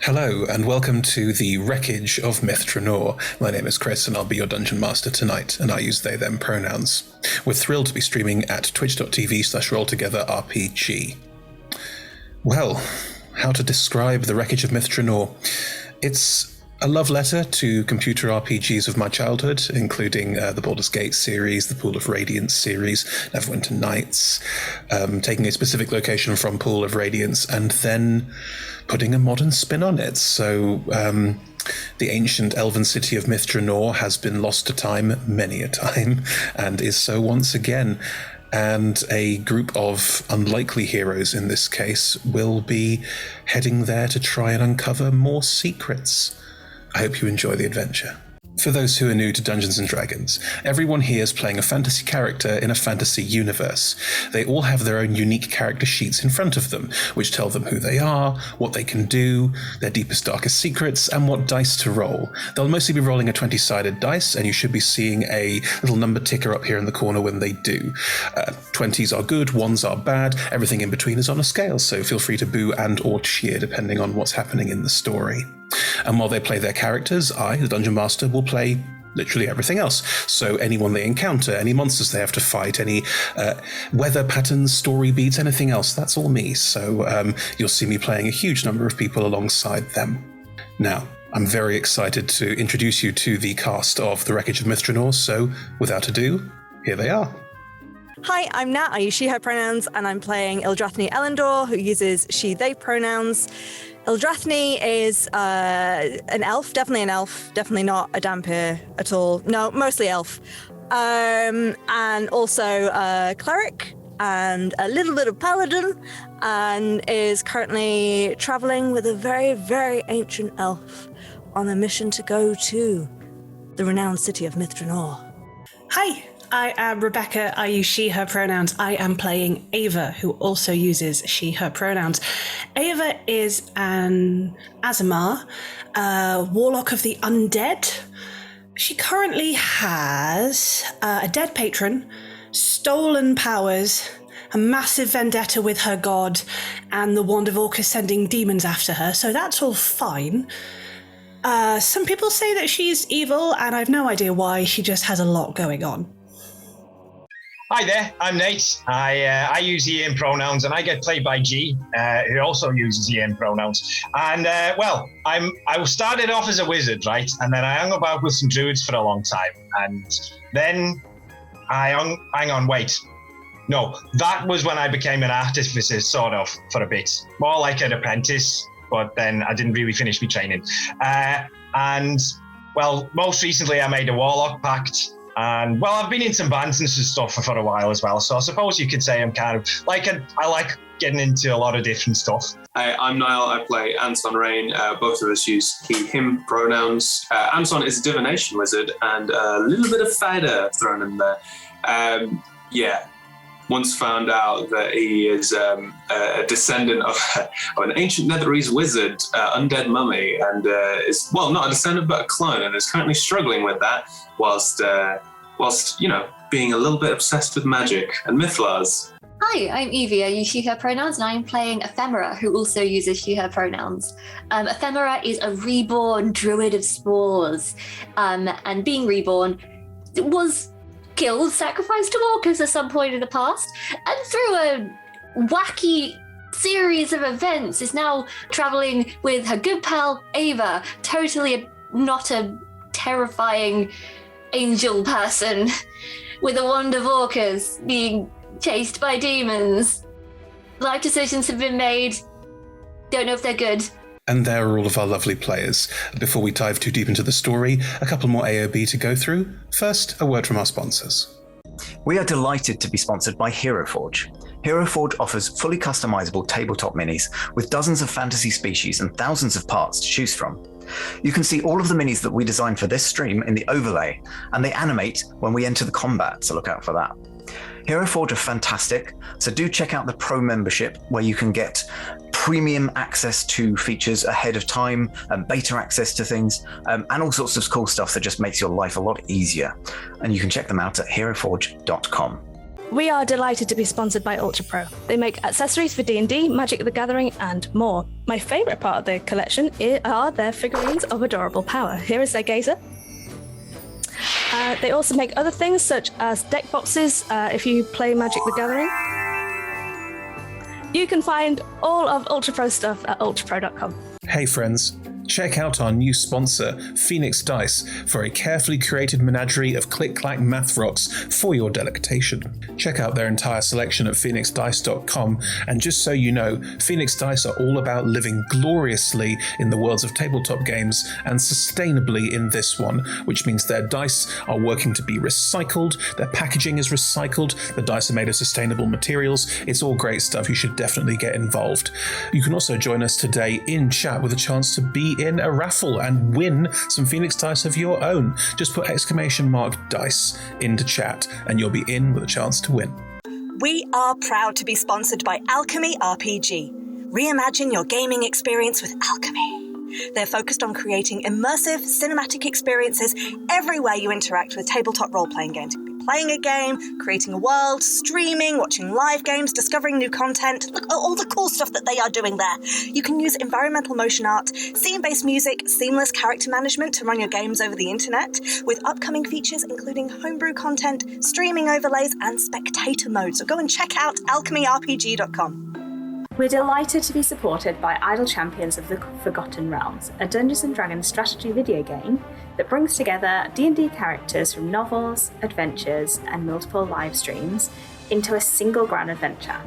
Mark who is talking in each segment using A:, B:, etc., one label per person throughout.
A: Hello, and welcome to the Wreckage of Drannor. My name is Chris, and I'll be your Dungeon Master tonight, and I use they, them pronouns. We're thrilled to be streaming at twitch.tv/rolltogetherrpg. Well, how to describe the Wreckage of Drannor? It's a love letter to computer RPGs of my childhood, including the Baldur's Gate series, the Pool of Radiance series, Neverwinter Nights, taking a specific location from Pool of Radiance and then putting a modern spin on it. So the ancient elven city of Drannor has been lost to time many a time, and is so once again. And a group of unlikely heroes in this case will be heading there to try and uncover more secrets. I hope you enjoy the adventure. For those who are new to Dungeons & Dragons, everyone here is playing a fantasy character in a fantasy universe. They all have their own unique character sheets in front of them, which tell them who they are, what they can do, their deepest, darkest secrets, and what dice to roll. They'll mostly be rolling a 20-sided dice, and you should be seeing a little number ticker up here in the corner when they do. 20s are good, 1s are bad, everything in between is on a scale, so feel free to boo and or cheer depending on what's happening in the story. And while they play their characters, I, the Dungeon Master, will play literally everything else. So anyone they encounter, any monsters they have to fight, any weather patterns, story beats, anything else, that's all me. So you'll see me playing a huge number of people alongside them. Now, I'm very excited to introduce you to the cast of The Wreckage of Drannor, so without ado, here they are.
B: Hi, I'm Nat, I use she, her pronouns, and I'm playing Ildrathni Elendor, who uses she, they pronouns. Ildrathni is an elf, definitely not a Dhampir at all. No, mostly elf. And also a cleric and a little bit of paladin, and is currently traveling with a very, very ancient elf on a mission to go to the renowned city of Drannor.
C: Hi, I am Rebecca. I use she, her pronouns. I am playing Ava, who also uses she, her pronouns. Ava is an Azamar, warlock of the undead. She currently has a dead patron, stolen powers, a massive vendetta with her god, and the Wand of Orcus sending demons after her, so that's all fine. Some people say that she's evil, and I've no idea why. She just has a lot going on.
D: Hi there, I'm Nate. I use he, him pronouns, and I get played by G, who also uses he, him pronouns. And, I started off as a wizard, right? And then I hung about with some druids for a long time. And then that was when I became an artificer, sort of, for a bit. More like an apprentice, but then I didn't really finish my training. Most recently I made a warlock pact. And, I've been in some bands and stuff for a while as well. So I suppose you could say I'm kind of I like getting into a lot of different stuff.
E: Hi, I'm Niall. I play Anton Rain. Both of us use he, him pronouns. Anton is a divination wizard and a little bit of fighter thrown in there. Once found out that he is a descendant of an ancient Netherese wizard, undead mummy, and is, not a descendant, but a clone, and is currently struggling with that whilst being a little bit obsessed with magic and mythlars.
F: Hi, I'm Evie. I use she, her pronouns, and I'm playing Ephemera, who also uses she, her pronouns. Ephemera is a reborn druid of spores, and being reborn was killed, sacrificed to orcas at some point in the past, and through a wacky series of events is now traveling with her good pal Ava, totally not a terrifying angel person, with a wand of orcas being chased by demons. Life decisions have been made. Don't know if they're good.
A: And there are all of our lovely players. Before we dive too deep into the story, a couple more AOB to go through. First, a word from our sponsors.
G: We are delighted to be sponsored by HeroForge. HeroForge offers fully customizable tabletop minis with dozens of fantasy species and thousands of parts to choose from. You can see all of the minis that we designed for this stream in the overlay, and they animate when we enter the combat, so look out for that. HeroForge are fantastic, so do check out the Pro membership where you can get premium access to features ahead of time, and beta access to things, and all sorts of cool stuff that just makes your life a lot easier. And you can check them out at heroforge.com.
H: We are delighted to be sponsored by Ultra Pro. They make accessories for D&D, Magic the Gathering, and more. My favourite part of their collection are their figurines of adorable power. Here is their gazer. They also make other things such as deck boxes if you play Magic the Gathering. You can find all of Ultra Pro stuff at ultrapro.com.
A: Hey friends, check out our new sponsor, Phoenix Dice, for a carefully curated menagerie of click-clack math rocks for your delectation. Check out their entire selection at phoenixdice.com, and just so you know, Phoenix Dice are all about living gloriously in the worlds of tabletop games and sustainably in this one, which means their dice are working to be recycled, their packaging is recycled, the dice are made of sustainable materials. It's all great stuff. You should definitely get involved. You can also join us today in chat with a chance to be in a raffle and win some Phoenix Dice of your own. Just put !dice into chat and you'll be in with a chance to win.
I: We are proud to be sponsored by Alchemy RPG. Reimagine your gaming experience with Alchemy. They're focused on creating immersive, cinematic experiences everywhere you interact with tabletop role-playing games. Playing a game, creating a world, streaming, watching live games, discovering new content. Look at all the cool stuff that they are doing there. You can use environmental motion art, scene-based music, seamless character management to run your games over the internet, with upcoming features including homebrew content, streaming overlays, and spectator mode. So go and check out alchemyrpg.com.
J: We're delighted to be supported by Idle Champions of the Forgotten Realms, a Dungeons & Dragons strategy video game that brings together D&D characters from novels, adventures, and multiple live streams into a single grand adventure.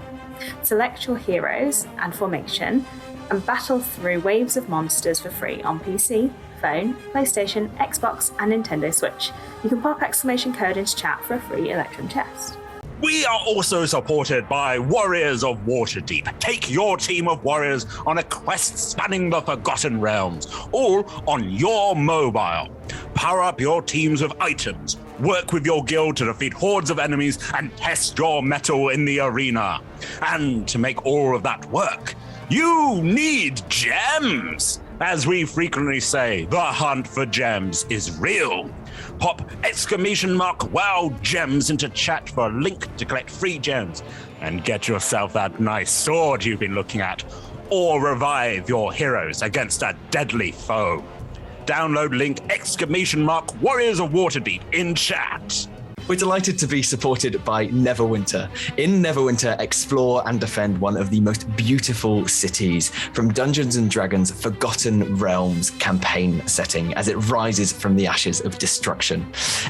J: Select your heroes and formation and battle through waves of monsters for free on PC, phone, PlayStation, Xbox, and Nintendo Switch. You can pop exclamation code into chat for a free Electrum chest.
K: We are also supported by Warriors of Waterdeep. Take your team of warriors on a quest spanning the Forgotten Realms, all on your mobile. Power up your teams with items, work with your guild to defeat hordes of enemies, and test your mettle in the arena. And to make all of that work, you need gems! As we frequently say, the hunt for gems is real. Pop !wow gems into chat for a link to collect free gems and get yourself that nice sword you've been looking at, or revive your heroes against a deadly foe. Download link !Warriors of Waterdeep in chat.
L: We're delighted to be supported by Neverwinter. In Neverwinter, explore and defend one of the most beautiful cities from Dungeons & Dragons' Forgotten Realms campaign setting as it rises from the ashes of destruction.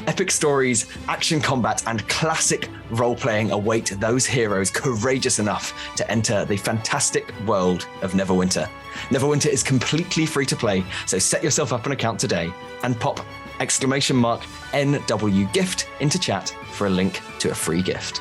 L: Epic stories, action combat, and classic role-playing await those heroes courageous enough to enter the fantastic world of Neverwinter. Neverwinter is completely free to play, so set yourself up an account today and pop !NW gift into chat for a link to a free gift.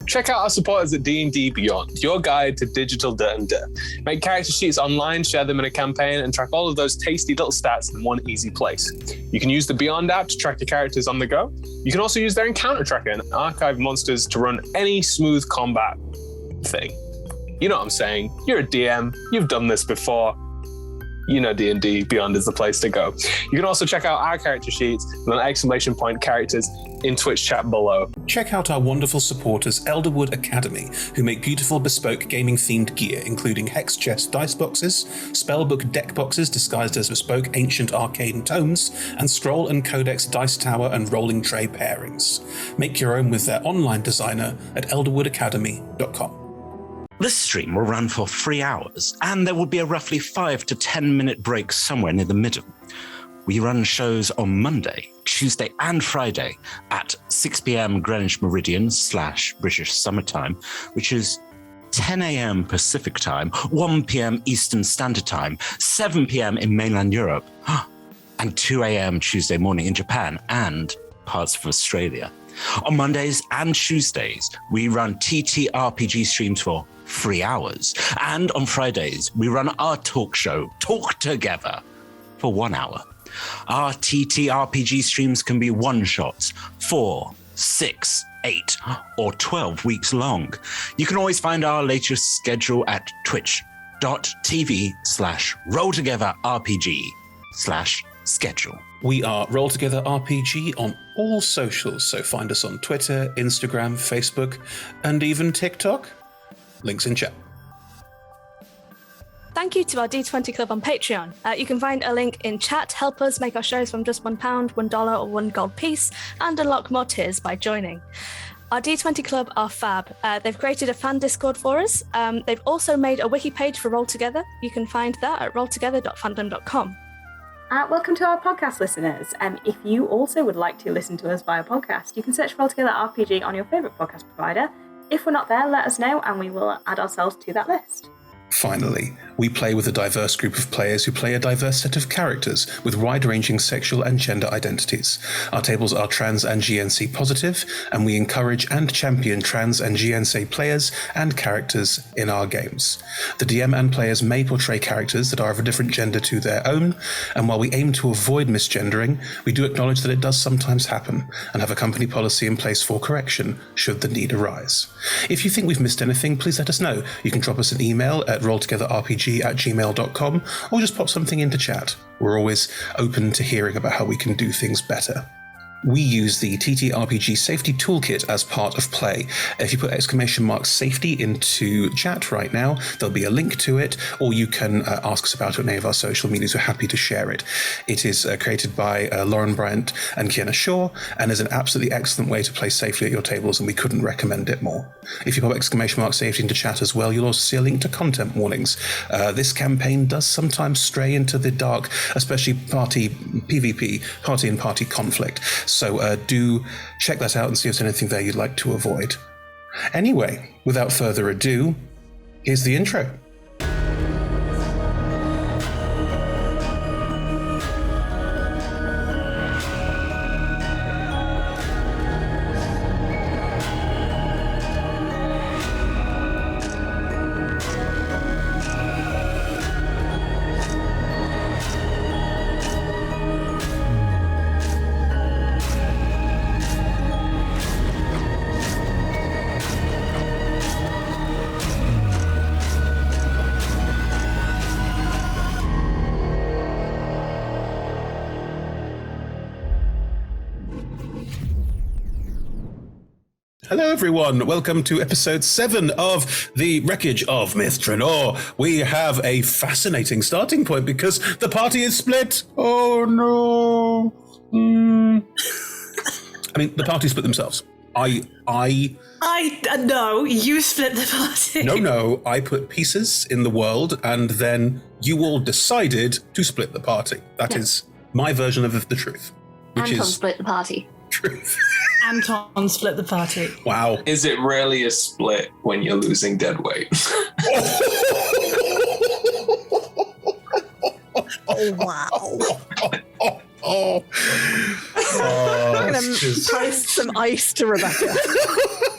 M: Check out our supporters at D&D Beyond, your guide to digital dirt and dirt. Make character sheets online, share them in a campaign, and track all of those tasty little stats in one easy place. You can use the Beyond app to track your characters on the go. You can also use their encounter tracker and archive monsters to run any smooth combat thing. You know what I'm saying. You're a DM. You've done this before. You know D&D Beyond is the place to go. You can also check out our character sheets with an ! characters in Twitch chat below.
A: Check out our wonderful supporters, Elderwood Academy, who make beautiful bespoke gaming-themed gear, including hex chest dice boxes, spellbook deck boxes disguised as bespoke ancient arcane tomes, and scroll and codex dice tower and rolling tray pairings. Make your own with their online designer at elderwoodacademy.com.
K: This stream will run for 3 hours, and there will be a roughly 5 to 10 minute break somewhere near the middle. We run shows on Monday, Tuesday, and Friday at 6 p.m. Greenwich Meridian / British Summertime, which is 10 a.m. Pacific Time, 1 p.m. Eastern Standard Time, 7 p.m. in mainland Europe, and 2 a.m. Tuesday morning in Japan and parts of Australia. On Mondays and Tuesdays, we run TTRPG streams for 3 hours. And on Fridays, we run our talk show, Talk Together, for 1 hour. Our TTRPG streams can be one-shots, 4, 6, 8, or 12 weeks long. You can always find our latest schedule at twitch.tv/rolltogetherrpg/ schedule.
A: We are Roll Together RPG on all socials, so find us on Twitter, Instagram, Facebook, and even TikTok. Links in chat.
H: Thank you to our D20 Club on Patreon. You can find a link in chat. Help us make our shows from just £1, $1, or $1 gold piece, and unlock more tiers by joining. Our D20 Club are fab. They've created a fan Discord for us. They've also made a wiki page for Roll Together. You can find that at rolltogether.fandom.com.
J: Welcome to our podcast listeners. If you also would like to listen to us via podcast, you can search Roll Together RPG on your favourite podcast provider. If we're not there, let us know and we will add ourselves to that list.
A: Finally, we play with a diverse group of players who play a diverse set of characters with wide-ranging sexual and gender identities. Our tables are trans and GNC positive, and we encourage and champion trans and GNC players and characters in our games. The DM and players may portray characters that are of a different gender to their own, and while we aim to avoid misgendering, we do acknowledge that it does sometimes happen, and have a company policy in place for correction should the need arise. If you think we've missed anything, please let us know. You can drop us an email at rolltogetherrpg@gmail.com or just pop something into chat. We're always open to hearing about how we can do things better. We use the TTRPG Safety Toolkit as part of play. If you put !safety into chat right now, there'll be a link to it, or you can ask us about it on any of our social medias. We're happy to share it. It is created by Lauren Bryant and Kiana Shaw, and is an absolutely excellent way to play safely at your tables, and we couldn't recommend it more. If you put !safety into chat as well, you'll also see a link to content warnings. This campaign does sometimes stray into the dark, especially party PvP, party and party conflict. So do check that out and see if there's anything there you'd like to avoid. Anyway, without further ado, here's the intro. Hello everyone, welcome to episode 7 of the Wreckage of Myth Drannor. We have a fascinating starting point because the party is split. Oh no. I mean, the party split themselves.
C: No, you split the party.
A: No, I put pieces in the world and then you all decided to split the party. That is my version of the truth. Which
F: Anton
A: is
F: split the party.
A: Truth.
C: Anton split the party.
A: Wow.
E: Is it really a split when you're losing dead weight?
B: Oh, wow. I'm going to post some ice to Rebecca.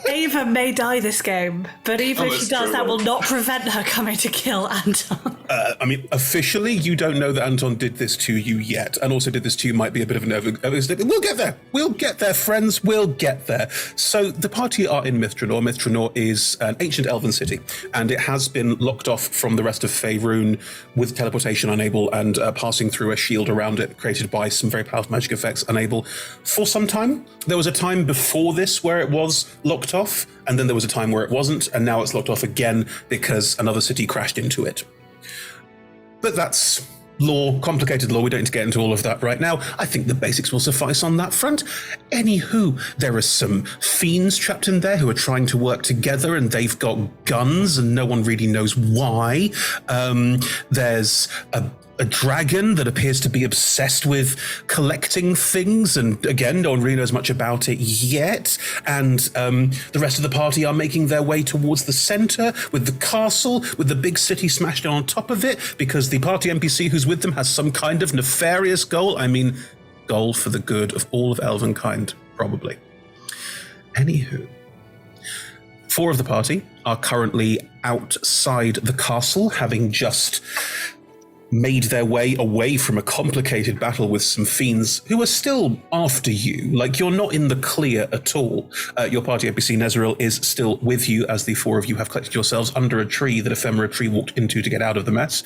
C: Ava may die this game, but even if she does, that will not prevent her coming to kill Anton.
A: I mean, officially, you don't know that Anton did this to you yet, and also did this to you might be a bit of an overstatement. We'll get there. We'll get there, friends. We'll get there. So the party are in Myth Drannor. Myth Drannor is an ancient elven city, and it has been locked off from the rest of Faerun with teleportation unable and passing through a shield around it created by some very powerful magic effects unable for some time. There was a time before this where it was locked off, and then there was a time where it wasn't, and now it's locked off again because another city crashed into it. But that's lore, complicated lore. We don't need to get into all of that right now. I think the basics will suffice on that front. Anywho, there are some fiends trapped in there who are trying to work together, and they've got guns, and no one really knows why. There's a dragon that appears to be obsessed with collecting things, and again, no one really knows much about it yet. And the rest of the party are making their way towards the center with the castle, with the big city smashed in on top of it, because the party NPC who's with them has some kind of nefarious goal. I mean, goal for the good of all of Elvenkind, probably. Anywho, 4 of the party are currently outside the castle, having just made their way away from a complicated battle with some fiends who are still after you. Like, you're not in the clear at all. Your party NPC Nezeril is still with you as the four of you have collected yourselves under a tree that Ephemera Tree walked into to get out of the mess.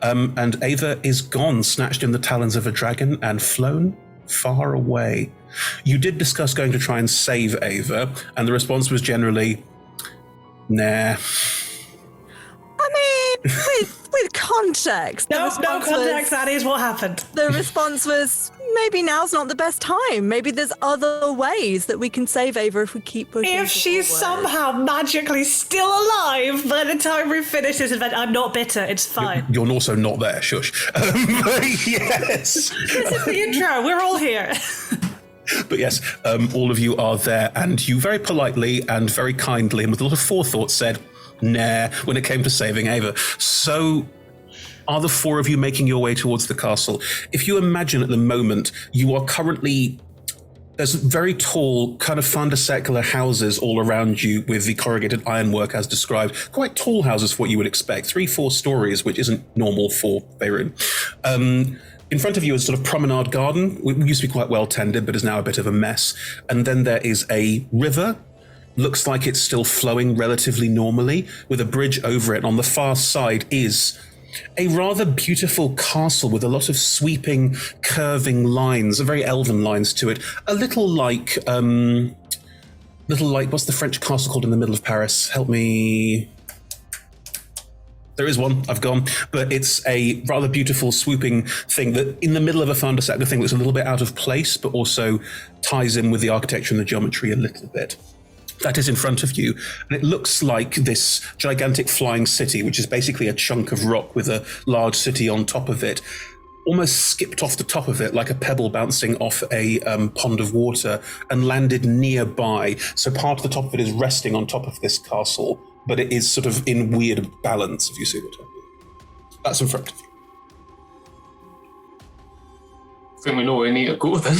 A: And Ava is gone, snatched in the talons of a dragon and flown far away. You did discuss going to try and save Ava, and the response was generally, nah.
B: I mean, with context.
C: No context, that is what happened.
B: The response was, maybe now's not the best time. Maybe there's other ways that we can save Ava if we keep pushing
C: If she's
B: forward.
C: somehow magically still alive by the time we finish this event, I'm not bitter, it's fine.
A: You're also not there, shush. Yes.
C: This is the intro, we're all here.
A: But yes, all of you are there, and you very politely and very kindly and with a lot of forethought said, nah, when it came to saving Ava. So, are the four of you making your way towards the castle? If you imagine at the moment, you are currently... There's very tall, kind of secular houses all around you with the corrugated ironwork as described. Quite tall houses for what you would expect. 3-4 stories, which isn't normal for Faerun. In front of you is a sort of promenade garden. It used to be quite well tended, but is now a bit of a mess. And then there is a river. Looks like it's still flowing relatively normally, with a bridge over it. And on the far side is a rather beautiful castle with a lot of sweeping, curving lines, very elven lines to it. A little like, what's the French castle called in the middle of Paris? Help me. There is one, I've gone, but it's a rather beautiful swooping thing that in the middle of a Thundersacre thing that's a little bit out of place, but also ties in with the architecture and the geometry a little bit. That is in front of you, and it looks like this gigantic flying city, which is basically a chunk of rock with a large city on top of it, almost skipped off the top of it like a pebble bouncing off a pond of water and landed nearby. So part of the top of it is resting on top of this castle, but it is sort of in weird balance, if you see what I mean. That's in front of you.
E: I think we know where we need to go then.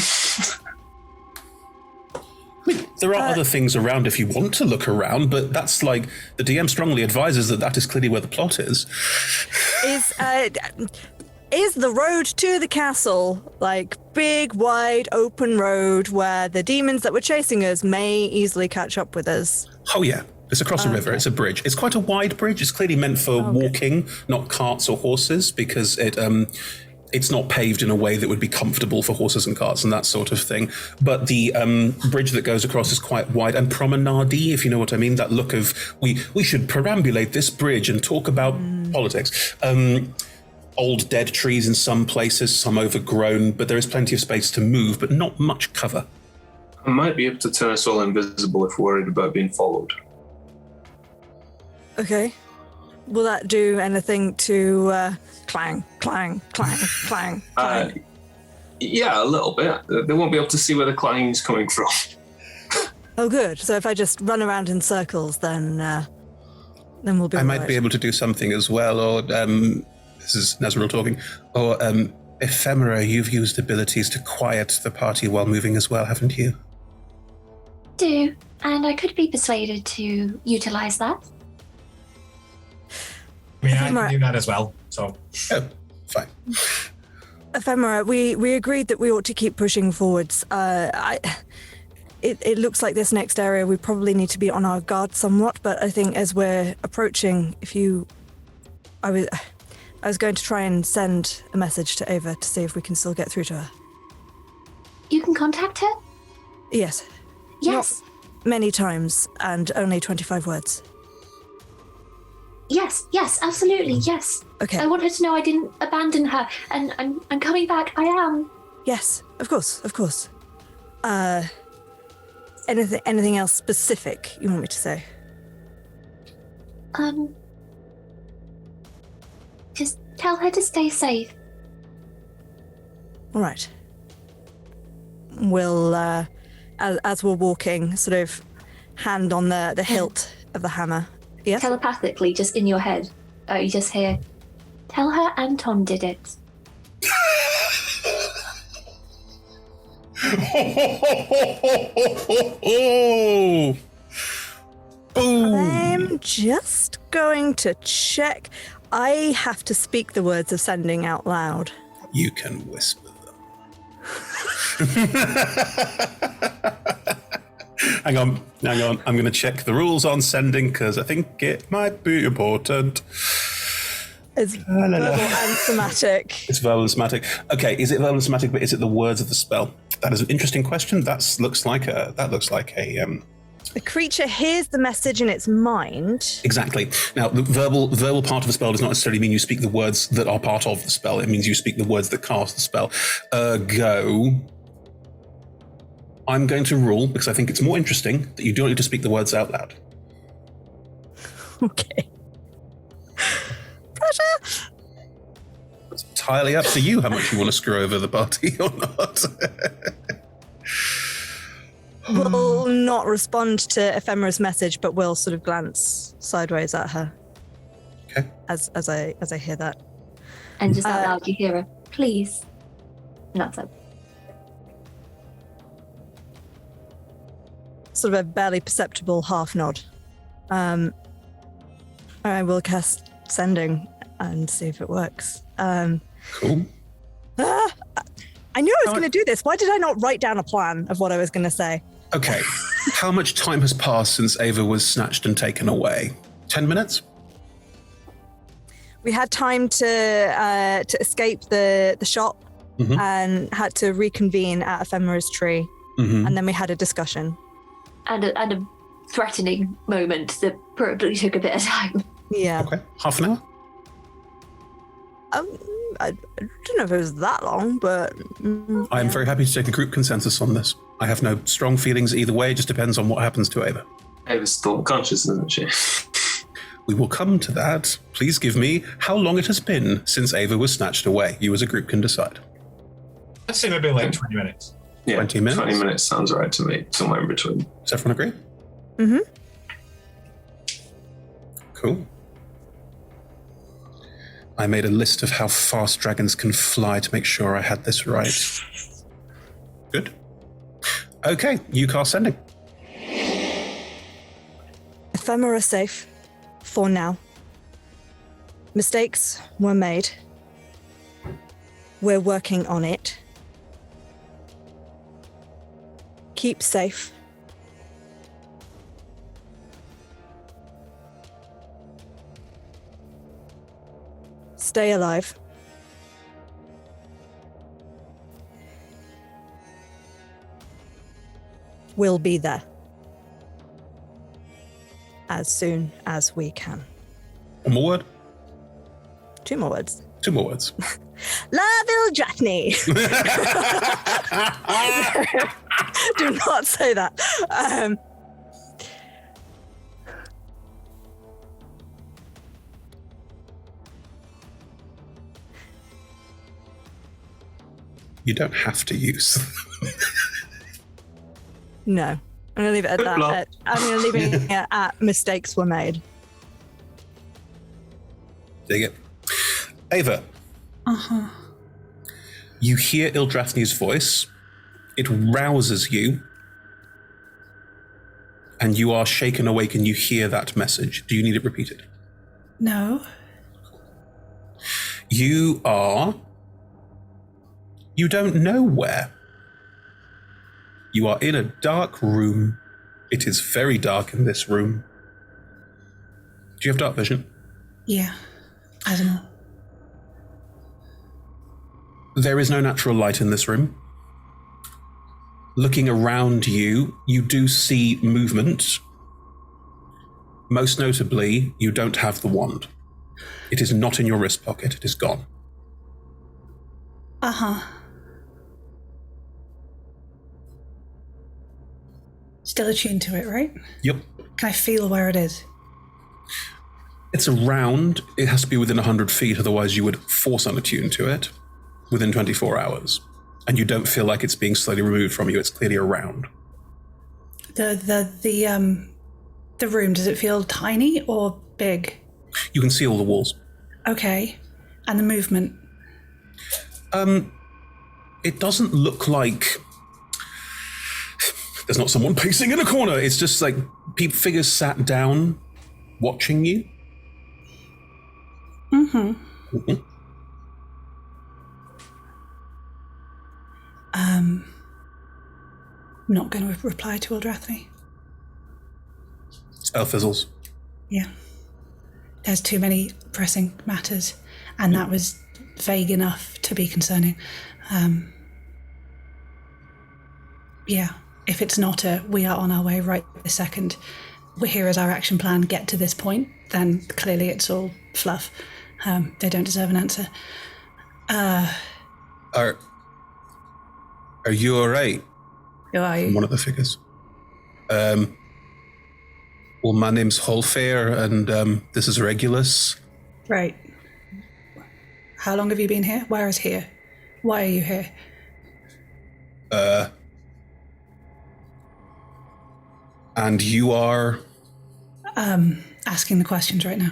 A: I mean, there are other things around if you want to look around, but that's like, the DM strongly advises that is clearly where the plot is.
B: Is the road to the castle, like, big, wide, open road where the demons that were chasing us may easily catch up with us?
A: Oh, yeah. It's across a river. It's a bridge. It's quite a wide bridge. It's clearly meant for walking, not carts or horses, because it's not paved in a way that would be comfortable for horses and carts and that sort of thing. But the bridge that goes across is quite wide and promenade-y, if you know what I mean. That look of, we should perambulate this bridge and talk about politics. Old dead trees in some places, some overgrown, but there is plenty of space to move, but not much cover.
E: I might be able to turn us all invisible if we're worried about being followed.
B: Okay. Will that do anything to clang, clang, clang, clang, clang?
E: Yeah, a little bit. They won't be able to see where the clanging is coming from.
B: Oh, good. So if I just run around in circles, then we'll be
A: I might be able to do something as well, or this is Nezeril talking, or Ephemera, you've used abilities to quiet the party while moving as well, haven't you?
F: Do, and I could be persuaded to utilize that.
N: I mean, I can do that as well, so...
A: Oh, fine.
B: Ephemera, we agreed that we ought to keep pushing forwards. It looks like this next area we probably need to be on our guard somewhat, but I think as we're approaching, I was going to try and send a message to Ava to see if we can still get through to her.
F: You can contact her?
B: Yes.
F: Yes.
B: Not many times, and only 25 words.
F: Yes, absolutely, yes.
B: Okay.
F: I want her to know I didn't abandon her, and I'm coming back. I am.
B: Yes, of course. Anything else specific you want me to say?
F: Just tell her to stay safe.
B: All right. We'll, as we're walking, sort of hand on the hilt of the hammer. Yes?
F: Telepathically, just in your head. You just hear, tell her Anton did it.
B: I'm just going to check. I have to speak the words of sending out loud.
A: You can whisper them. Hang on. I'm going to check the rules on sending because I think it might be important.
B: It's verbal and somatic.
A: It's verbal and somatic. Okay, is it verbal and somatic, but is it the words of the spell? That is an interesting question. That looks like a
B: The creature hears the message in its mind.
A: Exactly. Now, the verbal part of a spell does not necessarily mean you speak the words that are part of the spell. It means you speak the words that cast the spell. Ergo, I'm going to rule, because I think it's more interesting, that you don't need to speak the words out loud.
B: Okay. Pressure!
A: It's entirely up to you how much you want to screw over the party or not.
B: Will not respond to Ephemera's message, but will sort of glance sideways at her.
A: Okay.
B: As I hear that.
F: And just out loud, you hear her, please. And that's it.
B: Sort of a barely perceptible half nod. I will cast sending and see if it works.
A: Cool.
B: I knew I was going to do this. Why did I not write down a plan of what I was going to say?
A: Okay. How much time has passed since Ava was snatched and taken away? 10 minutes?
B: We had time to escape the shop and had to reconvene at Ephemera's tree. And then we had a discussion.
F: And a threatening moment that probably took a bit of time.
B: Yeah.
A: Okay. Half an hour?
B: I don't know if it was that long, but...
A: I am very happy to take a group consensus on this. I have no strong feelings either way. It just depends on what happens to Ava.
E: Ava's still conscious, isn't she?
A: We will come to that. Please give me how long it has been since Ava was snatched away. You as a group can decide.
N: I'd say maybe like 20 minutes.
E: Yeah,
A: 20 minutes?
E: 20 minutes sounds right to me. Somewhere in between.
A: Does everyone agree?
B: Mm-hmm.
A: Cool. I made a list of how fast dragons can fly to make sure I had this right. Good. Okay, you cast sending.
B: Ephemera safe. For now. Mistakes were made. We're working on it. Keep safe. Stay alive. We'll be there. As soon as we can.
A: One more word?
B: 2 more words.
A: 2 more words.
B: Love Ildrathni! Do not say that.
A: You don't have to use them.
B: No. I'm going to leave it at that. I'm going to leave it at mistakes were made.
A: Dig it. Ava.
C: Uh-huh.
A: You hear Ildrathni's voice. It rouses you. And you are shaken awake and you hear that message. Do you need it repeated?
C: No.
A: You don't know where. You are in a dark room. It is very dark in this room. Do you have dark vision?
C: Yeah. I don't know.
A: There is no natural light in this room. Looking around you, you do see movement. Most notably, you don't have the wand. It is not in your wrist pocket. It is gone.
C: Uh-huh. Still attuned to it, right?
A: Yep.
C: Can I feel where it is?
A: It's around. It has to be within 100 feet, otherwise you would force unattune to it within 24 hours. And you don't feel like it's being slowly removed from you. It's clearly around.
C: The room, does it feel tiny or big?
A: You can see all the walls.
C: Okay. And the movement?
A: It doesn't look like there's not someone pacing in a corner. It's just like figures sat down watching you.
C: I'm not going to reply to Eldrathni.
A: Spell fizzles.
C: Yeah. There's too many pressing matters, and that was vague enough to be concerning. Yeah, if it's not we are on our way right this second, we're here as our action plan, get to this point, then clearly it's all fluff. They don't deserve an answer.
A: Are you alright?
C: Who are you?
A: One of the figures. Well, my name's Holfair, and this is Regulus.
C: Right. How long have you been here? Where is here? Why are you here?
A: And you are?
C: Asking the questions right now.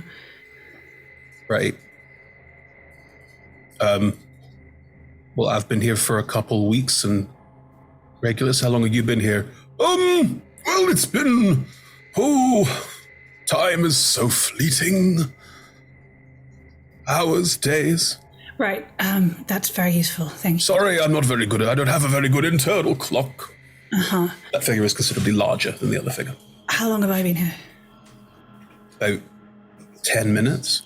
A: Right. Well, I've been here for a couple weeks, and Regulus, how long have you been here? Well, it's been... time is so fleeting. Hours, days.
C: Right, that's very useful, thank you.
A: Sorry, I'm not very good. I don't have a very good internal clock.
C: Uh-huh.
A: That figure is considerably larger than the other figure.
C: How long have I been here?
A: About 10 minutes.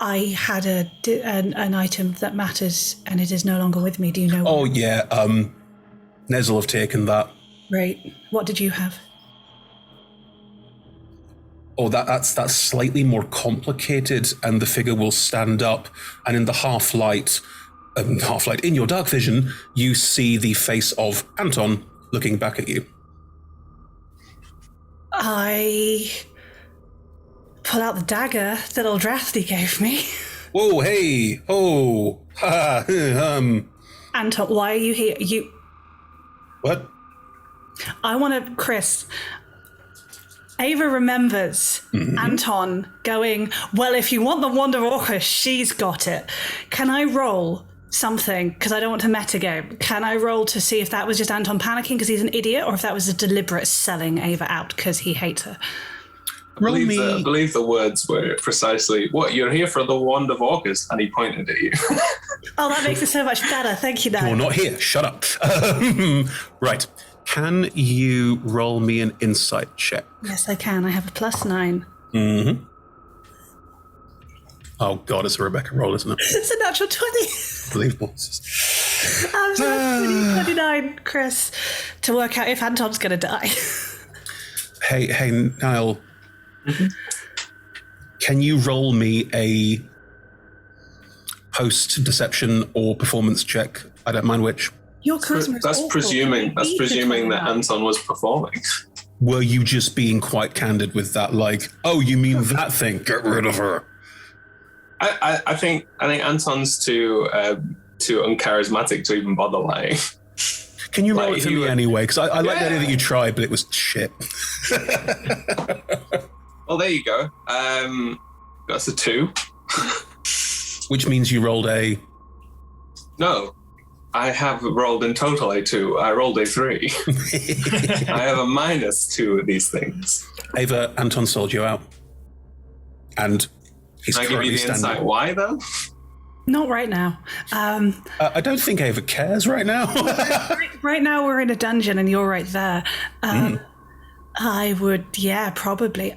C: I had an item that matters, and it is no longer with me. Do you know?
A: Oh, yeah, Nezel have taken that.
C: Right. What did you have?
A: Oh, that's slightly more complicated, and the figure will stand up, and in the half-light, in your dark vision, you see the face of Anton looking back at you.
C: I pull out the dagger that Eldrathni gave me.
A: Whoa, hey, oh, ha,
C: Anton, why are you here?
A: What?
C: I want to, Chris. Ava remembers Anton going, well, if you want the Wand of Orcus, she's got it. Can I roll something? Because I don't want to metagame. Can I roll to see if that was just Anton panicking because he's an idiot, or if that was a deliberate selling Ava out because he hates her?
E: I believe the words were precisely, what, you're here for the Wand of Orcus? And he pointed at you.
C: Oh, that makes it so much better. Thank you, Dan.
A: You're not here. Shut up. Right. Can you roll me an insight check?
C: Yes, I can. I have a +9.
A: Mm-hmm. Oh, God, it's a Rebecca roll, isn't it?
C: It's a natural 20.
A: Unbelievable.
C: I'm sorry, 29, Chris, to work out if Anton's going to die.
A: Hey, Niall. Can you roll me a post-deception or performance check? I don't mind which.
C: Your charisma is
E: That's
C: awful.
E: presuming that Anton was performing.
A: Were you just being quite candid with that? Like, oh, you mean that thing? Get rid of her.
E: I think Anton's too uncharismatic to even bother lying.
A: Can you roll it for me anyway? Because I like the idea that you tried, but it was shit.
E: Well, there you go. That's a 2.
A: Which means you rolled a...
E: No. I have rolled in total a 2. I rolled a 3. I have a -2 of these things.
A: Ava, Anton sold you out. And he's
E: Can I give you the insight why, though?
C: Not right now.
A: I don't think Ava cares right now.
C: Right now we're in a dungeon and you're right there. I would, probably.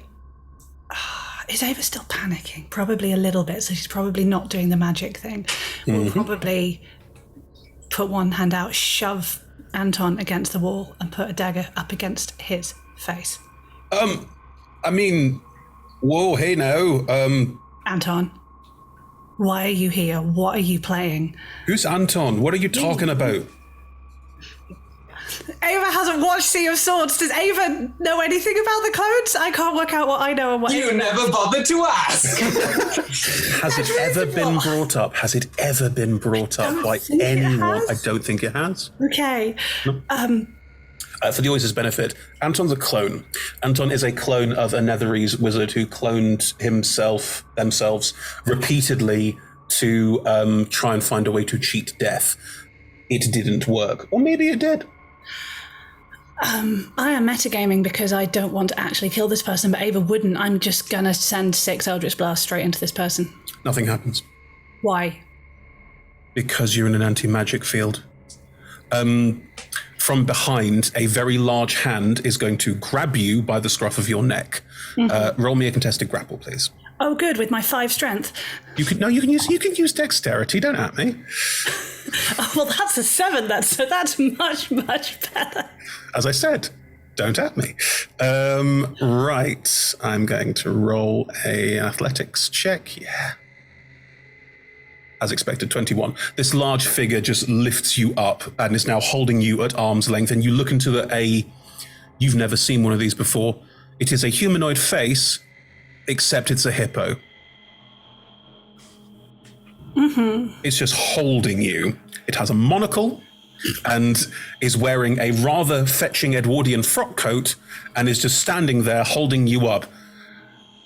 C: Is Ava still panicking? Probably a little bit, so she's probably not doing the magic thing. We'll probably put one hand out, shove Anton against the wall, and put a dagger up against his face.
A: I mean, whoa, hey now.
C: Anton, why are you here? What are you playing?
A: Who's Anton? What are you talking about?
C: Ava hasn't watched Sea of Swords. Does Ava know anything about the clones? I can't work out what I know and what
E: you never bothered to ask.
A: Has it ever been brought up? Has it ever been brought up by anyone? I don't think it has.
C: Okay.
A: No. For the audience's benefit, Anton's a clone. Anton is a clone of a Netherese wizard who cloned themselves repeatedly to try and find a way to cheat death. It didn't work. Or maybe it did.
C: I am metagaming because I don't want to actually kill this person, but Ava wouldn't. I'm just going to send 6 Eldritch Blasts straight into this person.
A: Nothing happens.
C: Why?
A: Because you're in an anti-magic field. From behind, a very large hand is going to grab you by the scruff of your neck. Roll me a contested grapple, please.
C: Oh, good, with my 5 strength.
A: You can use dexterity. Don't at me.
C: Oh, well, that's a 7. That's much, much better.
A: As I said, don't at me. Right, I'm going to roll an athletics check. Yeah. As expected, 21. This large figure just lifts you up and is now holding you at arm's length. And you look into you've never seen one of these before. It is a humanoid face, except it's a hippo. It's just holding you. It has a monocle and is wearing a rather fetching Edwardian frock coat and is just standing there holding you up.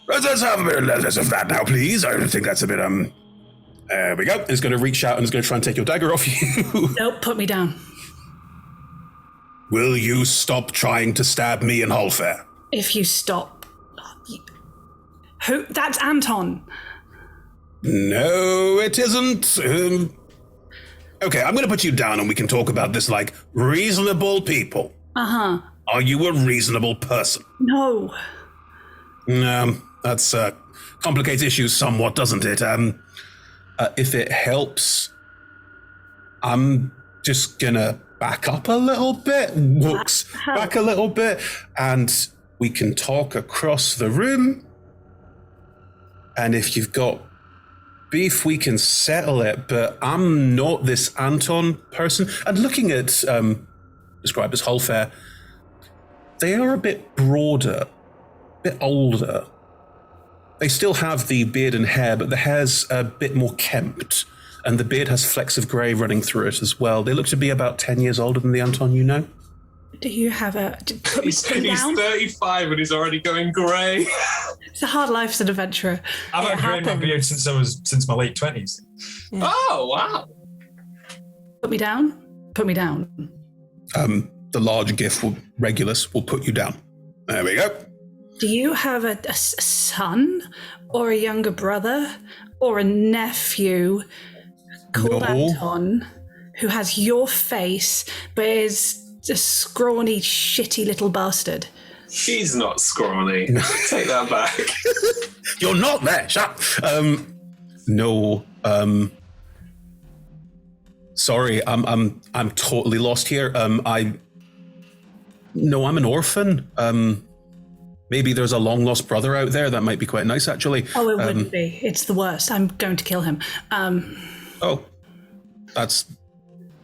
A: Let's have a bit less of that now, please. I think that's a bit, There we go. It's going to reach out and it's going to try and take your dagger off you.
C: Nope, put me down.
A: Will you stop trying to stab me and Holfair?
C: If you stop. Who? That's Anton.
A: No, it isn't. Okay, I'm going to put you down and we can talk about this like reasonable people.
C: Uh-huh.
A: Are you a reasonable person?
C: No.
A: That's complicates issues somewhat, doesn't it? If it helps, I'm just gonna back up a little bit, walks back a little bit, and we can talk across the room. And if you've got beef, we can settle it, but I'm not this Anton person. And looking at, described as Holfair, they are a bit broader, a bit older. They still have the beard and hair, but the hair's a bit more kempt, and the beard has flecks of grey running through it as well. They look to be about 10 years older than the Anton you know.
C: Do you have
E: He's 35 and he's already going grey.
C: It's a hard life as an adventurer.
N: I've had grey in my beard since my late 20s.
C: Yeah.
E: Oh, wow.
C: Put me down? Put me down.
A: The large gift, Regulus, will put you down. There we go.
C: Do you have a son or a younger brother or a nephew called Anton who has your face but is a scrawny, shitty little bastard?
E: She's not scrawny. Take that back.
A: You're not there. Shut up. No. Sorry, I'm totally lost here. I'm an orphan. Maybe there's a long lost brother out there. That might be quite nice, actually.
C: Oh, it wouldn't be. It's the worst. I'm going to kill him.
A: Oh, that's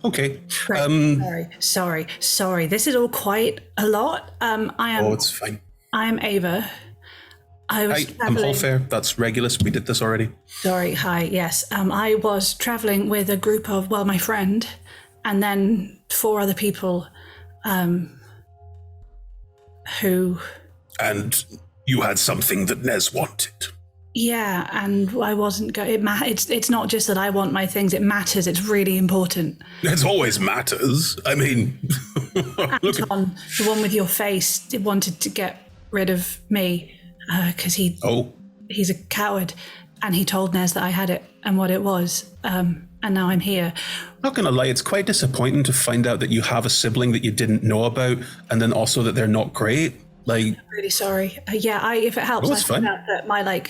A: okay.
C: Sorry. This is all quite a lot.
A: It's fine.
C: I am Ava. I'm
A: Holfair. That's Regulus. We did this already.
C: Sorry. Hi. Yes. I was traveling with a group of, my friend, and then 4 other people, who.
A: And you had something that Nez wanted.
C: Yeah, and I wasn't going. It's not just that I want my things. It matters. It's really important.
A: It always matters. I mean,
C: Anton, the one with your face, wanted to get rid of me because he's a coward, and he told Nez that I had it and what it was. And now I'm here.
A: Not gonna lie, it's quite disappointing to find out that you have a sibling that you didn't know about, and then also that they're not great. Like,
C: I'm really sorry. If it helps, I found out that my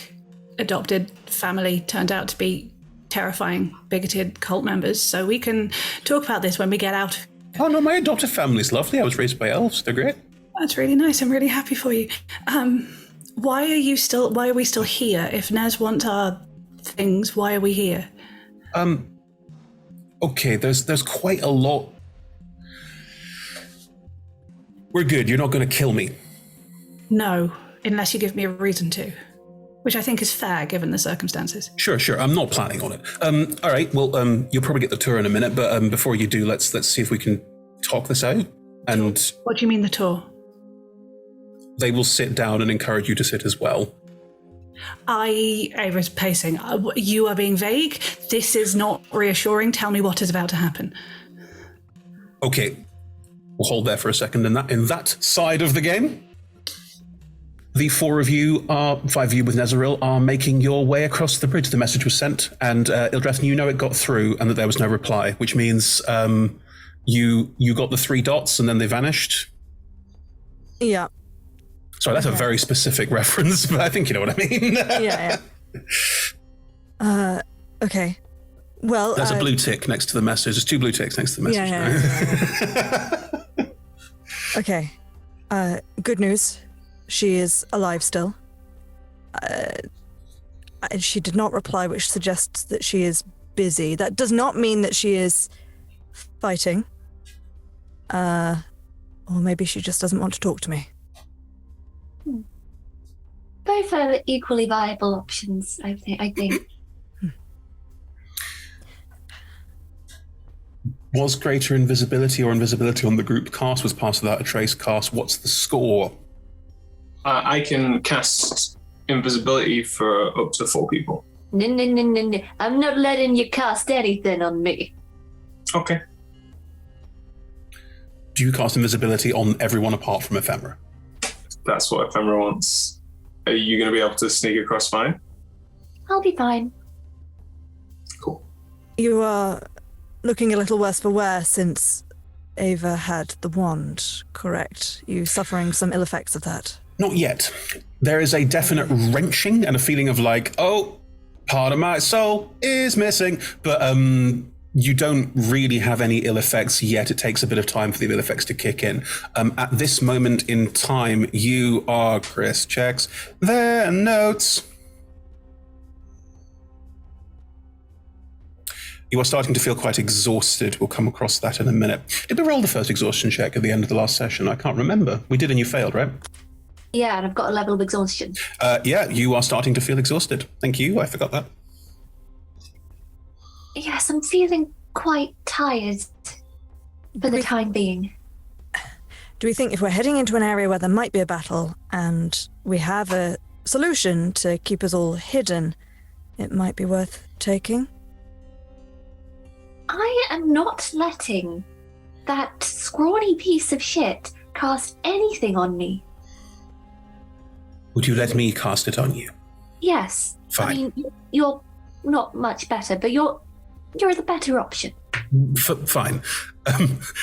C: adopted family turned out to be terrifying, bigoted cult members. So we can talk about this when we get out.
A: Oh no, my adopted family's lovely. I was raised by elves. They're great.
C: That's really nice. I'm really happy for you. Why are we still here? If Nez wants our things, why are we here?
A: Okay, there's quite a lot. We're good. You're not going to kill me.
C: No, unless you give me a reason to, which I think is fair given the circumstances.
A: Sure. I'm not planning on it. All right. Well, you'll probably get the tour in a minute, but before you do, let's see if we can talk this out. And
C: what do you mean the tour?
A: They will sit down and encourage you to sit as well.
C: I was pacing. You are being vague. This is not reassuring. Tell me what is about to happen.
A: Okay. We'll hold there for a second in that side of the game. the 5 of you with Nezeril, are making your way across the bridge. The message was sent, and Ildreth, you know it got through and that there was no reply, which means you got the 3 dots and then they vanished.
B: Yeah.
A: Sorry, that's a very specific reference, but I think you know what I mean.
B: Yeah. Okay. Well,
A: there's a blue tick next to the message. There's 2 blue ticks next to the message.
B: Yeah. Okay. Good news. She is alive still. She did not reply, which suggests that she is busy. That does not mean that she is fighting. Or maybe she just doesn't want to talk to me.
F: Both are equally viable options, I think.
A: Was greater invisibility or invisibility on the group cast? Was past without a trace cast? What's the score?
E: I can cast invisibility for up to 4 people.
F: No. I'm not letting you cast anything on me.
E: Okay.
A: Do you cast invisibility on everyone apart from Ephemera?
E: That's what Ephemera wants. Are you going to be able to sneak across fine?
F: I'll be fine.
E: Cool.
B: You are looking a little worse for wear since Ava had the wand, correct? You suffering some ill effects of that?
A: Not yet. There is a definite wrenching and a feeling of like, oh, part of my soul is missing. But you don't really have any ill effects yet. It takes a bit of time for the ill effects to kick in. At this moment in time, you are, Chris checks their notes. You are starting to feel quite exhausted. We'll come across that in a minute. Did we roll the first exhaustion check at the end of the last session? I can't remember. We did and you failed, right?
F: Yeah, and I've got a level of exhaustion.
A: Yeah, you are starting to feel exhausted. Thank you. I forgot that.
F: Yes, I'm feeling quite tired for the time being.
B: Do we think if we're heading into an area where there might be a battle and we have a solution to keep us all hidden, it might be worth taking?
F: I am not letting that scrawny piece of shit cast anything on me.
A: Would you let me cast it on you?
F: Yes.
A: Fine.
F: I mean, you're not much better, but you're the better option.
A: Fine.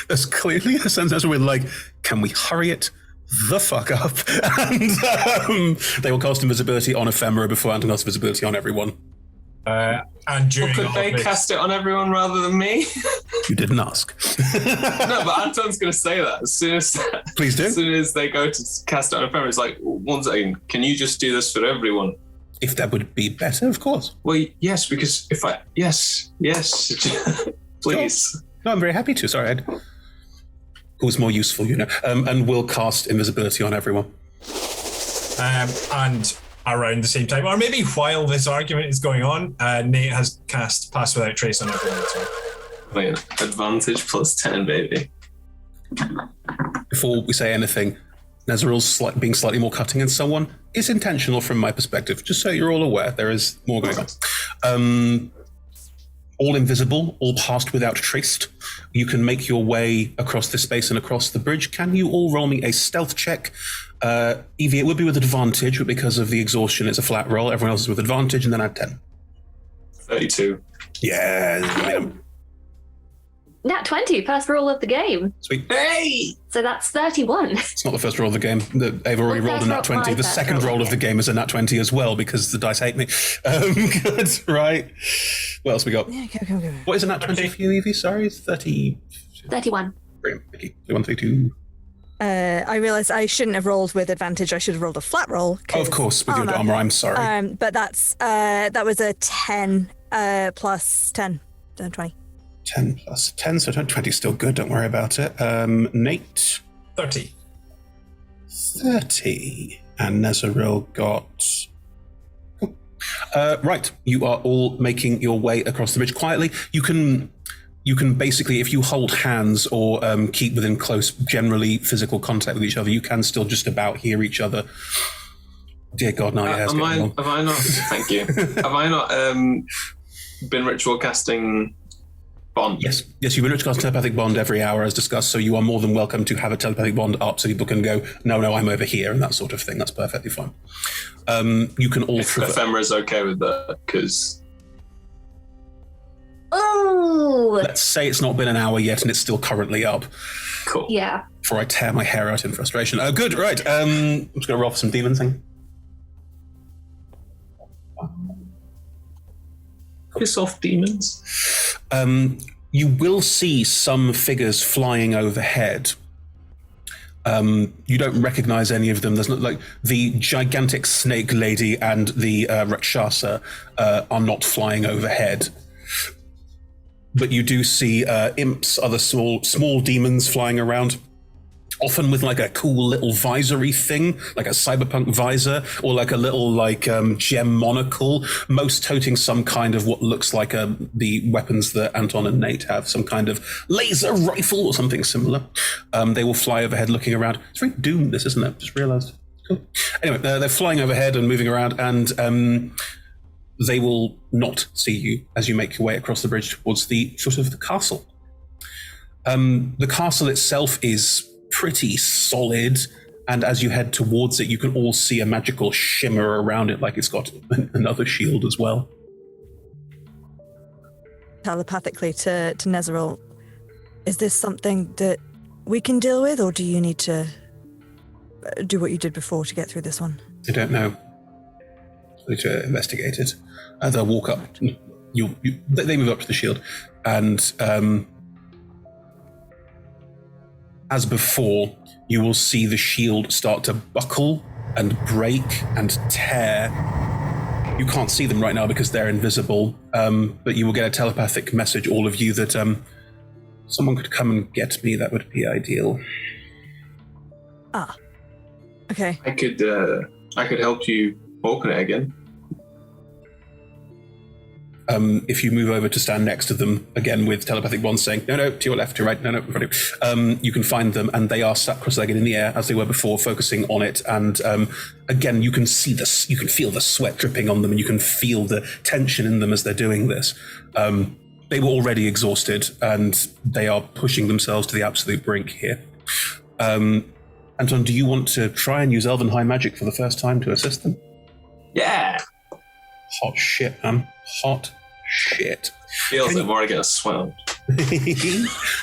A: There's clearly a sense as we're like, can we hurry it the fuck up? And they will cast invisibility on Ephemera before Anton casts invisibility on everyone.
N: And during
E: could they cast it on everyone rather than me?
A: You didn't ask.
E: No, but Anton's going to say that as soon as.
A: Please do.
E: As soon as they go to cast it on Ephemera, it's like, 1 second, can you just do this for everyone?
A: If that would be better, of course.
E: Well, yes, because if I... Yes, please.
A: No, I'm very happy to. Sorry, Ed. Who's more useful, you know. And we'll cast invisibility on everyone.
N: And around the same time, or maybe while this argument is going on, Nate has cast Pass Without Trace on everyone as well.
E: Wait, advantage plus 10, baby.
A: Before we say anything, Nezeril's being slightly more cutting than someone is intentional from my perspective, just so you're all aware. There is more going on. All invisible, all passed without traced. You can make your way across this space and across the bridge. Can you all roll me a stealth check? Evie, it would be with advantage, but because of the exhaustion, it's a flat roll. Everyone else is with advantage, and then add 10.
E: 32.
A: Yeah.
F: Nat 20, first roll of the game.
A: Sweet.
E: Hey!
F: So that's 31.
A: It's not the first roll of the game. They've already rolled a nat 20. The second roll of the game is a nat 20 as well, because the dice hate me. Good, right. What else we got?
B: Yeah, go.
A: What is a nat 20 for you, Evie? Sorry, it's 30...
F: 31.
A: Brilliant. Thank you. 31, 32.
B: I realised I shouldn't have rolled with advantage. I should have rolled a flat roll.
A: Oh, of course, with your armor. I'm sorry.
B: But that was a 10 plus 10. 20.
A: 10 plus 10, so 20 is still good. Don't worry about it. Nate?
N: 30.
A: 30. And Nezeril got... right, you are all making your way across the bridge quietly. You can basically, if you hold hands or keep within close, generally physical contact with each other, you can still just about hear each other. Dear God, now your hair's getting long.
E: Have I not, thank you, have I not been ritual casting bond.
A: Yes, you've been able to cast telepathic bond every hour as discussed, so you are more than welcome to have a telepathic bond up so people can go, no, I'm over here, and that sort of thing. That's perfectly fine. You can all...
E: If Ephemera's okay with that, because...
F: Oh!
A: Let's say it's not been an hour yet and it's still currently up.
E: Cool.
F: Yeah.
A: Before I tear my hair out in frustration. Oh, good, right. I'm just going to roll for some demon thing.
E: Piss off, demons.
A: You will see some figures flying overhead. You don't recognize any of them. There's not, like, the gigantic snake lady and the Rakshasa are not flying overhead. But you do see imps, other small demons flying around, often with like a cool little visory thing, like a cyberpunk visor, or like a little gem monocle, most toting some kind of what looks like the weapons that Anton and Nate have, some kind of laser rifle or something similar. They will fly overhead looking around. It's very Doom, this, isn't it? Just realized. Cool. Anyway, they're flying overhead and moving around, and they will not see you as you make your way across the bridge towards the foot of the castle. The castle itself is pretty solid, and as you head towards it, you can all see a magical shimmer around it, like it's got another shield as well.
B: Telepathically to Nezeril, is this something that we can deal with, or do you need to do what you did before to get through this one?
A: I don't know. We need to investigate it. They'll walk up. They move up to the shield, and as before, you will see the shield start to buckle and break and tear. You can't see them right now because they're invisible, but you will get a telepathic message, all of you, that someone could come and get me. That would be ideal.
B: Ah, okay.
E: I could help you open it again.
A: If you move over to stand next to them, again with telepathic bonds saying, no, to your left, to your right, no, in front of you, you can find them, and they are sat cross-legged in the air as they were before, focusing on it. And again, you can see this, you can feel the sweat dripping on them, and you can feel the tension in them as they're doing this. They were already exhausted, and they are pushing themselves to the absolute brink here. Anton, do you want to try and use Elven High Magic for the first time to assist them?
E: Yeah.
A: Hot shit, man. Hot shit.
E: Feels like more to get a swell.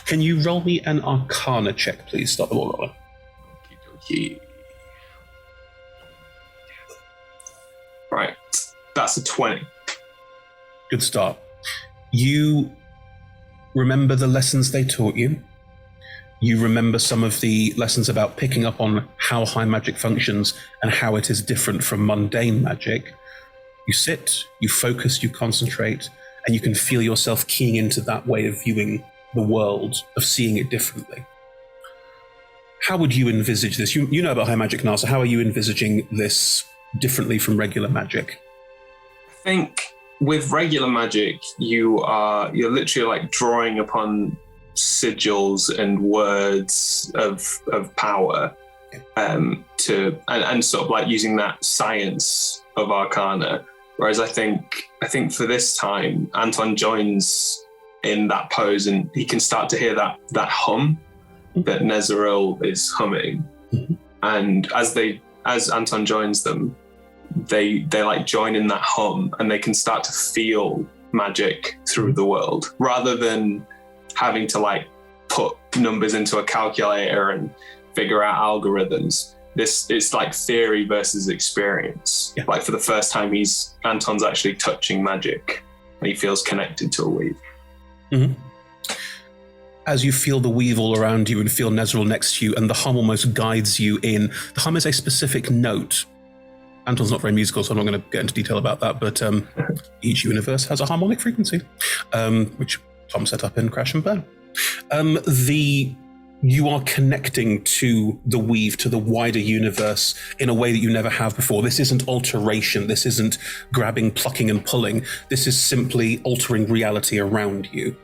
A: Can you roll me an Arcana check, please? Start the ball rolling.
E: Okay. Right. That's a 20.
A: Good start. You remember the lessons they taught you. You remember some of the lessons about picking up on how high magic functions and how it is different from mundane magic. You sit, you focus, you concentrate, and you can feel yourself keying into that way of viewing the world, of seeing it differently. How would you envisage this? You know about high magic now, so how are you envisaging this differently from regular magic?
E: I think with regular magic, you're literally like drawing upon sigils and words of power, and sort of like using that science of Arcana. Whereas I think for this time, Anton joins in that pose, and he can start to hear that hum that Nezeril is humming. Mm-hmm. And as Anton joins them, they like join in that hum, and they can start to feel magic through the world, rather than having to like put numbers into a calculator and figure out algorithms. It's like theory versus experience. Yeah. Like for the first time, Anton's actually touching magic, and he feels connected to a weave.
A: Mm-hmm. As you feel the weave all around you and feel Nezeril next to you, and the hum almost guides you in. The hum is a specific note. Anton's not very musical, so I'm not going to get into detail about that, but each universe has a harmonic frequency, which Tom set up in Crash and Burn. You are connecting to the weave, to the wider universe in a way that you never have before. This isn't alteration. This isn't grabbing, plucking, and pulling. This is simply altering reality around you.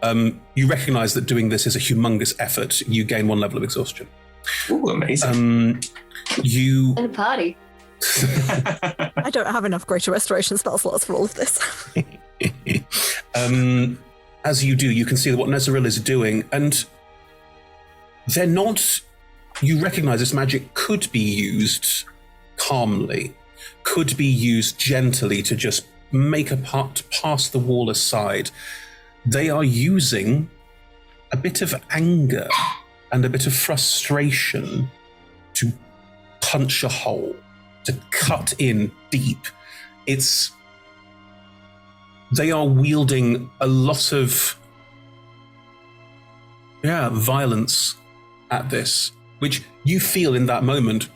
A: You recognize that doing this is a humongous effort. You gain 1 level of exhaustion.
E: Ooh, amazing.
F: And a party.
B: I don't have enough Greater Restoration spell slots for all of this.
A: as you do, you can see what Nezeril is doing, and they're not... You recognize this magic could be used calmly, could be used gently to just make a part to pass the wall aside. They are using a bit of anger and a bit of frustration to punch a hole, to cut in deep. They are wielding a lot of violence at this, which you feel in that moment.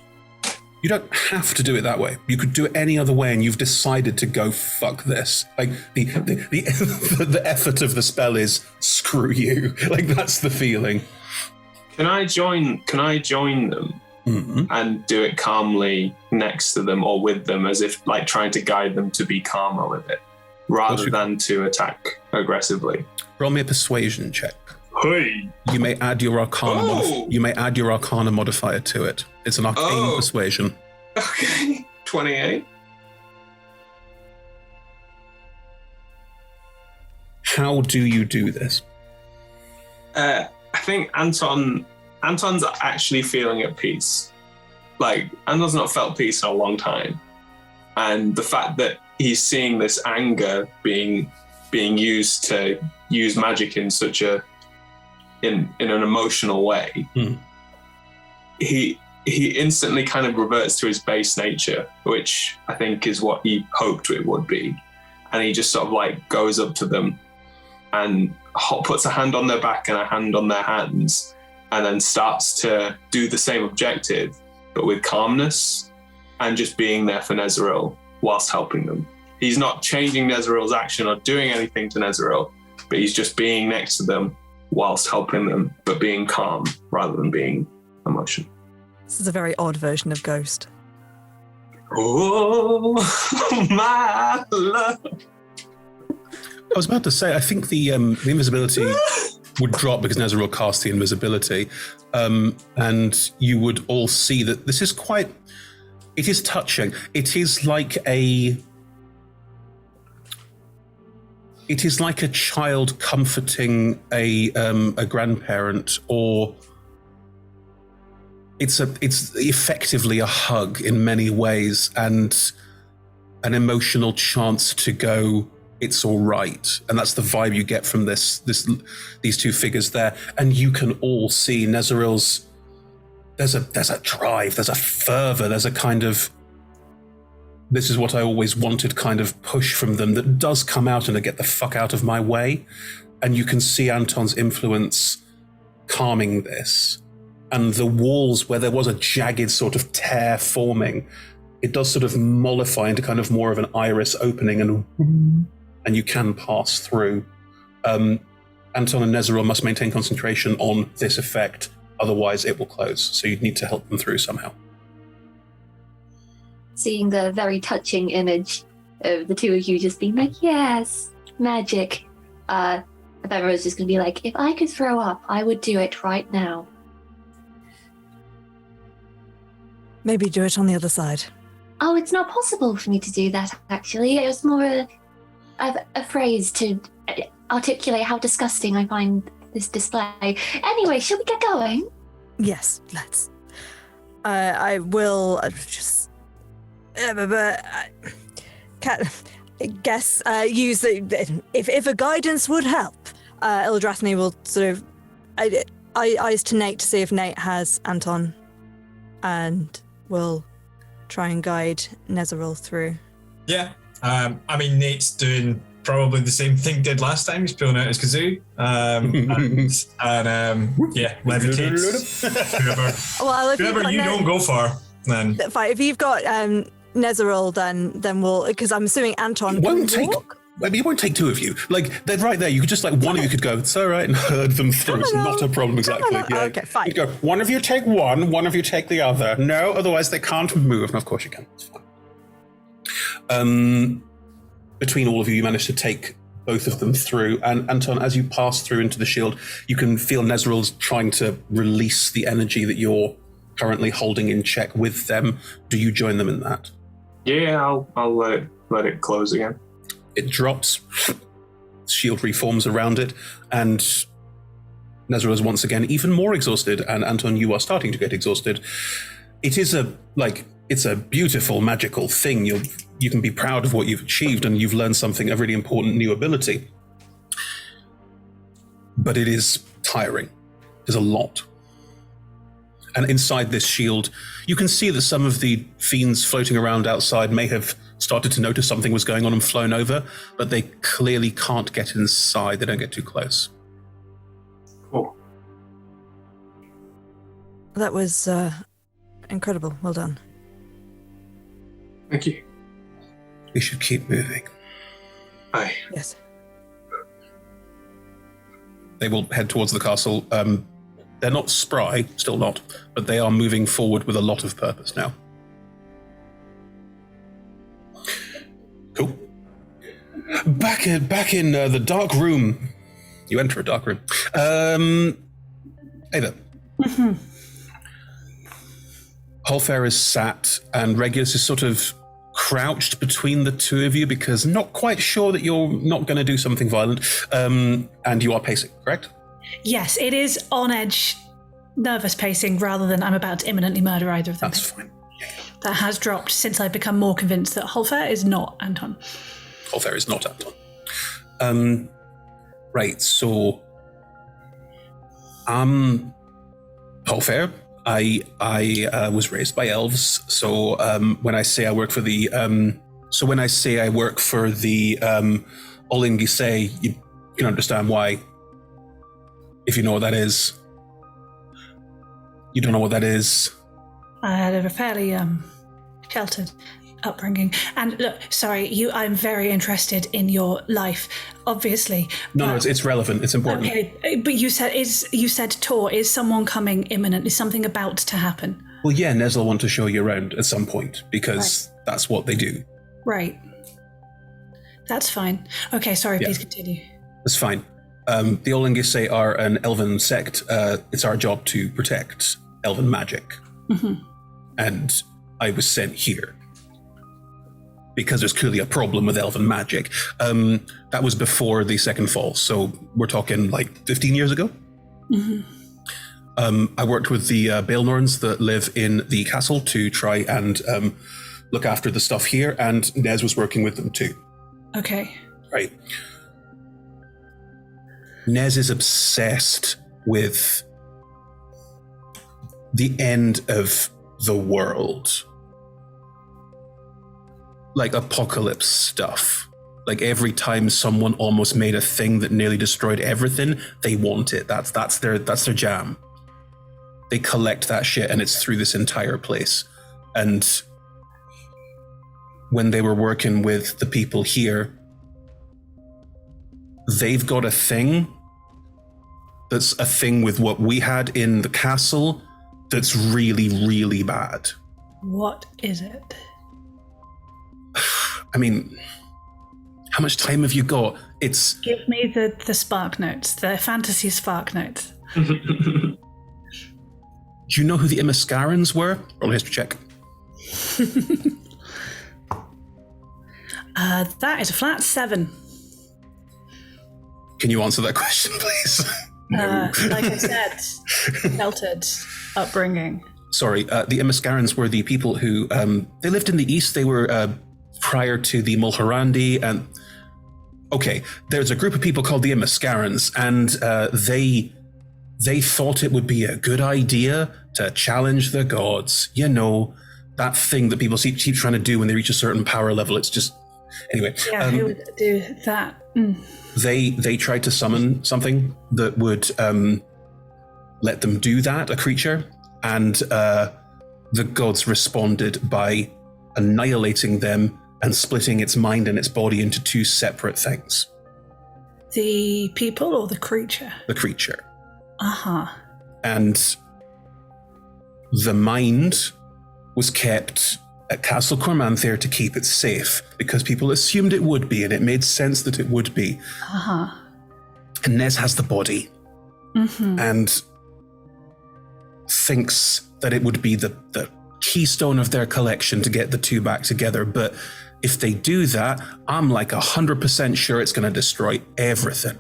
A: You don't have to do it that way. You could do it any other way, and you've decided to go fuck this. Like the effort of the spell is screw you. Like that's the feeling.
E: Can I join them and do it calmly next to them or with them, as if like trying to guide them to be calmer with it, rather than to attack aggressively?
A: Roll me a persuasion check.
E: Hey.
A: You may add your Arcana modifier to it. It's an arcane persuasion.
E: Okay, 28.
A: How do you do this?
E: I think Anton's actually feeling at peace. Like, Anton's not felt peace in a long time. And the fact that he's seeing this anger being used to use magic in such in an emotional way, he instantly kind of reverts to his base nature, which I think is what he hoped it would be. And he just sort of like goes up to them and puts a hand on their back and a hand on their hands, and then starts to do the same objective, but with calmness and just being there for Nezeril whilst helping them. He's not changing Nezeril's action or doing anything to Nezeril, but he's just being next to them whilst helping them, but being calm rather than being emotional.
B: This is a very odd version of Ghost.
E: Oh, my love.
A: I was about to say, I think the invisibility would drop because Nezeril cast the invisibility, and you would all see that this is it is touching. It is like a child comforting a grandparent, or it's effectively a hug in many ways, and an emotional chance to go, it's all right. And that's the vibe you get from these two figures there. And you can all see Nezeril's, there's a drive, there's a fervor, there's a kind of, this is what I always wanted kind of push from them that does come out and get the fuck out of my way. And you can see Anton's influence calming this. And the walls where there was a jagged sort of tear forming, it does sort of mollify into kind of more of an iris opening, and you can pass through. Anton and Nezeril must maintain concentration on this effect, otherwise it will close. So you'd need to help them through somehow.
F: Seeing the very touching image of the two of you just being like, yes, magic. Ephemera's just going to be like, if I could throw up, I would do it right now.
B: Maybe do it on the other side.
F: Oh, it's not possible for me to do that, actually. It was more a phrase to articulate how disgusting I find this display. Anyway, shall we get going?
B: Yes, let's. I will just... I guess use the... If a guidance would help, Eldrathni will sort of... eyes to Nate to see if Nate has Anton, and will try and guide Nezeril through.
N: Yeah. I mean, Nate's doing probably the same thing he did last time. He's pulling out his kazoo. Levitates. whoever you don't go for, then.
B: Fine. If you've got Nezeril, then we'll... Because I'm assuming Anton can walk.
A: It won't take two of you. Like, they're right there. You could just, like, one of you could go, it's all right, and herd them through. It's not a problem, exactly. Yeah.
B: Okay, fine.
A: You'd go, one of you take one of you take the other. No, otherwise they can't move. And of course you can. It's fine. Between all of you, you manage to take both of them through. And Anton, as you pass through into the shield, you can feel Nezeril's trying to release the energy that you're currently holding in check with them. Do you join them in that?
E: Yeah, I'll let it close again.
A: It drops, shield reforms around it, and Nezra is once again even more exhausted, and Anton, you are starting to get exhausted. It is it's a beautiful, magical thing. You can be proud of what you've achieved, and you've learned something, a really important new ability. But it is tiring. There's a lot. And inside this shield, you can see that some of the fiends floating around outside may have started to notice something was going on and flown over, but they clearly can't get inside. They don't get too close.
E: Cool.
B: That was incredible. Well done.
E: Thank you.
A: We should keep moving.
E: Aye.
B: Yes.
A: They will head towards the castle. They're not spry, still not, but they are moving forward with a lot of purpose now. Cool. Back in the dark room. You enter a dark room. Ava.
C: Mm-hmm.
A: Holfair is sat, and Regulus is sort of crouched between the two of you because not quite sure that you're not going to do something violent. And you are pacing, correct?
C: Yes, it is on edge, nervous pacing rather than I'm about to imminently murder either of them.
A: That's fine.
C: That has dropped since I've become more convinced that Holfair is not Anton.
A: Holfair is not Anton. Right, so Holfair, I was raised by elves, so when I say I work for the Olingise, you can understand why. If you know what that is. You don't know what that is.
C: I had a fairly sheltered upbringing. And look, sorry, I'm very interested in your life, obviously.
A: No, it's relevant. It's important.
C: Okay, but you said Tor, is someone coming imminent? Is something about to happen?
A: Well, yeah, Nez will want to show you around at some point because that's what they do.
C: Right. That's fine. Okay, sorry, please continue.
A: That's fine. The Olingise are an elven sect. It's our job to protect elven magic.
C: Mm-hmm.
A: And I was sent here because there's clearly a problem with elven magic. That was before the Second Fall, so we're talking like 15 years ago.
C: Mm-hmm.
A: I worked with the Baelnorns that live in the castle to try and look after the stuff here, and Nez was working with them too.
C: Okay.
A: Right. Nez is obsessed with the end of the world. Like apocalypse stuff. Like every time someone almost made a thing that nearly destroyed everything, they want it. That's their jam. They collect that shit, and it's through this entire place. And when they were working with the people here, they've got a thing that's a thing with what we had in the castle that's really, really bad.
C: What is it?
A: I mean, how much time have you got?
C: Give me the spark notes, the fantasy spark notes.
A: Do you know who the Imascarans were? Roll a history check.
C: That is a flat 7.
A: Can you answer that question, please? No.
C: Like I said, sheltered upbringing.
A: Sorry, the Imascarans were the people who they lived in the east. They were prior to the Mulhorandi, and there's a group of people called the Imascarans, and they thought it would be a good idea to challenge the gods. You know, that thing that people keep trying to do when they reach a certain power level. It's just anyway.
C: Yeah, who would do that? Mm.
A: They tried to summon something that would let them do that, a creature, and the gods responded by annihilating them and splitting its mind and its body into 2 separate things.
C: The people or the creature?
A: The creature.
C: Uh-huh.
A: And the mind was kept at Castle Cormathyr to keep it safe, because people assumed it would be, and it made sense that it would be.
C: Uh-huh.
A: And Nez has the body, and thinks that it would be the keystone of their collection to get the 2 back together, but if they do that, I'm like 100% sure it's going to destroy everything.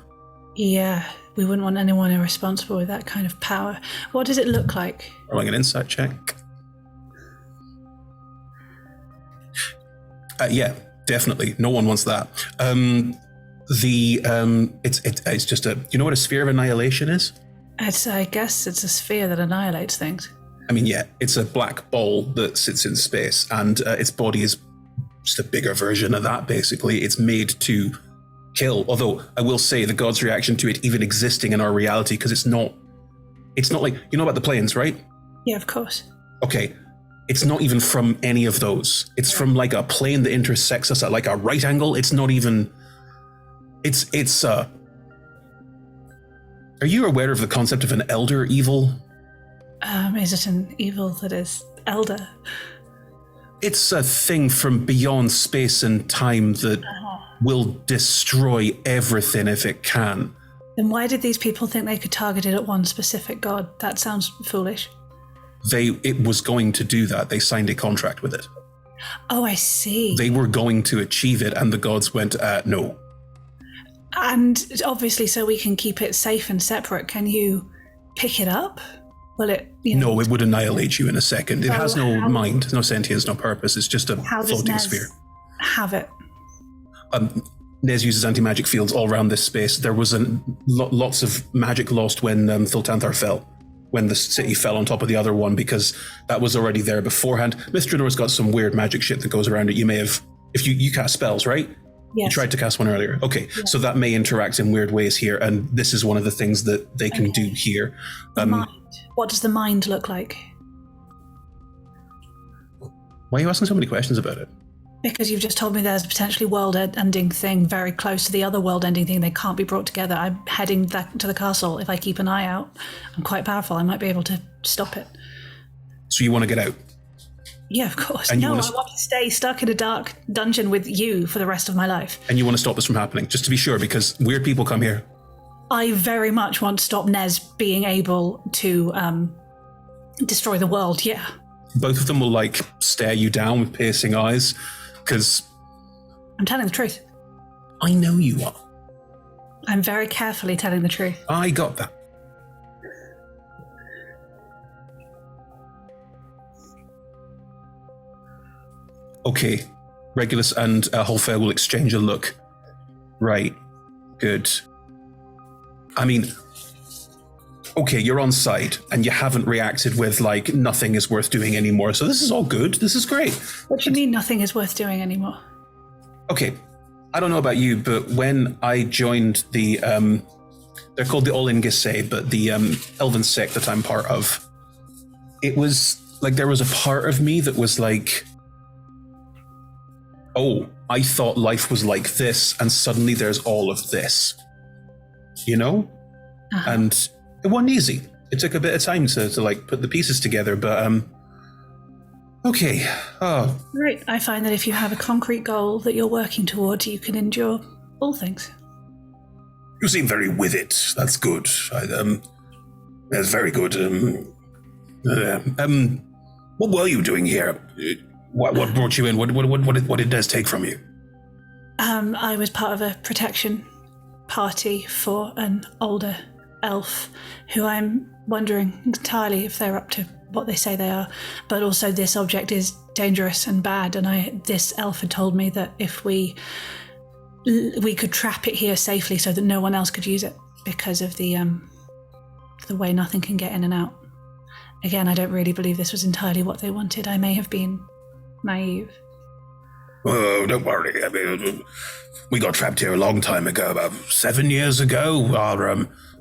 C: Yeah, we wouldn't want anyone irresponsible with that kind of power. What does it look like?
A: Rolling an insight check. Yeah, definitely. No one wants that. It's just a. You know what a sphere of annihilation is?
C: I guess it's a sphere that annihilates things.
A: I mean, yeah, it's a black ball that sits in space, and its body is just a bigger version of that. Basically, it's made to kill. Although I will say the gods' reaction to it even existing in our reality, because it's not like, you know about the planes, right?
C: Yeah, of course.
A: Okay. It's not even from any of those. It's from like a plane that intersects us at like a right angle. It's not even. Are you aware of the concept of an elder evil?
C: Is it an evil that is elder?
A: It's a thing from beyond space and time that will destroy everything if it can.
C: Then why did these people think they could target it at one specific god? That sounds foolish.
A: It was going to do that. They signed a contract with it.
C: Oh, I see.
A: They were going to achieve it, and the gods went, no.
C: And obviously, so we can keep it safe and separate, can you pick it up? Will it,
A: No, it would annihilate you in a second. It has no mind, no sentience, no purpose. It's just a floating sphere.
C: Have it?
A: Nez uses anti-magic fields all around this space. There was lots of magic lost when Thultanthar fell. When the city fell on top of the other one, because that was already there beforehand. Dranor's got some weird magic shit that goes around it. You may have, if you cast spells, right?
C: Yes.
A: You tried to cast one earlier. Okay, so that may interact in weird ways here, and this is one of the things that they can do here.
C: Mind. What does the mind look like?
A: Why are you asking so many questions about it?
C: Because you've just told me there's a potentially world-ending thing very close to the other world-ending thing. They can't be brought together. I'm heading back to the castle. If I keep an eye out, I'm quite powerful. I might be able to stop it.
A: So you want to get out?
C: Yeah, of course.
A: And
C: I want to stay stuck in a dark dungeon with you for the rest of my life.
A: And you want to stop this from happening, just to be sure, because weird people come here.
C: I very much want to stop Nez being able to destroy the world, yeah.
A: Both of them will, like, stare you down with piercing eyes. Because
C: I'm telling the truth.
A: I know you are.
C: I'm very carefully telling the truth.
A: I got that. Okay. Regulus and Holfair will exchange a look. Right. Good. I mean, okay, you're on side, and you haven't reacted with, like, nothing is worth doing anymore, so this is all good. This is great.
C: What do you mean nothing is worth doing anymore?
A: Okay, I don't know about you, but when I joined the, they're called the Olingise, but the elven sect that I'm part of, it was, like, there was a part of me that was like, oh, I thought life was like this, and suddenly there's all of this. You know? Uh-huh. And it wasn't easy. It took a bit of time to like put the pieces together, but okay. Oh.
C: Right. I find that if you have a concrete goal that you're working towards, you can endure all things.
A: You seem very with it. That's good. That's very good. What were you doing here? What brought you in? What did Des take from you?
C: I was part of a protection party for an older elf who I'm wondering entirely if they're up to what they say they are, but also this object is dangerous and bad, and this elf had told me that if we could trap it here safely so that no one else could use it because of the way nothing can get in and out. Again, I don't really believe this was entirely what they wanted. I may have been naive.
A: Oh, don't worry. I mean, we got trapped here a long time ago, about 7 years ago.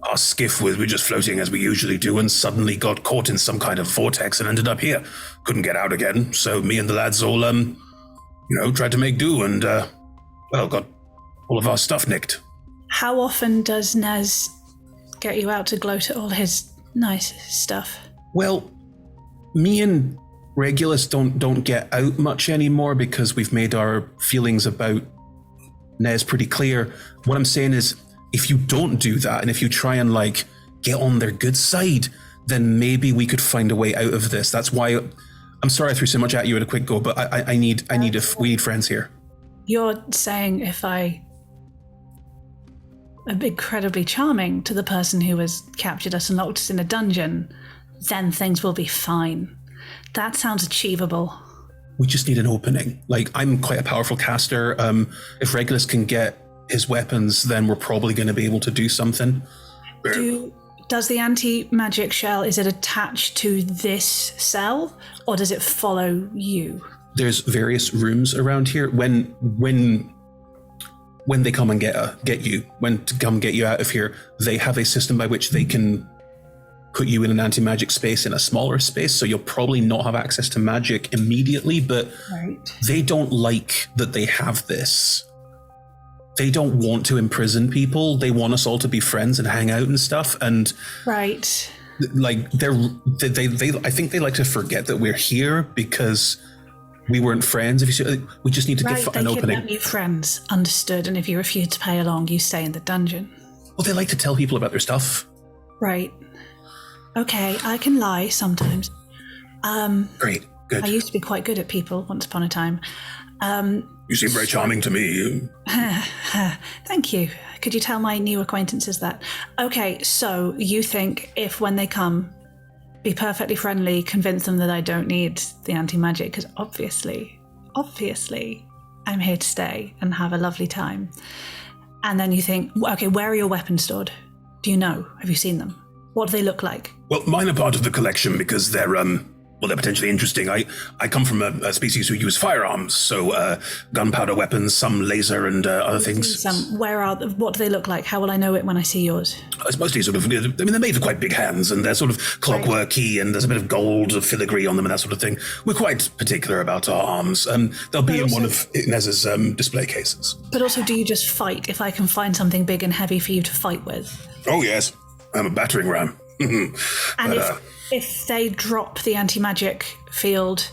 A: Our skiff was just floating as we usually do, and suddenly got caught in some kind of vortex and ended up here. Couldn't get out again, so me and the lads all, tried to make do, and got all of our stuff nicked.
C: How often does Nez get you out to gloat at all his nice stuff?
A: Well, me and Regulus don't get out much anymore because we've made our feelings about Nez pretty clear. What I'm saying is, if you don't do that, and if you try and get on their good side, then maybe we could find a way out of this. That's why I'm sorry I threw so much at you at a quick go, but we need friends here.
C: You're saying if I am incredibly charming to the person who has captured us and locked us in a dungeon, then things will be fine. That sounds achievable.
A: We just need an opening. Like, I'm quite a powerful caster. If Regulus can get his weapons, then we're probably going to be able to do something.
C: Does the anti-magic shell, is it attached to this cell, or does it follow you?
A: There's various rooms around here. When they come and get you out of here, they have a system by which they can put you in an anti-magic space in a smaller space, so you'll probably not have access to magic immediately, but they don't like that they have this. They don't want to imprison people. They want us all to be friends and hang out and stuff, and like they I think they like to forget that we're here because we weren't friends. We just need to give an opening.
C: They kidnap you friends, understood, and if you refuse to pay along, you stay in the dungeon.
A: Well, they like to tell people about their stuff.
C: Right. Okay, I can lie sometimes.
A: Great, good.
C: I used to be quite good at people once upon a time.
A: You seem very charming to me.
C: Thank you. Could you tell my new acquaintances that? Okay, so you think if when they come, be perfectly friendly, convince them that I don't need the anti-magic, because obviously, I'm here to stay and have a lovely time. And then you think, okay, where are your weapons stored? Do you know? Have you seen them? What do they look like?
A: Well, mine are part of the collection because they're potentially interesting. I come from a species who use firearms, so gunpowder weapons, some laser and other things.
C: What do they look like? How will I know it when I see yours?
A: It's mostly sort of, they're made with quite big hands and they're sort of clockworky and there's a bit of gold filigree on them and that sort of thing. We're quite particular about our arms. They'll be in one of Inez's display cases.
C: But also, do you just fight if I can find something big and heavy for you to fight with?
A: Oh, yes. I'm a battering ram.
C: And if they drop the anti-magic field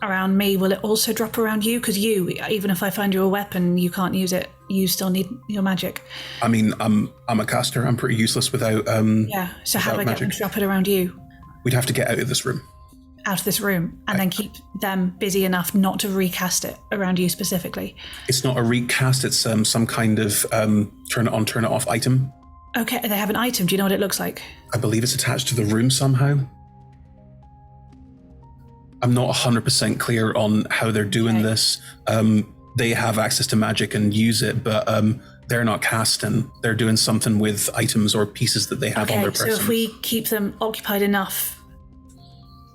C: around me, will it also drop around you? Because even if I find you a weapon, you can't use it. You still need your magic.
A: I mean, I'm a caster. I'm pretty useless without
C: so how do I get them to drop it around you?
A: We'd have to get out of this room.
C: Out of this room, and then keep them busy enough not to recast it around you specifically.
A: It's not a recast. It's some kind of turn it on, turn it off item.
C: Okay, they have an item. Do you know what it looks like?
A: I believe it's attached to the room somehow. I'm not 100% clear on how they're doing this. They have access to magic and use it, but they're not casting. They're doing something with items or pieces that they have on their person.
C: So if we keep them occupied enough,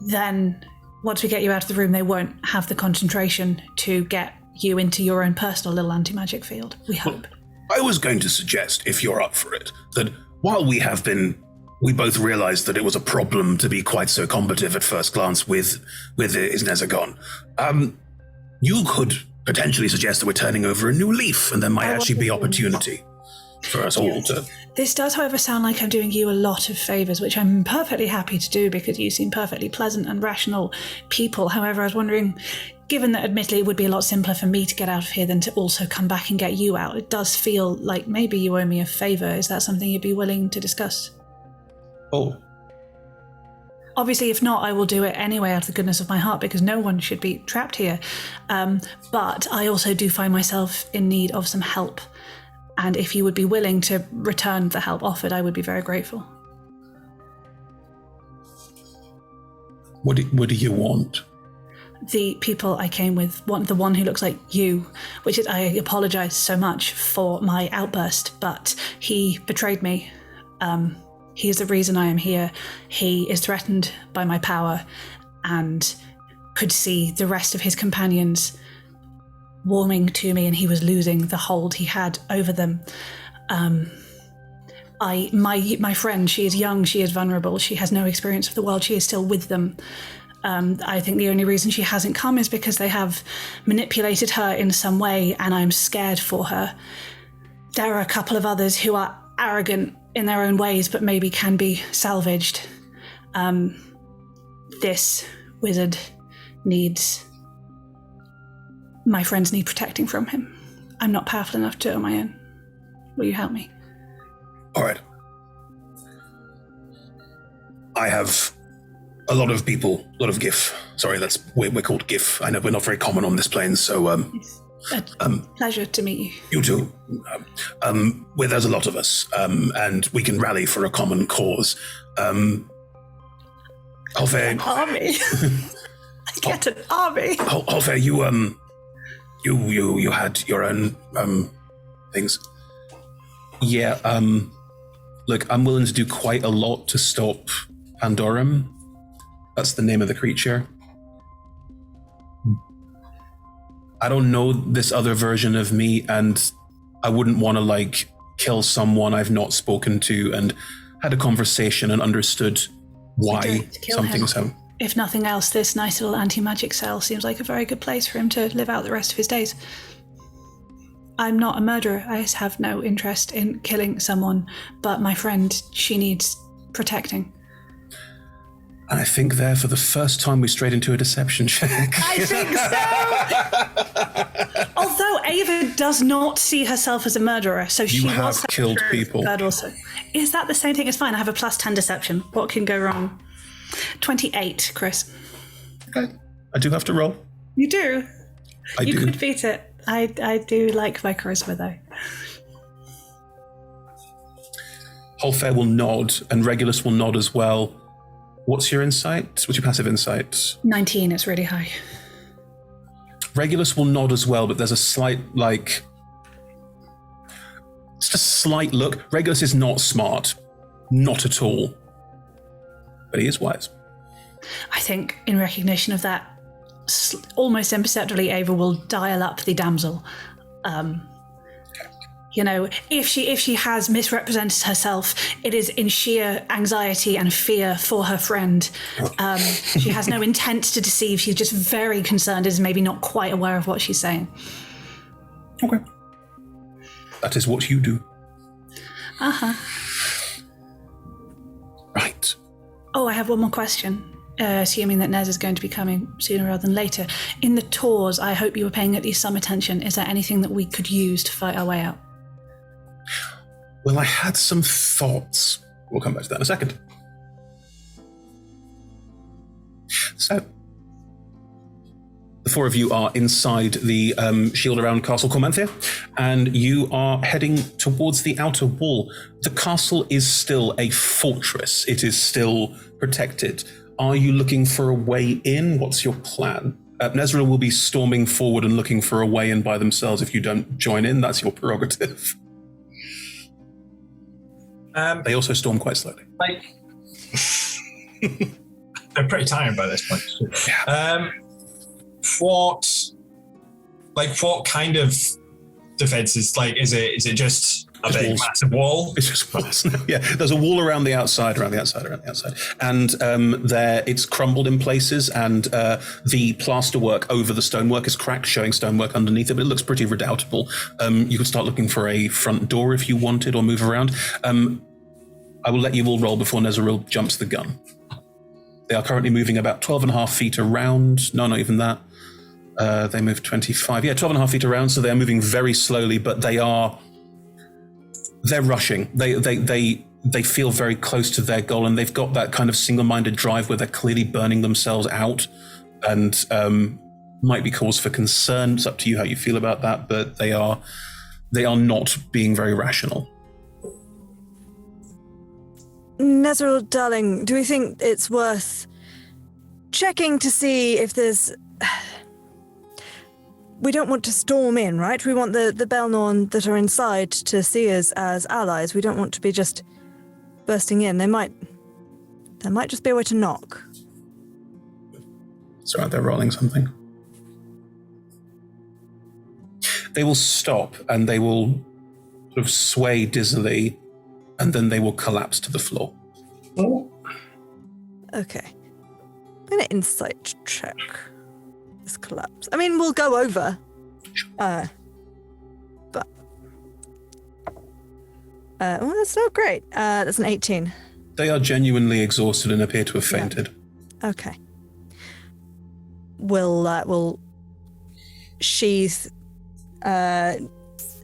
C: then once we get you out of the room, they won't have the concentration to get you into your own personal little anti-magic field, we hope.
A: I was going to suggest, if you're up for it, that while we both realized that it was a problem to be quite so combative at first glance with Isnezagon, you could potentially suggest that we're turning over a new leaf, and there might actually be opportunity for us all to...
C: This does, however, sound like I'm doing you a lot of favors, which I'm perfectly happy to do because you seem perfectly pleasant and rational people. However, I was wondering, given that admittedly it would be a lot simpler for me to get out of here than to also come back and get you out, it does feel like maybe you owe me a favor. Is that something you'd be willing to discuss?
A: Oh.
C: Obviously, if not, I will do it anyway out of the goodness of my heart because no one should be trapped here. But I also do find myself in need of some help. And if you would be willing to return the help offered, I would be very grateful.
A: What do you want?
C: The people I came with, the one who looks like you, which is, I apologize so much for my outburst, but he betrayed me. He is the reason I am here. He is threatened by my power and could see the rest of his companions warming to me, and he was losing the hold he had over them. My friend, she is young, she is vulnerable, she has no experience of the world, she is still with them. I think the only reason she hasn't come is because they have manipulated her in some way, and I'm scared for her. There are a couple of others who are arrogant in their own ways, but maybe can be salvaged. This wizard needs... My friends need protecting from him. I'm not powerful enough to do it on my own. Will you help me?
A: All right. I have a lot of people, a lot of GIF. Sorry, we're called GIF. I know we're not very common on this plane, so
C: Pleasure to meet you.
O: You too. Well, there's a lot of us, and we can rally for a common cause.
C: Army. I get an army.
O: Alfair, you had your own things.
A: Yeah. Look, I'm willing to do quite a lot to stop Pandorum. That's the name of the creature. I don't know this other version of me, and I wouldn't want to, kill someone I've not spoken to and had a conversation and understood why something's happened.
C: If nothing else, this nice little anti-magic cell seems like a very good place for him to live out the rest of his days. I'm not a murderer. I have no interest in killing someone, but my friend, she needs protecting.
A: I think there, for the first time, we strayed into a deception check.
C: I think so! Although Ava does not see herself as a murderer, so she
A: have killed people.
C: That also. Is that the same thing? It's fine. I have a +10 deception. What can go wrong? 28, Chris.
A: Okay. I do have to roll.
C: You do? You
A: do.
C: could beat it. I do like my charisma, though.
A: Holfair will nod, and Regulus will nod as well. What's your insight? What's your passive insight?
C: 19, it's really high.
A: Regulus will nod as well, but there's a slight, it's a slight look. Regulus is not smart. Not at all. But he is wise.
C: I think in recognition of that, almost imperceptibly, Ava will dial up the damsel. If she has misrepresented herself, it is in sheer anxiety and fear for her friend. She has no intent to deceive. She's just very concerned, is maybe not quite aware of what she's saying.
A: Okay. That is what you do.
C: Uh-huh.
A: Right.
C: Oh, I have one more question. Assuming that Nez is going to be coming sooner rather than later. In the tours, I hope you were paying at least some attention. Is there anything that we could use to fight our way out?
A: Well, I had some thoughts. We'll come back to that in a second. So, the four of you are inside the shield around Castle Cormathyr, and you are heading towards the outer wall. The castle is still a fortress. It is still protected. Are you looking for a way in? What's your plan? Nezra will be storming forward and looking for a way in by themselves. If you don't join in, that's your prerogative. They also storm quite slowly.
N: I'm pretty tired by this point. What kind of defense is is it just a big massive wall?
A: It's just walls. Yeah, there's a wall around the outside, and it's crumbled in places, and the plasterwork over the stonework is cracked, showing stonework underneath it. But it looks pretty redoubtable. You could start looking for a front door if you wanted, or move around. I will let you all roll before Nezaril jumps the gun. They are currently moving about 12.5 feet around. No, not even that. They move 25. Yeah, 12.5 feet around. So they are moving very slowly, but they're rushing. They feel very close to their goal, and they've got that kind of single-minded drive where they're clearly burning themselves out, and might be cause for concern. It's up to you how you feel about that, but they are not being very rational.
B: Nezril, darling, do we think it's worth checking to see if there's... We don't want to storm in, right? We want the Belnorn that are inside to see us as allies. We don't want to be just bursting in. There might just be a way to knock.
A: Sorry, they're rolling something. They will stop and they will sort of sway dizzily, and then they will collapse to the floor.
B: Oh. Okay. I'm going to insight check this collapse. I mean, we'll go over. But... well, that's not great. That's an 18.
A: They are genuinely exhausted and appear to have fainted.
B: Yeah. Okay. We'll sheath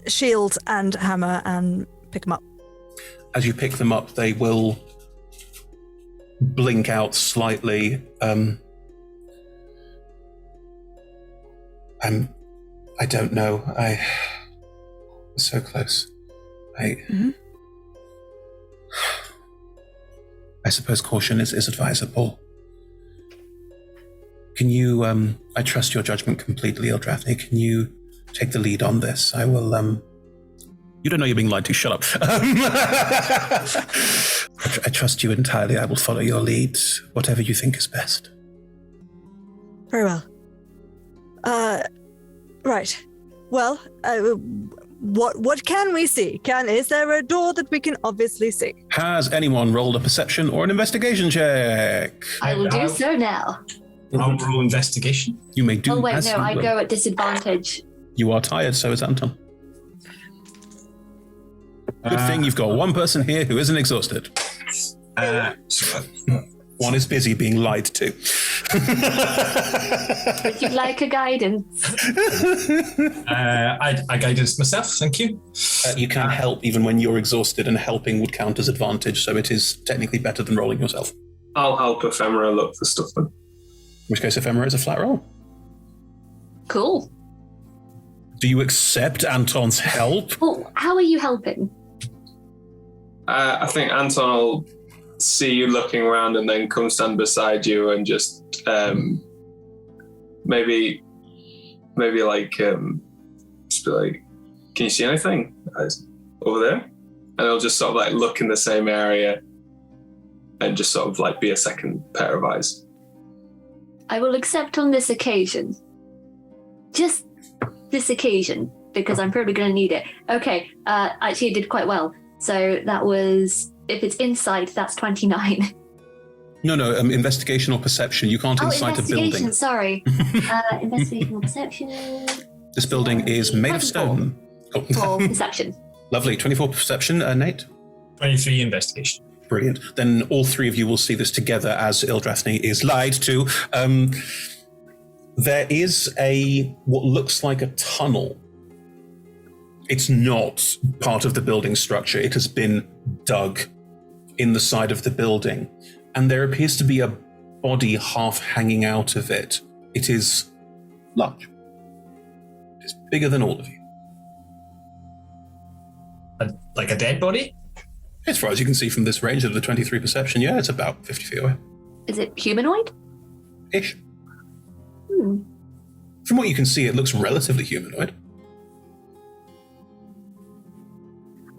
B: shield and hammer and pick them up.
A: As you pick them up, they will blink out slightly. I'm I don't know. I was so close. I suppose caution is advisable. Can you, I trust your judgment completely, Eldrathni. Can you take the lead on this? I will, You don't know you're being lied to. Shut up. I trust you entirely. I will follow your lead, whatever you think is best.
B: Very well. Right. Well, what can we see? Is there a door that we can obviously see?
A: Has anyone rolled a perception or an investigation check?
F: I will do so now.
N: I'll roll investigation.
A: You may do.
F: Oh wait,
A: as
F: no,
A: you
F: I
A: will.
F: go at disadvantage.
A: You are tired, so is Anton. Good thing you've got one person here who isn't exhausted. One is busy being lied to.
F: Would you like a guidance?
N: I guidance myself, thank you.
A: You can help even when you're exhausted, and helping would count as advantage, so it is technically better than rolling yourself.
E: I'll help Ephemera look for stuff then.
A: In which case, Ephemera is a flat roll.
F: Cool.
A: Do you accept Anton's help?
F: Well, how are you helping?
E: I think Anton will see you looking around and then come stand beside you and just maybe like just be like, can you see anything over there? And he'll just sort of like look in the same area and just sort of like be a second pair of eyes.
F: I will accept on this occasion. Just this occasion, because I'm probably going to need it. Okay, actually, I did quite well. So that was, if it's insight, that's 29.
A: No, investigation or perception. You can't insight a building.
F: Sorry. Investigation or perception.
A: This building is made of stone.
F: Or perception.
A: Lovely. 24 perception, Nate?
N: 23 investigation.
A: Brilliant. Then all three of you will see this together as Eldrathni is lied to. There is what looks like a tunnel. It's not part of the building structure. It has been dug in the side of the building. And there appears to be a body half hanging out of it. It is large. It is bigger than all of you.
N: Like a dead body?
A: As far as you can see from this range of the 23 perception, yeah, it's about 50 feet away.
F: Is it humanoid?
A: Ish. From what you can see, it looks relatively humanoid.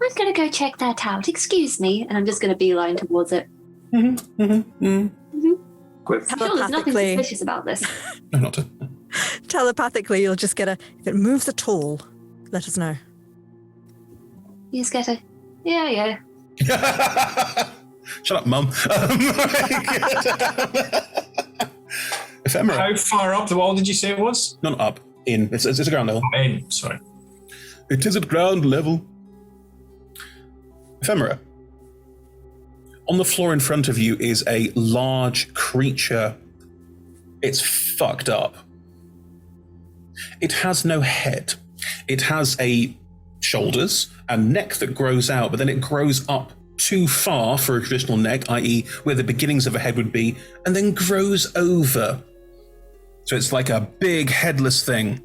F: I'm going to go check that out. Excuse me. And I'm just going to beeline towards it.
B: Telepathically.
F: I'm sure there's nothing suspicious about this.
A: No, not
B: Telepathically, you'll just get if it moves at all, let us know.
F: You just get a, yeah.
A: Shut up, Mum. Ephemera.
N: How far up the wall did you say it was?
A: Not up. In. It's at ground level.
N: In, sorry.
A: It is at ground level. Ephemera. On the floor in front of you is a large creature. It's fucked up. It has no head. It has shoulders and neck that grows out, but then it grows up too far for a traditional neck, i.e. where the beginnings of a head would be, and then grows over. So it's like a big headless thing.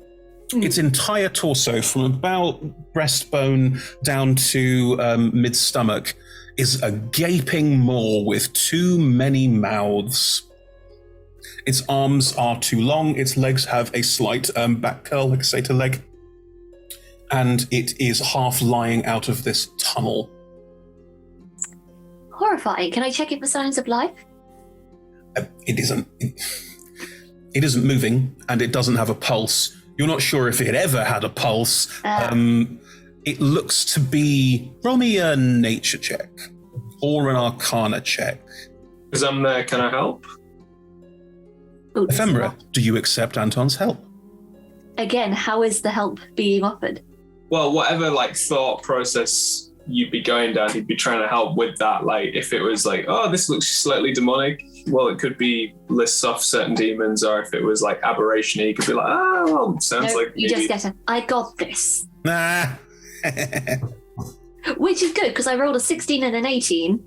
A: Its entire torso, from about breastbone down to mid-stomach, is a gaping maw with too many mouths. Its arms are too long, its legs have a slight back curl, like a satyr leg, and it is half lying out of this tunnel.
F: Horrifying. Can I check it for signs of life?
A: It isn't moving, and it doesn't have a pulse. You're not sure if it ever had a pulse. It looks to be... Roll me a nature check or an arcana check.
E: Because I'm there, can I help?
A: Ephemera, do you accept Anton's help?
F: Again, how is the help being offered?
E: Well, whatever thought process you'd be going down, he'd be trying to help with that. Like, if it was like, oh, this looks slightly demonic, well, it could be lists off certain demons, or if it was like aberration, he could be like, well, sounds like
F: you
E: maybe...
F: just get I got this.
A: Nah.
F: Which is good, because I rolled a 16 and an 18.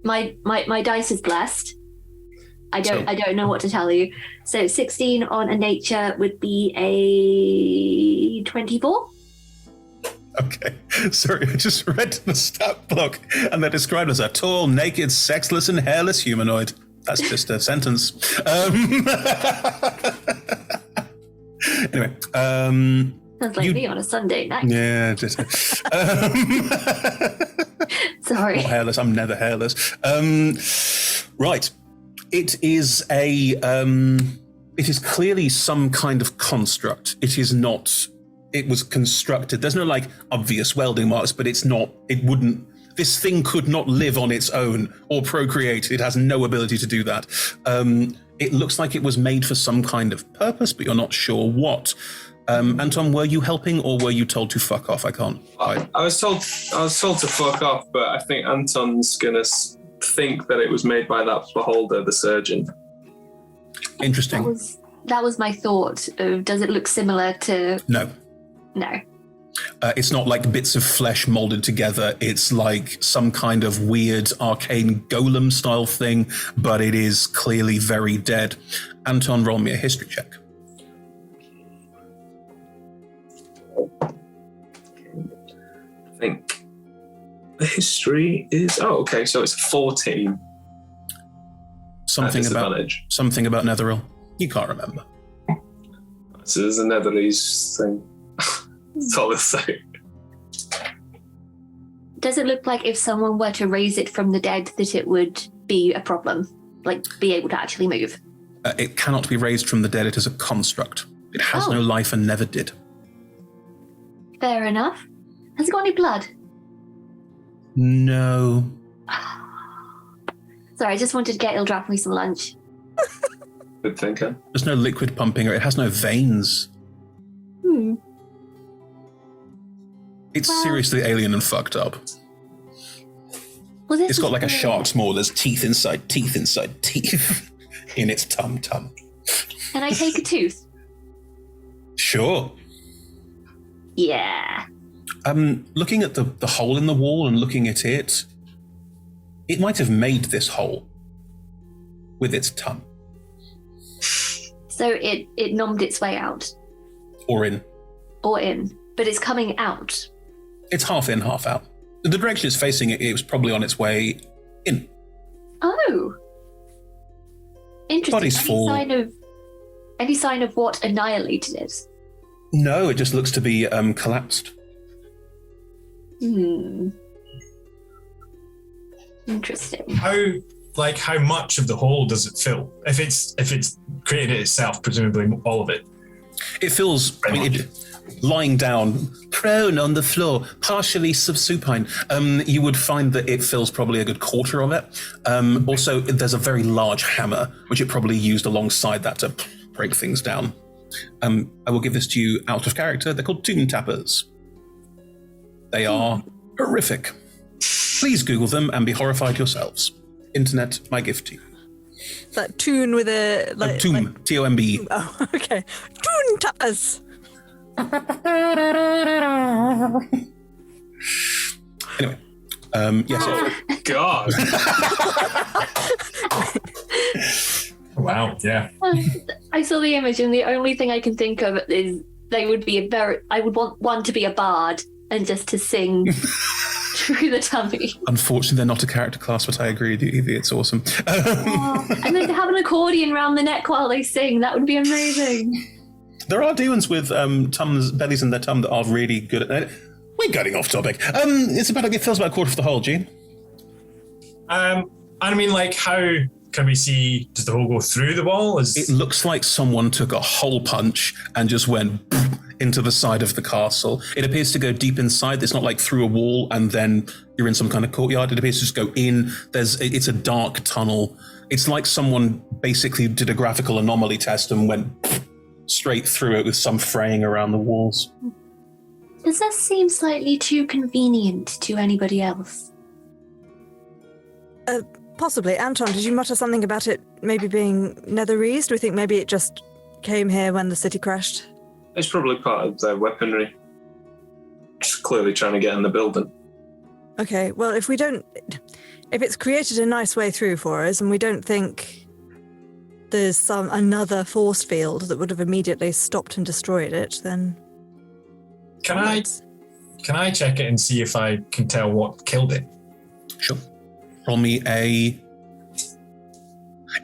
F: My dice is blessed. I don't know what to tell you. So 16 on a nature would be a 24.
A: Okay, sorry, I just read the stat block, and they're described as a tall, naked, sexless, and hairless humanoid. That's just a sentence. Anyway,
F: sounds like me on a Sunday night.
A: Yeah, just.
F: Sorry.
A: Not hairless. I'm never hairless. Right, it is a. It is clearly some kind of construct. It is not. It was constructed. There's no like obvious welding marks, but it's not. It wouldn't. This thing could not live on its own or procreate. It has no ability to do that. It looks like it was made for some kind of purpose, but you're not sure what. Anton, were you helping or were you told to fuck off? I can't.
E: I was told to fuck off, but I think Anton's gonna think that it was made by that beholder, the surgeon.
A: Interesting.
F: That was my thought. Does it look similar to?
A: No.
F: No.
A: It's not like bits of flesh molded together. It's like some kind of weird arcane golem style thing, but it is clearly very dead. Anton, roll me a history check.
E: I think the history is... Oh, okay, so it's 14.
A: Something about Netheril. You can't remember.
E: So there's a Netherese thing. That's all I'll say.
F: Does it look like if someone were to raise it from the dead that it would be a problem? Like, be able to actually move?
A: It cannot be raised from the dead. It is a construct. It has no life and never did.
F: Fair enough. Has it got any blood?
A: No.
F: Sorry, I just wanted to get Ildrafni some lunch.
E: Good thinker.
A: There's no liquid pumping, or it has no veins. It's seriously alien and fucked up.
F: Well,
A: it's got like a shark's maw. There's teeth inside teeth in its tum.
F: Can I take a tooth?
A: Sure.
F: Yeah.
A: Looking at the hole in the wall and looking at it, it might have made this hole with its tongue.
F: So it nommed its way out.
A: Or in.
F: But it's coming out.
A: It's half in, half out. The direction it's facing, it was probably on its way in.
F: Oh. Interesting.
A: Body's full.
F: Any sign of what annihilated it?
A: No, it just looks to be collapsed.
F: Interesting.
N: How much of the hole does it fill? If it's created it itself, presumably all of it.
A: It fills. Lying down, prone on the floor, partially supine, you would find that it fills probably a good quarter of it. Also, there's a very large hammer, which it probably used alongside that to break things down. I will give this to you out of character. They're called tomb tappers. They are horrific. Please Google them and be horrified yourselves. Internet, my gift to you.
B: That tune with a...
A: tomb, T-O-M-B.
B: Oh, okay. Tune tappers.
A: Anyway, yes.
E: Oh, God.
N: Wow, yeah.
F: I saw the image, and the only thing I can think of is I would want one to be a bard and just to sing through the tummy.
A: Unfortunately, they're not a character class, but I agree with you, Evie. It's awesome.
F: And then to have an accordion around the neck while they sing, that would be amazing.
A: There are demons with bellies in their tum that are really good at it. We're getting off topic. It feels about a quarter of the hole, Gene.
N: I mean, like, how can we see? Does the hole go through the wall?
A: It looks like someone took a hole punch and just went into the side of the castle. It appears to go deep inside. It's not like through a wall and then you're in some kind of courtyard. It appears to just go in. It's a dark tunnel. It's like someone basically did a graphical anomaly test and went straight through it with some fraying around the walls.
F: Does that seem slightly too convenient to anybody else?
B: Possibly. Anton, did you mutter something about it maybe being Netherese? Do we think maybe it just came here when the city crashed?
E: It's probably part of their weaponry. Just clearly trying to get in the building.
B: Okay, well, if it's created a nice way through for us and we don't think there's another force field that would have immediately stopped and destroyed it, then...
N: Can I check it and see if I can tell what killed it?
A: Sure. Roll me a...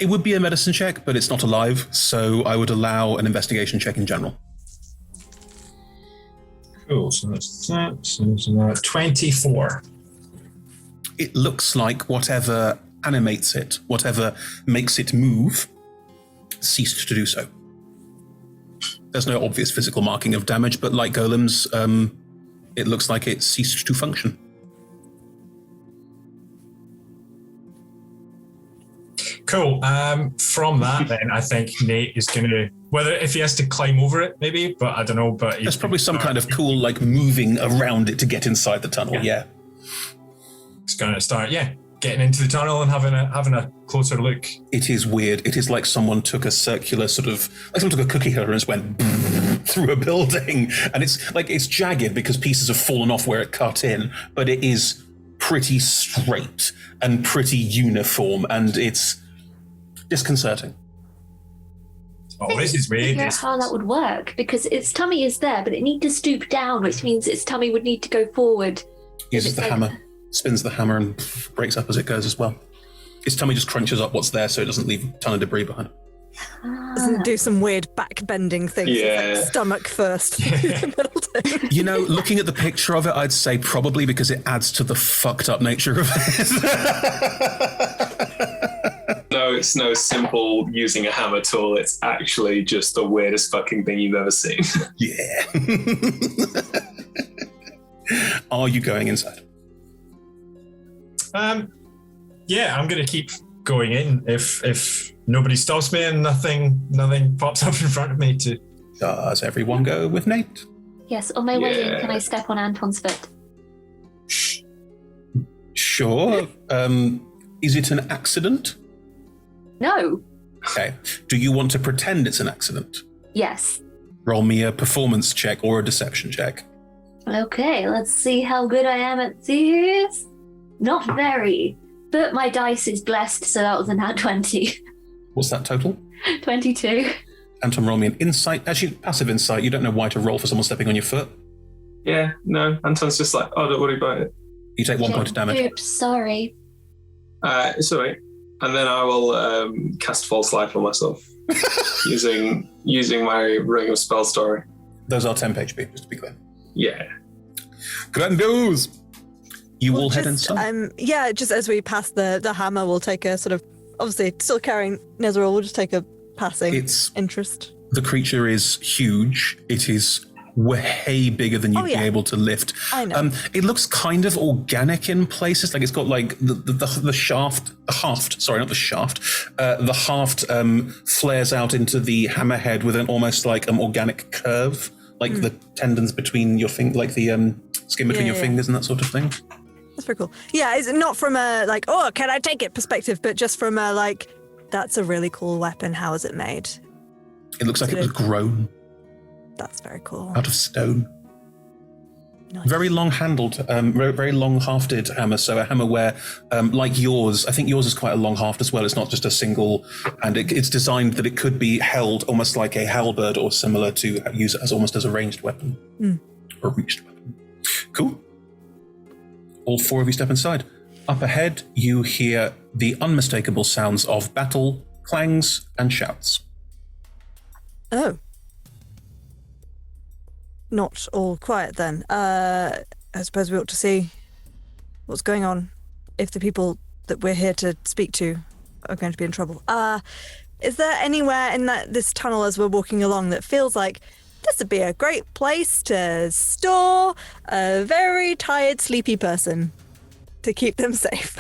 A: It would be a medicine check, but it's not alive, so I would allow an investigation check in general.
N: Cool, so that's that. So 24.
A: It looks like whatever animates it, whatever makes it move, ceased to do so. There's no obvious physical marking of damage, but like golems, it looks like it ceased to function.
N: Cool. From that, then I think Nate is going to, whether if he has to climb over it, maybe, but I don't know. But
A: there's probably some kind of cool, like moving around it to get inside the tunnel. Yeah.
N: It's going to start, getting into the tunnel and having a closer look.
A: It is weird. It is like someone took a circular sort of, like someone took a cookie cutter and just went through a building, and it's jagged because pieces have fallen off where it cut in, but it is pretty straight and pretty uniform, and it's disconcerting.
N: Oh, this is weird.
F: Figure out how that would work, because its tummy is there, but it needs to stoop down, which means its tummy would need to go forward.
A: Uses the hammer, spins the hammer, and breaks up as it goes as well. Its tummy just crunches up what's there so it doesn't leave a ton of debris behind.
B: Doesn't do some weird back-bending things.
A: Yeah.
B: Like stomach first.
A: You know, looking at the picture of it, I'd say probably because it adds to the fucked up nature of it.
E: No, it's no simple using a hammer tool. It's actually just the weirdest fucking thing you've ever seen.
A: Yeah. Are you going inside?
N: Yeah, I'm going to keep going in if nobody stops me and nothing pops up in front of me to...
A: Does everyone go with Nate?
F: Yes, on my way in, can I step on Anton's foot?
A: Sure. Is it an accident?
F: No.
A: Okay. Do you want to pretend it's an accident?
F: Yes.
A: Roll me a performance check or a deception check.
F: Okay, let's see how good I am at this. Not very, but my dice is blessed, so that was a nat 20.
A: What's that total?
F: 22.
A: Anton, roll me an insight. Actually, passive insight. You don't know why to roll for someone stepping on your foot.
E: Yeah, no. Anton's just like, oh, don't worry about it.
A: You take 1 point of damage.
F: Oops, sorry.
E: It's all right. And then I will cast False Life on myself using my Ring of Spell Story.
A: Those are temp HP, just to be clear.
E: Yeah.
A: Grandiose! You will head inside.
B: Just as we pass the hammer, we'll take a sort of, obviously still carrying Nezeril, we'll just take a passing interest.
A: The creature is huge. It is way bigger than you'd be able to lift.
B: I know.
A: It looks kind of organic in places. Like it's got like the shaft, the haft flares out into the hammerhead with an almost like organic curve, like the tendons between your finger, like the skin between your fingers and that sort of thing.
B: That's pretty cool. Yeah, it's not from a like, oh, can I take it perspective, but just from a like, that's a really cool weapon. How is it made?
A: It looks like it was grown.
B: That's very cool.
A: Out of stone.
B: Nice.
A: Very long-handled, very long-hafted hammer. So a hammer where, like yours, I think yours is quite a long haft as well. It's not just a single, and it's designed that it could be held almost like a halberd or similar to use it as almost as a ranged weapon or a reached weapon. Cool. All four of you step inside. Up ahead, you hear the unmistakable sounds of battle, clangs, and shouts.
B: Oh. Not all quiet then. I suppose we ought to see what's going on if the people that we're here to speak to are going to be in trouble. Is there anywhere in this tunnel as we're walking along that feels like this would be a great place to store a very tired, sleepy person to keep them safe?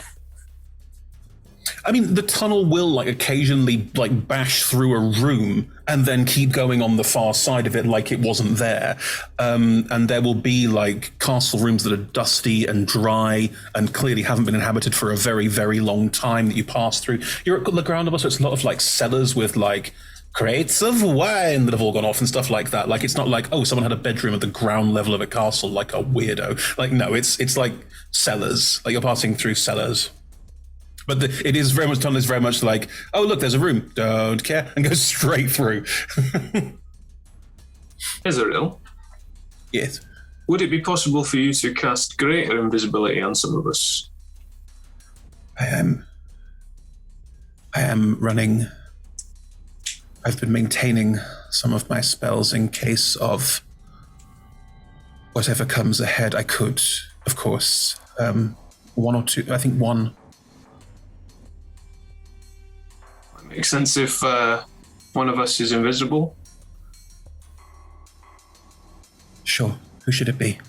A: I mean, the tunnel will like occasionally like bash through a room and then keep going on the far side of it like it wasn't there. And there will be like castle rooms that are dusty and dry and clearly haven't been inhabited for a very, very long time that you pass through. You're at the ground level, so it's a lot of like cellars with like crates of wine that have all gone off and stuff like that. Like it's not like, oh, someone had a bedroom at the ground level of a castle like a weirdo. Like no, it's like cellars. Like you're passing through cellars. But it is very much, tunnel is very much like, oh, look, there's a room. Don't care. And goes straight through.
E: Israel?
A: Yes.
E: Would it be possible for you to cast greater invisibility on some of us?
A: I am running. I've been maintaining some of my spells in case of whatever comes ahead. I could, of course, one or two, I think one.
E: Makes sense if one of us is invisible.
A: Sure. Who should it be?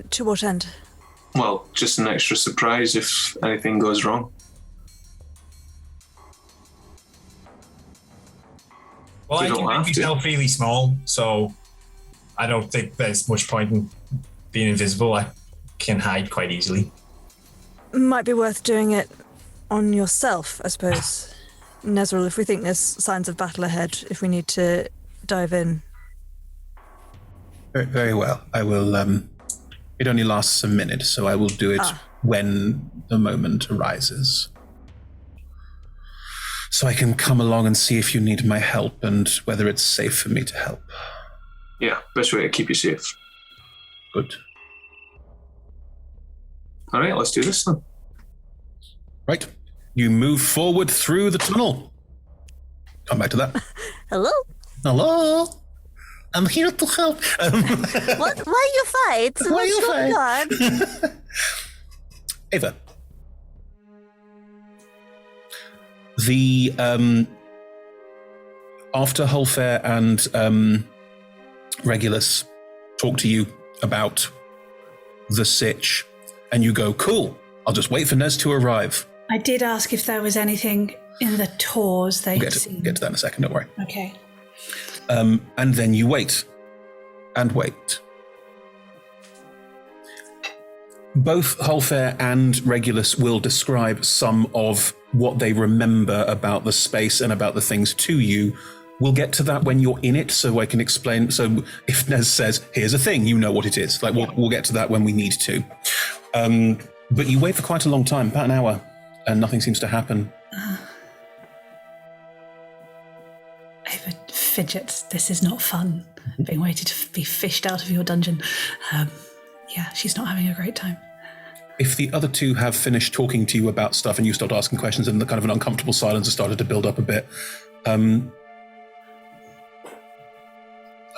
B: To what end?
E: Well, just an extra surprise if anything goes wrong.
N: Well, I can make myself really small, so I don't think there's much point in being invisible. I can hide quite easily.
B: Might be worth doing it on yourself, I suppose. Nezril, if we think there's signs of battle ahead, if we need to dive in.
A: Very, very well. I will, it only lasts a minute, so I will do it when the moment arises. So I can come along and see if you need my help and whether it's safe for me to help.
E: Yeah, best way to keep you safe.
A: Good.
E: All right, let's do this then.
A: Right. You move forward through the tunnel. Come back to that.
B: Hello?
A: Hello? I'm here to help.
B: Why you fight? What's going on?
A: Ava. The after Hulfair and Regulus talk to you about the sitch, and you go, cool, I'll just wait for Nez to arrive.
C: I did ask if there was anything in the tours they'd seen.
A: Get to that in a second, don't worry.
C: Okay.
A: And then you wait and wait. Both Hulfair and Regulus will describe some of what they remember about the space and about the things to you. We'll get to that when you're in it, so I can explain. So if Nez says, here's a thing, you know what it is. Like we'll get to that when we need to. But you wait for quite a long time, about an hour, and nothing seems to happen.
C: Ava fidgets. This is not fun, being waited to be fished out of your dungeon. Yeah, she's not having a great time.
A: If the other two have finished talking to you about stuff and you start asking questions and the kind of an uncomfortable silence has started to build up a bit,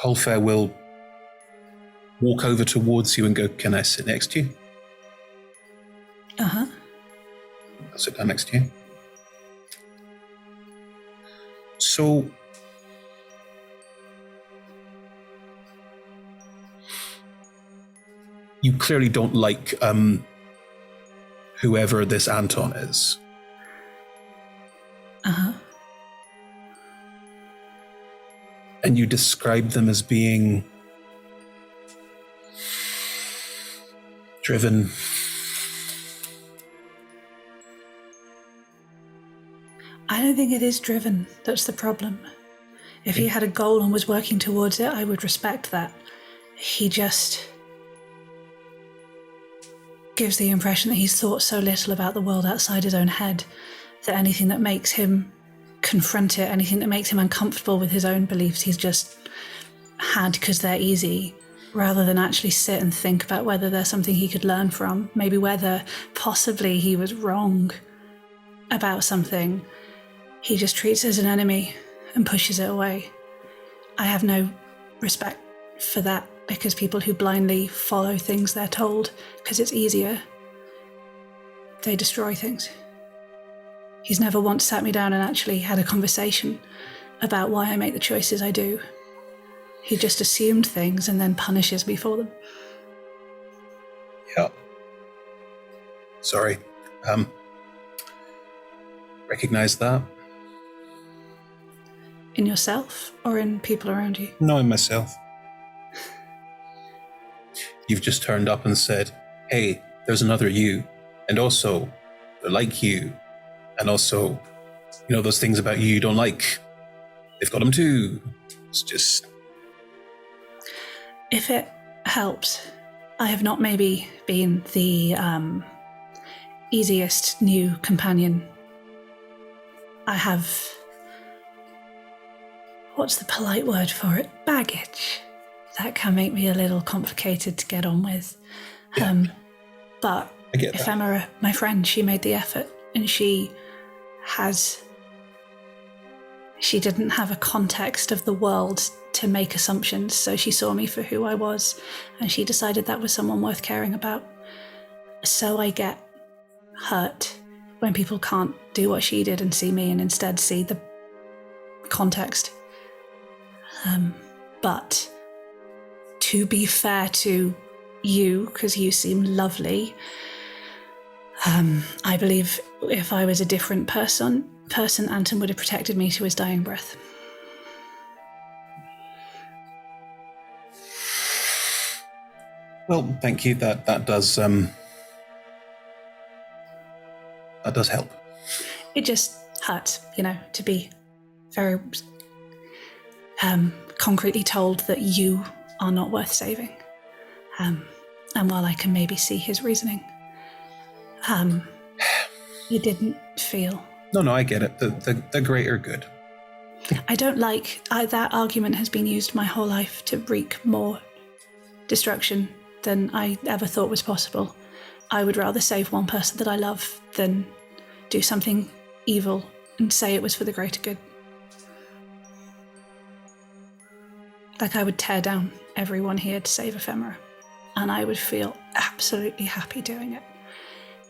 A: Hulfair will walk over towards you and go, can I sit next to you?
C: Uh-huh.
A: I'll sit down next to you. So, you clearly don't like whoever this Anton is.
C: Uh-huh.
A: And you describe them as being driven.
C: I don't think it is driven. That's the problem. If he had a goal and was working towards it, I would respect that. He just gives the impression that he's thought so little about the world outside his own head that anything that makes him confront it, anything that makes him uncomfortable with his own beliefs, he's just had because they're easy, rather than actually sit and think about whether there's something he could learn from, maybe whether possibly he was wrong about something. He just treats it as an enemy and pushes it away. I have no respect for that, because people who blindly follow things they're told because it's easier, they destroy things. He's never once sat me down and actually had a conversation about why I make the choices I do. He just assumed things and then punishes me for them.
A: Yeah. Sorry. Recognize that?
C: In yourself or in people around you?
A: No, in myself. You've just turned up and said, hey, there's another you. And also, they're like you. And also, you know, those things about you don't like. They've got them too. It's just...
C: If it helps, I have not maybe been the easiest new companion. I have... what's the polite word for it? Baggage. That can make me a little complicated to get on with. But Ephemera, my friend, she made the effort, and she didn't have a context of the world to make assumptions, so she saw me for who I was, and she decided that was someone worth caring about. So I get hurt when people can't do what she did and see me and instead see the context. But to be fair to you, because you seem lovely, I believe if I was a different person, Anton would have protected me to his dying breath.
A: Well, thank you. That does help.
C: It just hurts, to be very concretely told that you are not worth saving. And while I can maybe see his reasoning, you didn't feel...
A: No, I get it. The greater good.
C: I don't like... that argument has been used my whole life to wreak more destruction than I ever thought was possible. I would rather save one person that I love than do something evil and say it was for the greater good. Like I would tear down everyone here to save Ephemera, and I would feel absolutely happy doing it.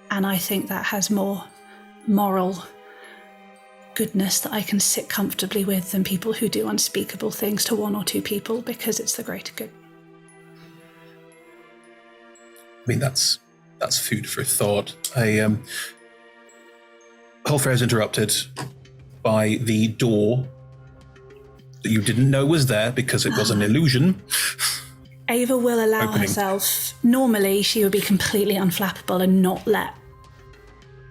C: And I think that has more moral goodness that I can sit comfortably with than people who do unspeakable things to one or two people because it's the greater good.
A: I mean, that's food for thought. Whole is interrupted by the door that you didn't know was there because it was an illusion.
C: Ava will allow herself... Normally, she would be completely unflappable and not let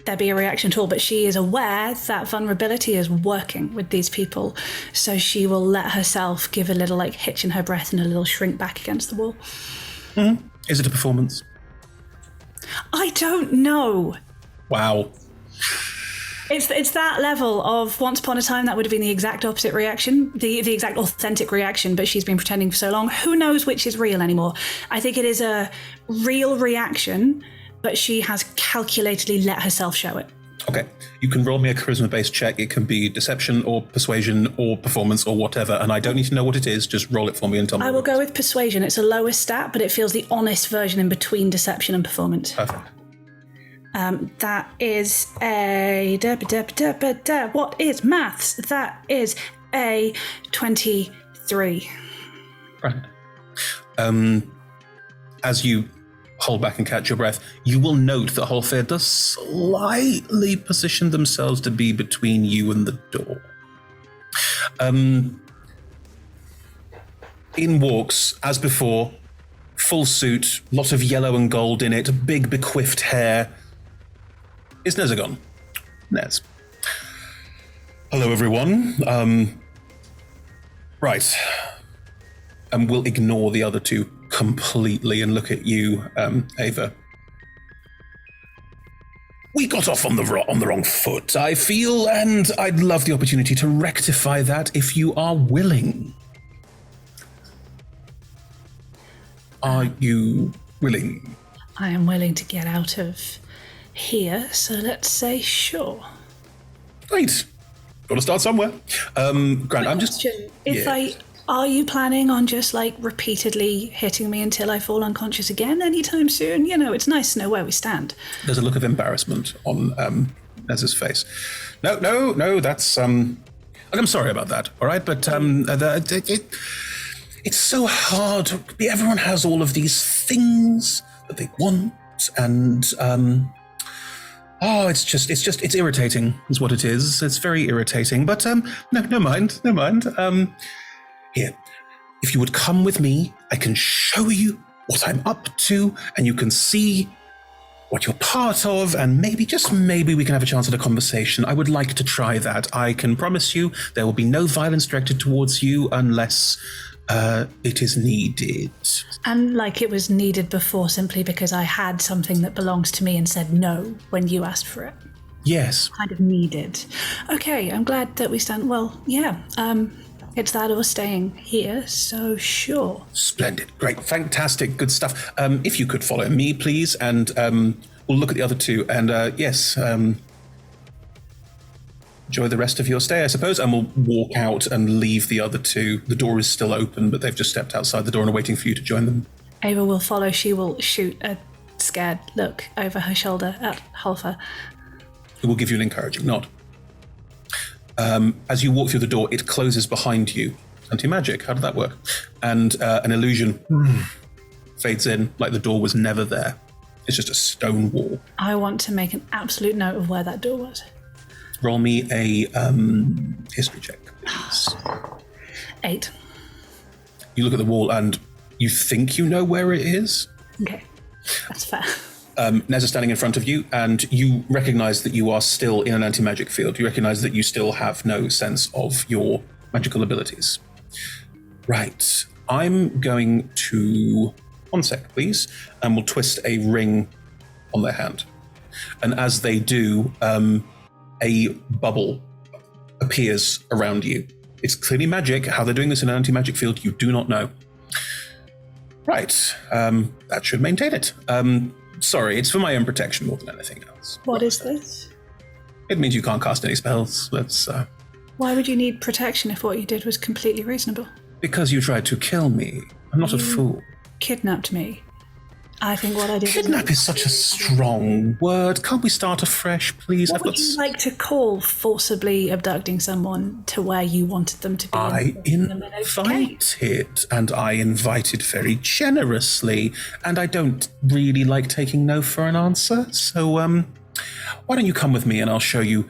C: there be a reaction at all, but she is aware that vulnerability is working with these people, so she will let herself give a little hitch in her breath and a little shrink back against the wall.
A: Mm-hmm. Is it a performance?
C: I don't know.
A: Wow.
C: It's that level of once upon a time that would have been the exact opposite reaction, the exact authentic reaction, but she's been pretending for so long. Who knows which is real anymore? I think it is a real reaction, but she has calculatedly let herself show it.
A: Okay. You can roll me a charisma-based check. It can be deception or persuasion or performance or whatever, and I don't need to know what it is. Just roll it for me and tell me.
C: I will go with persuasion. It's a lower stat, but it feels the honest version in between deception and performance.
A: Perfect.
C: That is a... What is maths? That is a 23.
A: Right. As you hold back and catch your breath, you will note that Holfair does slightly position themselves to be between you and the door. In walks, as before, full suit, lot of yellow and gold in it, big bequiffed hair. Is Nezagon? Nez. Hello, everyone. Right. And we'll ignore the other two completely and look at you, Ava. We got off on the wrong foot, I feel, and I'd love the opportunity to rectify that if you are willing. Are you willing?
C: I am willing to get out of here, so let's say sure.
A: Great. Got to start somewhere. Grant, I'm just...
C: Are you planning on just repeatedly hitting me until I fall unconscious again anytime soon? It's nice to know where we stand.
A: There's a look of embarrassment on Nez's face. No, that's... I'm sorry about that, all right? But it's so hard. Everyone has all of these things that they want, and... it's irritating, is what it is. It's very irritating, but no mind. Here, if you would come with me, I can show you what I'm up to, and you can see what you're part of, and maybe, just maybe, we can have a chance at a conversation. I would like to try that. I can promise you there will be no violence directed towards you unless
O: It is needed.
C: And like it was needed before simply because I had something that belongs to me and said no when you asked for it.
O: Yes.
C: Kind of needed. Okay, I'm glad that we stand... Well, yeah, it's that or staying here, so sure.
O: Splendid. Great. Fantastic. Good stuff. If you could follow me, please, and we'll look at the other two. And yes, enjoy the rest of your stay, I suppose, and we'll walk out and leave the other two. The door is still open, but they've just stepped outside the door and are waiting for you to join them.
C: Ava will follow. She will shoot a scared look over her shoulder at Halfa.
O: It will give you an encouraging nod. As you walk through the door, it closes behind you. Anti-magic, how did that work? And an illusion fades in like the door was never there. It's just a stone wall.
C: I want to make an absolute note of where that door was.
O: Roll me a history check, please.
C: 8.
O: You look at the wall and you think you know where it is.
C: Okay, that's fair.
O: Nez is standing in front of you, and you recognize that you are still in an anti-magic field. You recognize that you still have no sense of your magical abilities. Right. I'm going to... 1 sec, please. And we'll twist a ring on their hand. And as they do, a bubble appears around you. It's clearly magic. How they're doing this in an anti-magic field, you do not know. Right. That should maintain it. Sorry, it's for my own protection more than anything else.
C: What is this?
O: It means you can't cast any spells. That's
C: Why would you need protection if what you did was completely reasonable?
O: because you tried to kill me. I'm not a fool.
C: Kidnapped me. I think what I did...
O: Kidnap is such a strong word. Can't we start afresh, please?
C: What would you like to call forcibly abducting someone to where you wanted them to be?
O: I invited, and I invited very generously, and I don't really like taking no for an answer. So, why don't you come with me, and I'll show you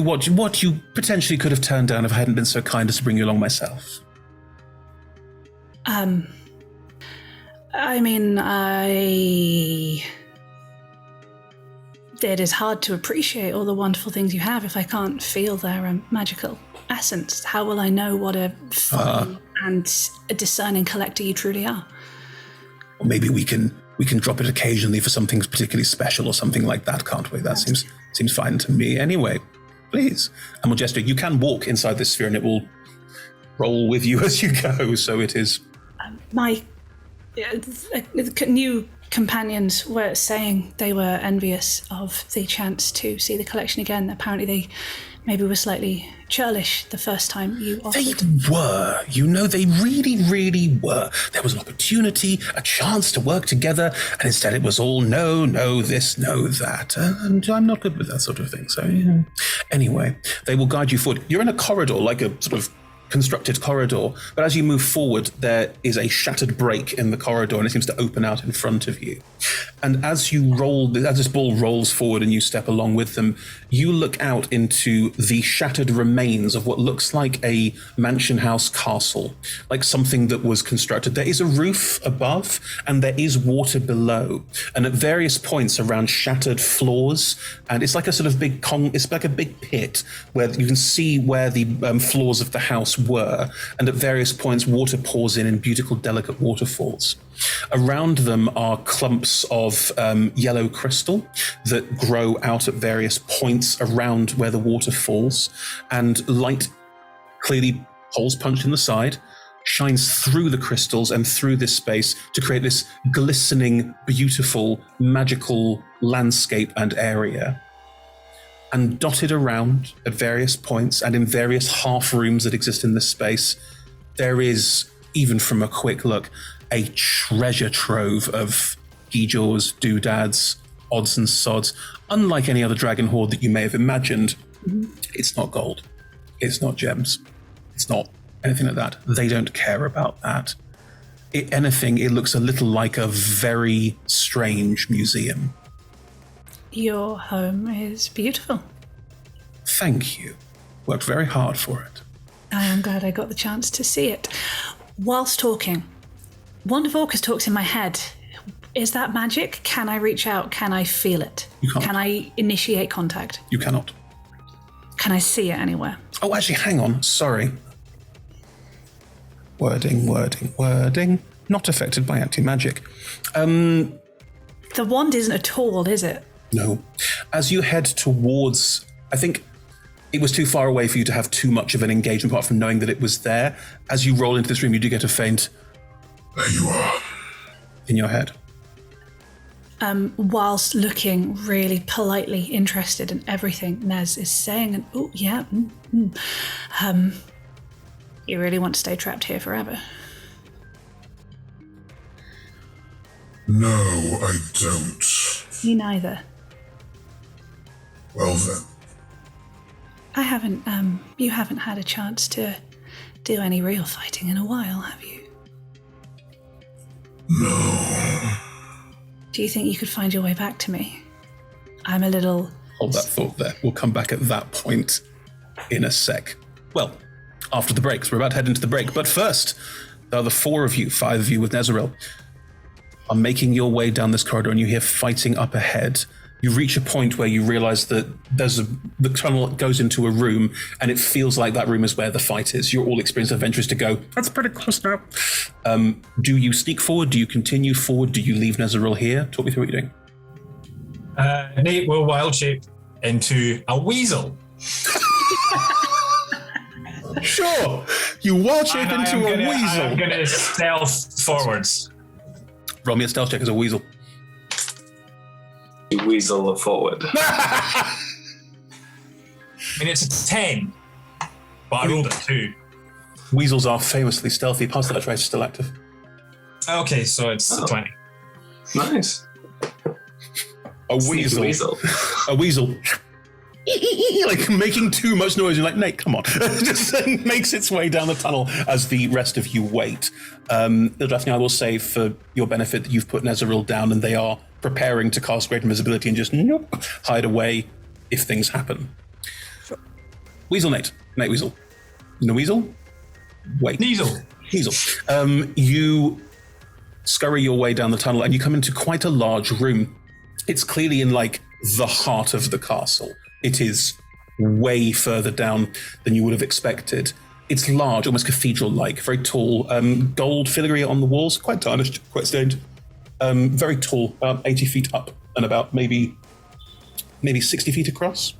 O: what you potentially could have turned down if I hadn't been so kind as to bring you along myself.
C: I mean, it is hard to appreciate all the wonderful things you have if I can't feel their magical essence. How will I know what a fun and a discerning collector you truly are?
O: Or maybe we can drop it occasionally for something particularly special or something like that, can't we? That seems fine to me. Anyway, please. And we'll gesture. You can walk inside this sphere and it will roll with you as you go, so it is...
C: My new companions were saying they were envious of the chance to see the collection again. Apparently they maybe were slightly churlish the first time you offered.
O: They were. You know, they really, really were. There was an opportunity, a chance to work together, and instead it was all no, this, no, that. And I'm not good with that sort of thing, so, you know. Anyway, they will guide you forward. You're in a corridor, like a sort of constructed corridor, but as you move forward, there is a shattered break in the corridor, and it seems to open out in front of you. And as this ball rolls forward and you step along with them, you look out into the shattered remains of what looks like a mansion house castle, like something that was constructed. There is a roof above, and there is water below, and at various points around shattered floors, and it's like a sort of it's like a big pit where you can see where the floors of the house were, and at various points water pours in beautiful, delicate waterfalls. Around them are clumps of yellow crystal that grow out at various points around where the water falls, and light, clearly holes punched in the side, shines through the crystals and through this space to create this glistening, beautiful, magical landscape and area. And dotted around at various points and in various half rooms that exist in this space, there is, even from a quick look, a treasure trove of geejaws, doodads, odds and sods. Unlike any other dragon hoard that you may have imagined, it's not gold, it's not gems, it's not anything like that. They don't care about that. If anything, it looks a little like a very strange museum.
C: Your home is beautiful.
O: Thank you. Worked very hard for it.
C: I am glad I got the chance to see it. Whilst talking, Wand of Orcus talks in my head. Is that magic? Can I reach out? Can I feel it?
O: You can't.
C: Can I initiate contact?
O: You cannot.
C: Can I see it anywhere?
O: Oh, actually, hang on. Sorry.
A: Wording. Not affected by anti-magic.
C: The wand isn't at all, is it?
A: No. As you head towards, I think it was too far away for you to have too much of an engagement apart from knowing that it was there. As you roll into this room, you do get a faint, there you are, in your head.
C: Whilst looking really politely interested in everything Nez is saying, and oh yeah, you really want to stay trapped here forever?
P: No, I don't.
C: Me neither.
P: Well then.
C: You haven't had a chance to do any real fighting in a while, have you?
P: No.
C: Do you think you could find your way back to me? I'm a little...
A: Hold that thought there. We'll come back at that point in a sec. Well, after the breaks. We're about to head into the break. But first, the other 5 of you with Nezeril, are making your way down this corridor, and you hear fighting up ahead. You reach a point where you realize that the tunnel goes into a room, and it feels like that room is where the fight is. You're all experienced adventurers to go, that's pretty close now. Do you sneak forward? Do you continue forward? Do you leave Nezeril here? Talk me through what you're doing.
N: Nate will wild shape into a weasel.
A: Sure. You wild shape into a weasel.
N: I'm going to stealth forwards.
A: Roll me a stealth check as a weasel.
E: You weasel forward.
N: I mean, it's a 10, but I rolled a 2.
A: Weasels are famously stealthy. Pass that trace is still active.
N: Okay, so it's 20.
E: Nice.
A: A weasel. A weasel. Like making too much noise. You're like, Nate, come on. Just makes its way down the tunnel as the rest of you wait. Ildrathni, I will say for your benefit that you've put Nezeril down and they are preparing to cast greater invisibility and just hide away if things happen. Sure. Weasel Nate. Nate Weasel. No Weasel? Wait.
N: Neasel.
A: You scurry your way down the tunnel and you come into quite a large room. It's clearly in like the heart of the castle. It is way further down than you would have expected. It's large, almost cathedral-like, very tall, gold filigree on the walls, quite tarnished, quite stained. Very tall, about 80 feet up and about maybe 60 feet across.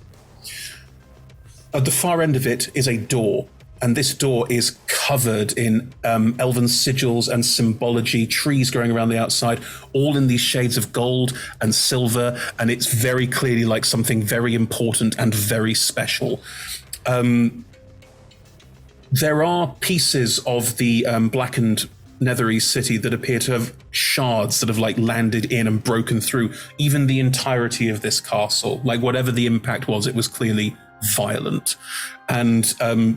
A: At the far end of it is a door, and this door is covered in elven sigils and symbology, trees growing around the outside, all in these shades of gold and silver, and it's very clearly like something very important and very special. There are pieces of the blackened Netherese city that appear to have shards that have like landed in and broken through even the entirety of this castle. Like whatever the impact was, it was clearly violent. And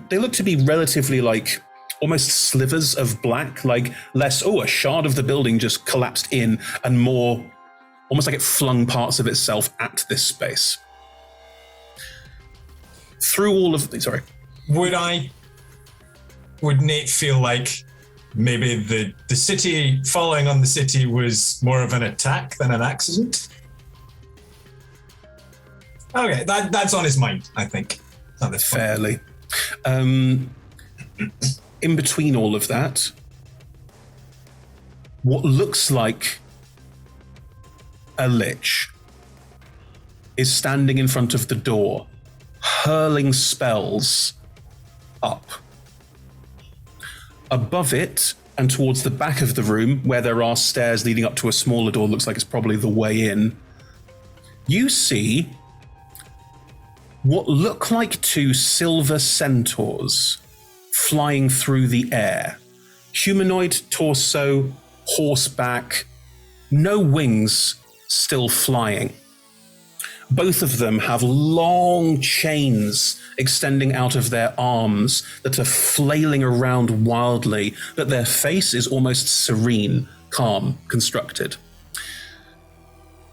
A: they look to be relatively like almost slivers of black, like less, a shard of the building just collapsed in, and more almost like it flung parts of itself at this space. Through all of the, sorry.
N: Would Nate feel like maybe the city, falling on the city was more of an attack than an accident? Okay, that's on his mind, I think. At this point.
A: Fairly. In between all of that, what looks like a lich is standing in front of the door, hurling spells up. Above it, and towards the back of the room, where there are stairs leading up to a smaller door, looks like it's probably the way in, you see what look like 2 silver centaurs flying through the air. Humanoid torso, horseback, no wings, still flying. Both of them have long chains extending out of their arms that are flailing around wildly, but their face is almost serene, calm, constructed.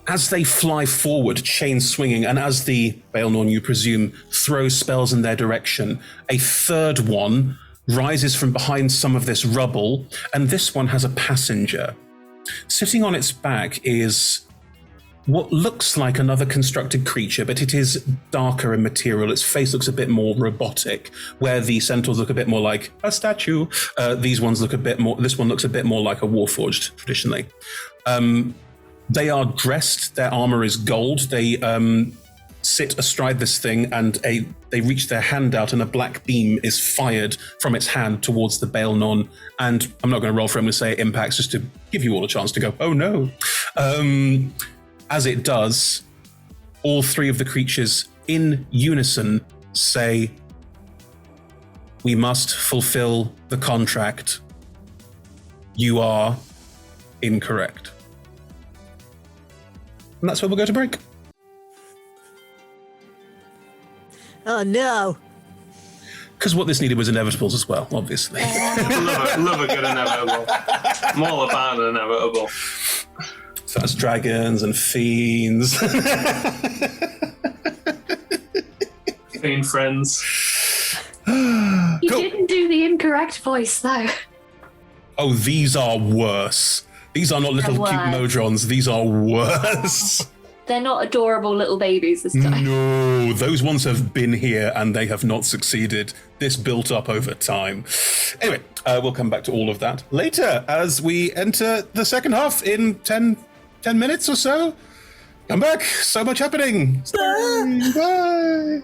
A: As they fly forward, chains swinging, and as the Baelnorn, you presume, throws spells in their direction, a third one rises from behind some of this rubble, and this one has a passenger. Sitting on its back is
O: what looks like another constructed creature, but it is darker in material. Its face looks a bit more robotic, where the centaurs look a bit more like a statue. These ones look a bit more, this one looks a bit more like a warforged, traditionally. They are dressed, their armor is gold. They sit astride this thing, and they reach their hand out, and a black beam is fired from its hand towards the Baelnon. And I'm not going to roll for him to say it impacts, just to give you all a chance to go, oh no. As it does, all three of the creatures in unison say, we must fulfill the contract. You are incorrect. And that's where we'll go to break.
B: Oh no.
O: Because what this needed was inevitables as well, obviously.
E: love a good inevitable. I'm all about an inevitable.
O: So that's dragons and fiends.
E: Fiend friends.
F: You didn't do the incorrect voice, though.
O: Oh, these are worse. These are not little cute Modrons. These are worse.
F: They're not adorable little babies this time.
O: No, those ones have been here and they have not succeeded. This built up over time. Anyway, we'll come back to all of that later as we enter the second half in 10 minutes or so. Come back. So much happening. Bye. Bye.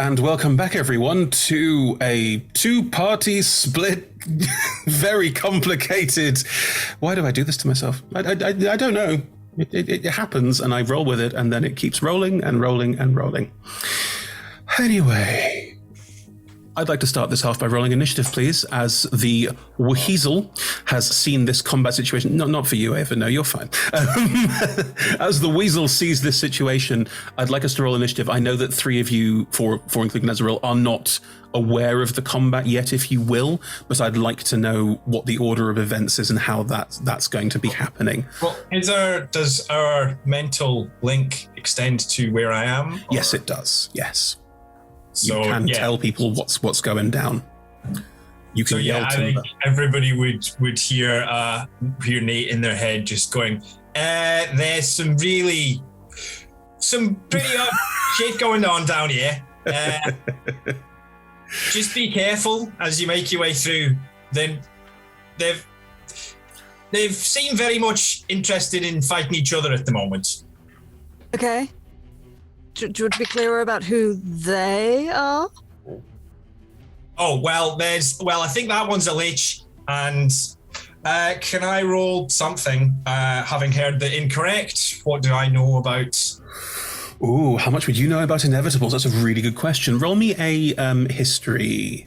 O: And welcome back, everyone, to a two-party split, very complicated... Why do I do this to myself? I don't know. It happens, and I roll with it, and then it keeps rolling and rolling and rolling. Anyway, I'd like to start this half by rolling initiative, please, as the Weasel has seen this combat situation. Not for you, Ava. No, you're fine. As the Weasel sees this situation, I'd like us to roll initiative. I know that three of you, four including Nezeril, are not aware of the combat yet, if you will, but I'd like to know what the order of events is and how that's going to be happening.
N: Well, does our mental link extend to where I am? Or?
O: Yes, it does. Yes.
N: So,
O: you can tell people what's going down. You can yell
N: I
O: timber.
N: think everybody would hear Nate in their head just going, there's some pretty odd shit going on down here. Just be careful as you make your way through. Then they've seemed very much interested in fighting each other at the moment.
B: Okay. Do you want to be clearer about who they are?
N: Oh, well, I think that one's a lich. And can I roll something, having heard the incorrect? What do I know about?
O: Ooh, how much would you know about inevitables? That's a really good question. Roll me a history.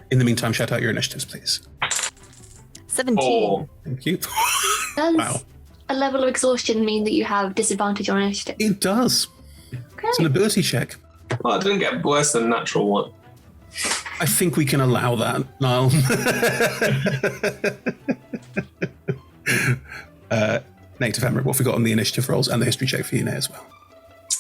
O: In the meantime, shout out your initiatives, please.
B: 17.
O: Oh, thank you.
F: Does a level of exhaustion mean that you have disadvantage on initiative?
O: It does.
F: Okay.
O: It's an ability check.
E: Well, it didn't get worse than natural one.
O: I think we can allow that, Niall. Native Emerald, what have we got on the initiative rolls and the history check for you now as well?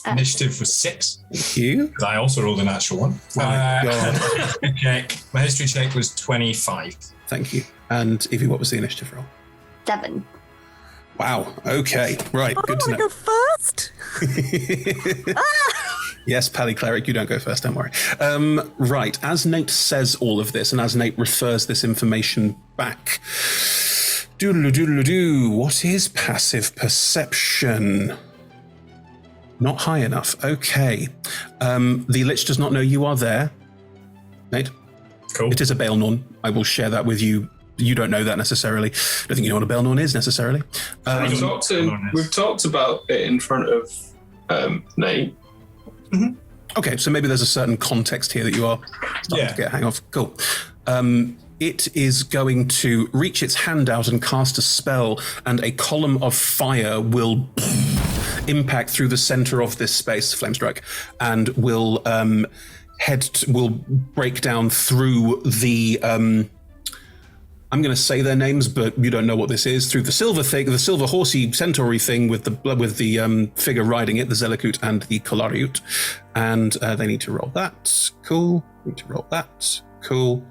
N: Initiative was 6.
O: Thank you.
N: Because I also rolled a natural one.
O: My God.
N: My history check was 25.
O: Thank you. And Evie, what was the initiative roll?
F: 7.
O: Wow. Okay. Right. Good to know.
B: Go first.
O: Yes, Pally Cleric, you don't go first, don't worry. Right, as Nate says all of this, and as Nate refers this information back, doodle-doo, what is passive perception? Not high enough. Okay. The Lich does not know you are there. Nate?
N: Cool.
O: It is a Baelnorn. I will share that with you. You don't know that necessarily. I don't think you know what a Baelnorn is necessarily.
E: We've talked about it in front of Nate.
O: Mm-hmm. Okay, so maybe there's a certain context here that you are starting to get a hang of. Cool. It is going to reach its hand out and cast a spell, and a column of fire will impact through the center of this space, flame strike, and will will break down through the. I'm going to say their names, but you don't know what this is. Through the silver thing, the silver horsey centaur thing with the figure riding it, the Zelakut and the Kolariut, and they need to roll that. Cool. Need to roll that. Cool.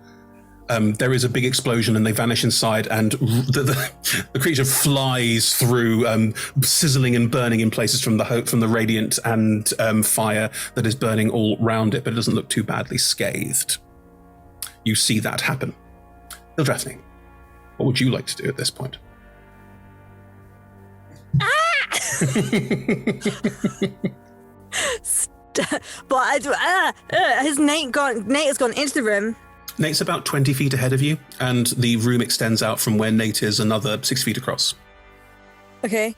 O: There is a big explosion, and they vanish inside, and the creature flies through, sizzling and burning in places from the radiant and fire that is burning all round it, but it doesn't look too badly scathed. You see that happen. Ildrathni, what would you like to do at this point?
B: But has Nate has gone into the room.
O: Nate's about 20 feet ahead of you, and the room extends out from where Nate is another 6 feet across.
B: Okay.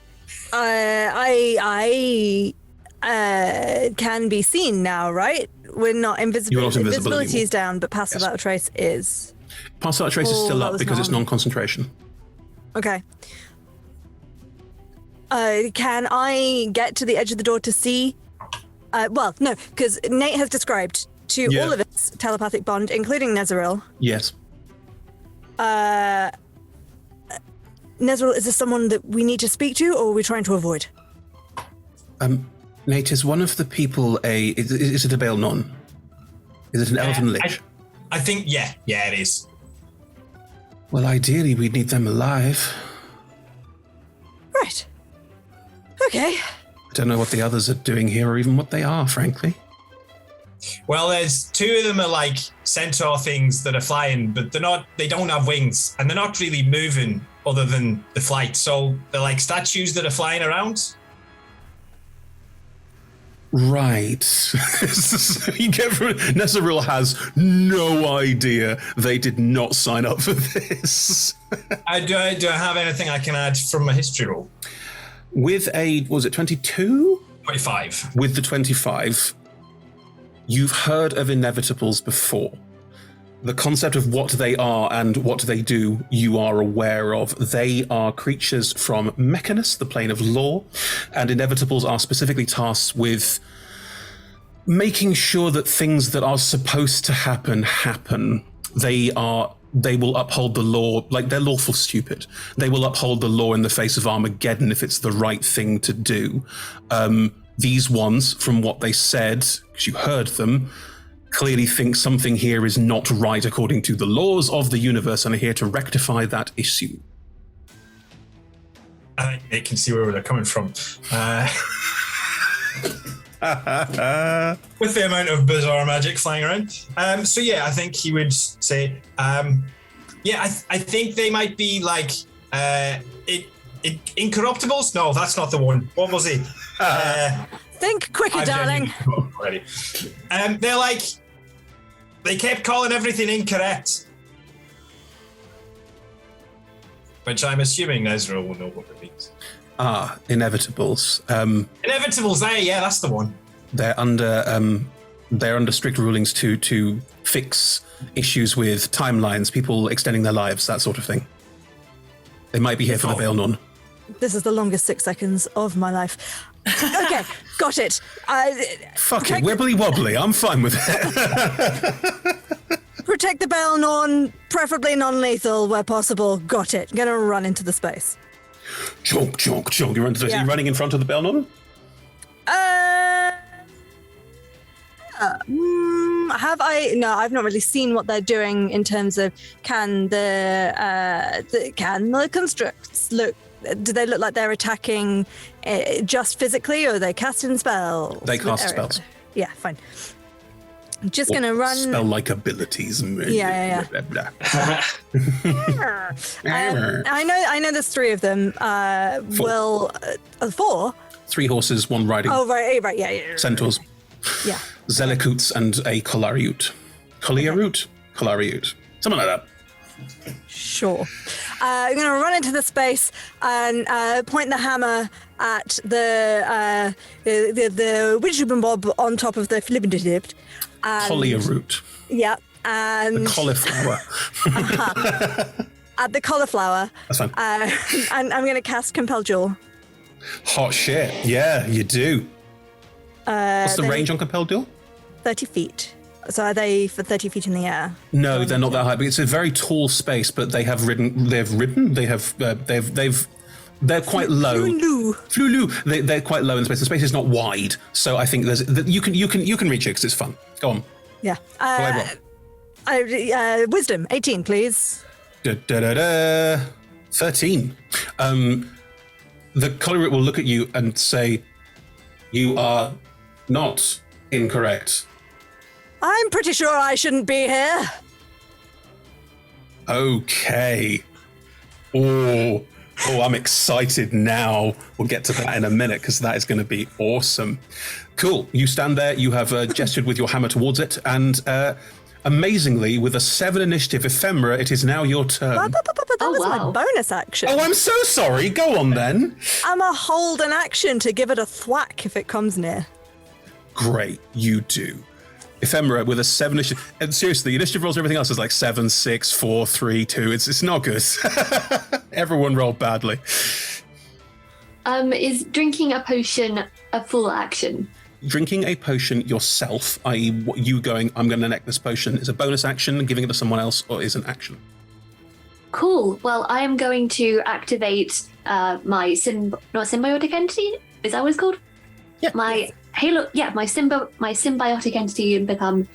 B: I can be seen now, right? We're not invisible.
O: You're not invisible
B: Invisibility
O: anymore.
B: is down, but passive without a trace is.
O: Pass Without a Trace is still up because it's non-concentration.
B: Okay. Can I get to the edge of the door to see? Well, no, because Nate has described to all of its telepathic bond, including Nezeril.
O: Yes.
B: Nezeril, is this someone that we need to speak to, or are we trying to avoid?
O: Nate, is one of the people is it a Baelnorn? Is it an Elven Lich?
N: I think, yeah, it is.
O: Well, ideally, we'd need them alive.
B: Right. Okay.
O: I don't know what the others are doing here, or even what they are, frankly.
N: Well, there's 2 of them are like centaur things that are flying, but they don't have wings, and they're not really moving other than the flight. So they're like statues that are flying around.
O: Right. You get from Nezaril has no idea they did not sign up for this.
N: Do I have anything I can add from my history roll?
O: With was it 22?
N: 25.
O: With the 25, you've heard of inevitables before. The concept of what they are and what they do, you are aware of. They are creatures from Mechanus, the plane of law, and inevitables are specifically tasked with making sure that things that are supposed to happen, happen. They will uphold the law, like they're lawful stupid. They will uphold the law in the face of Armageddon if it's the right thing to do. These ones, from what they said, because you heard them, clearly think something here is not right according to the laws of the universe and are here to rectify that issue.
N: I think they can see where they're coming from. With the amount of bizarre magic flying around. So yeah, I think he would say, I think they might be like incorruptibles? No, that's not the one. What was it?
B: Think quicker, darling.
N: Already. They're like, they kept calling everything incorrect. Which I'm assuming Nezra will know what it means.
O: Inevitables.
N: Inevitables, yeah, that's the one.
O: They're under strict rulings to fix issues with timelines, people extending their lives, that sort of thing. They might be here for the Baelnon.
B: This is the longest 6 seconds of my life. Okay, got it.
O: Fuck it, wibbly wobbly. I'm fine with it.
B: Protect the Baelnon, preferably non-lethal where possible. Got it. Gonna run into the space.
O: Chonk, chonk, chonk. You're running in front of the Baelnon?
B: Have I? No, I've not really seen what they're doing in terms of can the constructs look? Do they look like they're attacking just physically, or are they casting spells?
O: They cast spells.
B: Yeah, fine. I'm just going to run...
O: Spell-like abilities.
B: Yeah. I know there's 3 of them.
O: Four.
B: 4?
O: 3 horses, 1 riding.
B: Oh, right, yeah.
O: Centaurs.
B: Yeah.
O: Zelikuts and a Kolariut. Kolariut. Something like that.
B: Sure. I'm going to run into the space and point the hammer at the Widgeon Bob on top of the Flippendip.
O: Collier-root.
B: Yeah, and...
O: The cauliflower.
B: At the cauliflower.
O: That's fine.
B: And I'm going to cast Compel Duel.
O: Hot shit. Yeah, you do. What's the range on Compel Duel?
B: 30 feet. So are they for 30 feet in the air?
O: No, they're not that high. But it's a very tall space. But they're quite low. Flulu. They're quite low in space. The space is not wide, so I think you can reach it because it's fun. Go on.
B: Yeah. Wisdom 18, please.
O: 13. The Colorite will look at you and say, "You are not incorrect."
B: I'm pretty sure I shouldn't be here.
O: Okay. Oh, I'm excited now. We'll get to that in a minute because that is going to be awesome. Cool. You stand there. You have gestured with your hammer towards it. And amazingly, with a 7 initiative ephemera, it is now your turn.
B: That was my bonus action.
O: Oh, I'm so sorry. Go on then.
B: I'm a hold an action to give it a thwack if it comes near.
O: Great. You do. Ephemera with a 7 initiative. And seriously, initiative rolls and everything else is like 7, 6, 4, 3, 2. It's not good. Everyone rolled badly.
F: Is drinking a potion a full action?
O: Drinking a potion yourself, i.e. you going, I'm going to neck this potion, is a bonus action. Giving it to someone else or is an action.
F: Cool. Well, I am going to activate my symbiotic entity. Is that what it's called?
O: Yeah.
F: My halo. Yeah, my symbiotic entity and become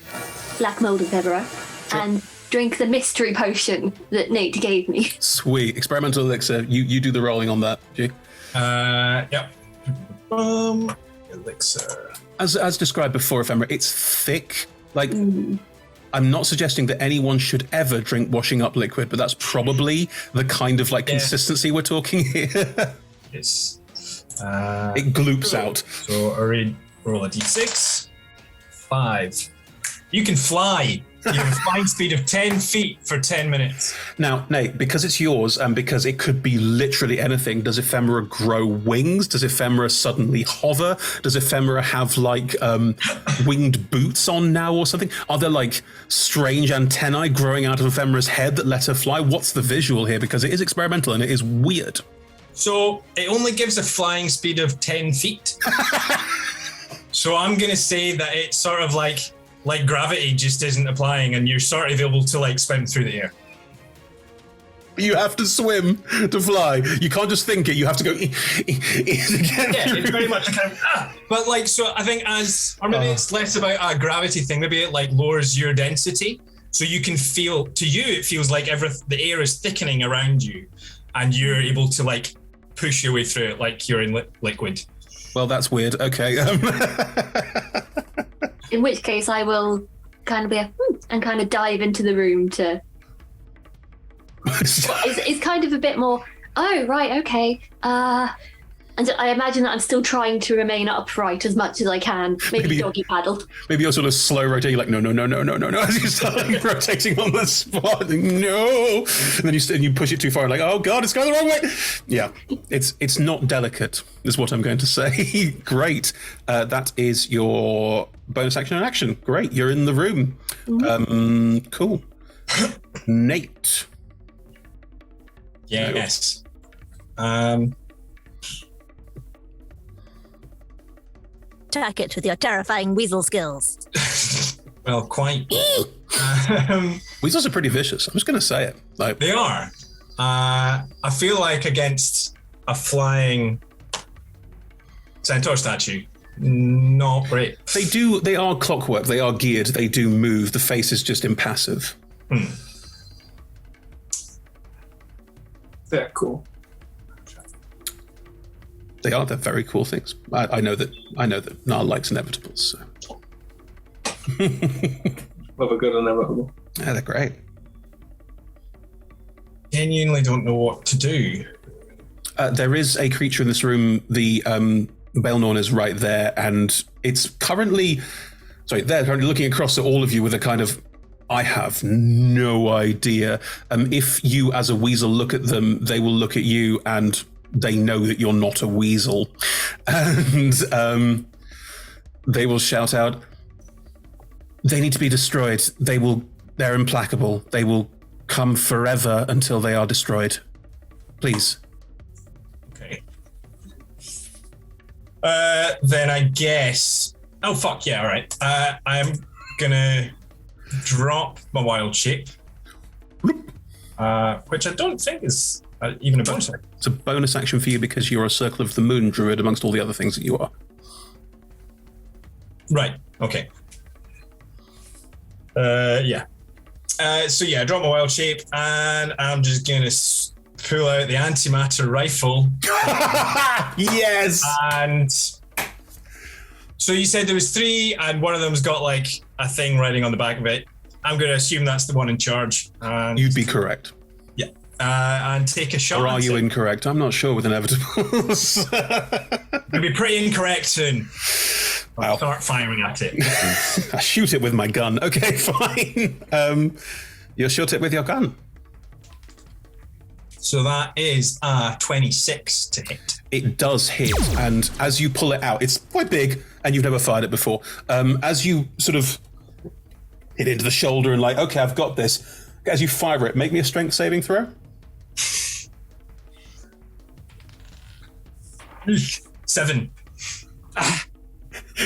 F: Black Mold Ephemera and drink the mystery potion that Nate gave me.
O: Sweet. Experimental elixir. You do the rolling on that, G.
N: Yep. Elixir.
O: As described before, Ephemera, it's thick. Like, I'm not suggesting that anyone should ever drink washing up liquid, but that's probably the kind of consistency we're talking here.
N: It's
O: it gloops out.
N: So a Roll a d6. 5. You can fly. You have a flying speed of 10 feet for 10 minutes.
O: Now, Nate, because it's yours and because it could be literally anything, does Ephemera grow wings? Does Ephemera suddenly hover? Does Ephemera have like winged boots on now or something? Are there like strange antennae growing out of Ephemera's head that let her fly? What's the visual here? Because it is experimental and it is weird.
N: So it only gives a flying speed of 10 feet. So I'm going to say that it's sort of like gravity just isn't applying and you're sort of able to like swim through the air.
O: You have to swim to fly. You can't just think it. You have to go.
N: Yeah, it's very much kind of. But like, so I think or maybe it's less about a gravity thing. Maybe it like lowers your density, so you can feel. To you, it feels like the air is thickening around you, and you're able to like push your way through it like you're in liquid.
O: Well, that's weird. Okay.
F: In which case, I will kind of be and kind of dive into the room to. It's kind of a bit more. Oh right, okay. And I imagine that I'm still trying to remain upright as much as I can. Maybe doggy paddle.
O: Maybe you're sort of slow rotating, like no, as you start like, rotating on the spot. No, and then you push it too far, like oh god, it's going the wrong way. Yeah, it's not delicate, is what I'm going to say. Great, that is your bonus action and action. Great, you're in the room. Mm-hmm. Cool. Nate.
N: Yes.
I: Attack it with your terrifying weasel skills.
N: Well, quite.
O: Weasels are pretty vicious. I'm just going to say it. Like,
N: they are. I feel like against a flying centaur statue, not great.
O: They are clockwork. They are geared. They do move. The face is just impassive.
E: They're cool.
O: They're very cool things. I know that Nar likes inevitables. So.
E: Love a good inevitable.
O: Yeah, they're great.
N: Genuinely don't know what to do.
O: There is a creature in this room. The Baelnorn is right there, and it's currently... Sorry, they're currently looking across at all of you with a kind of... I have no idea. If you, as a weasel, look at them, they will look at you, and they know that you're not a weasel. And they will shout out, they need to be destroyed. They're implacable. They will come forever until they are destroyed. Please.
N: Okay. Then I guess... Oh, fuck, yeah, all right. I'm gonna drop my wild shape, which I don't think is even a bonus action.
O: It's a bonus action for you because you're a Circle of the Moon druid amongst all the other things that you are.
N: Right, okay. Yeah. So yeah, I drop my wild shape and I'm just going to pull out the antimatter rifle.
O: Yes!
N: And so you said there was 3 and one of them's got like a thing riding on the back of it. I'm going to assume that's the one in charge. And
O: you'd be correct.
N: Yeah. And take a shot.
O: Or are you incorrect? I'm not sure with inevitables.
N: You'll be pretty incorrect soon. I'll start firing at it.
O: I shoot it with my gun. Okay, fine. You'll shoot it with your gun.
N: So that is 26 to hit.
O: It does hit, and as you pull it out, it's quite big, and you've never fired it before. As you sort of hit into the shoulder and like, okay, I've got this. As you fire it, make me a strength saving throw.
N: 7.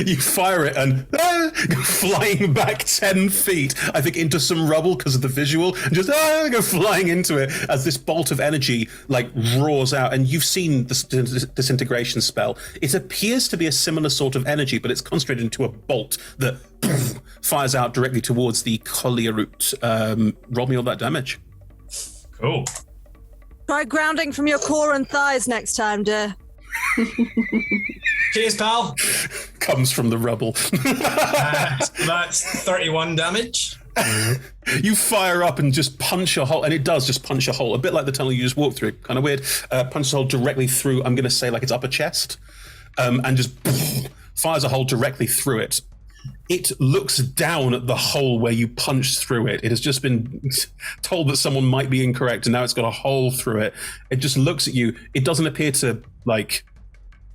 O: You fire it and go flying back 10 feet, I think, into some rubble because of the visual, and just go flying into it as this bolt of energy like roars out. And you've seen the disintegration spell. It appears to be a similar sort of energy, but it's concentrated into a bolt that fires out directly towards the collier root. Roll me all that damage.
N: Cool.
B: Try grounding from your core and thighs next time, dear.
N: Cheers, pal.
O: Comes from the rubble.
N: That's 31 damage.
O: You fire up and just punch a hole, and it does just punch a hole, a bit like the tunnel you just walked through. Kind of weird. Punch a hole directly through, I'm going to say like its upper chest, and just fires a hole directly through it. It looks down at the hole where you punched through it. It has just been told that someone might be incorrect, and now it's got a hole through it. It just looks at you. It doesn't appear to, like,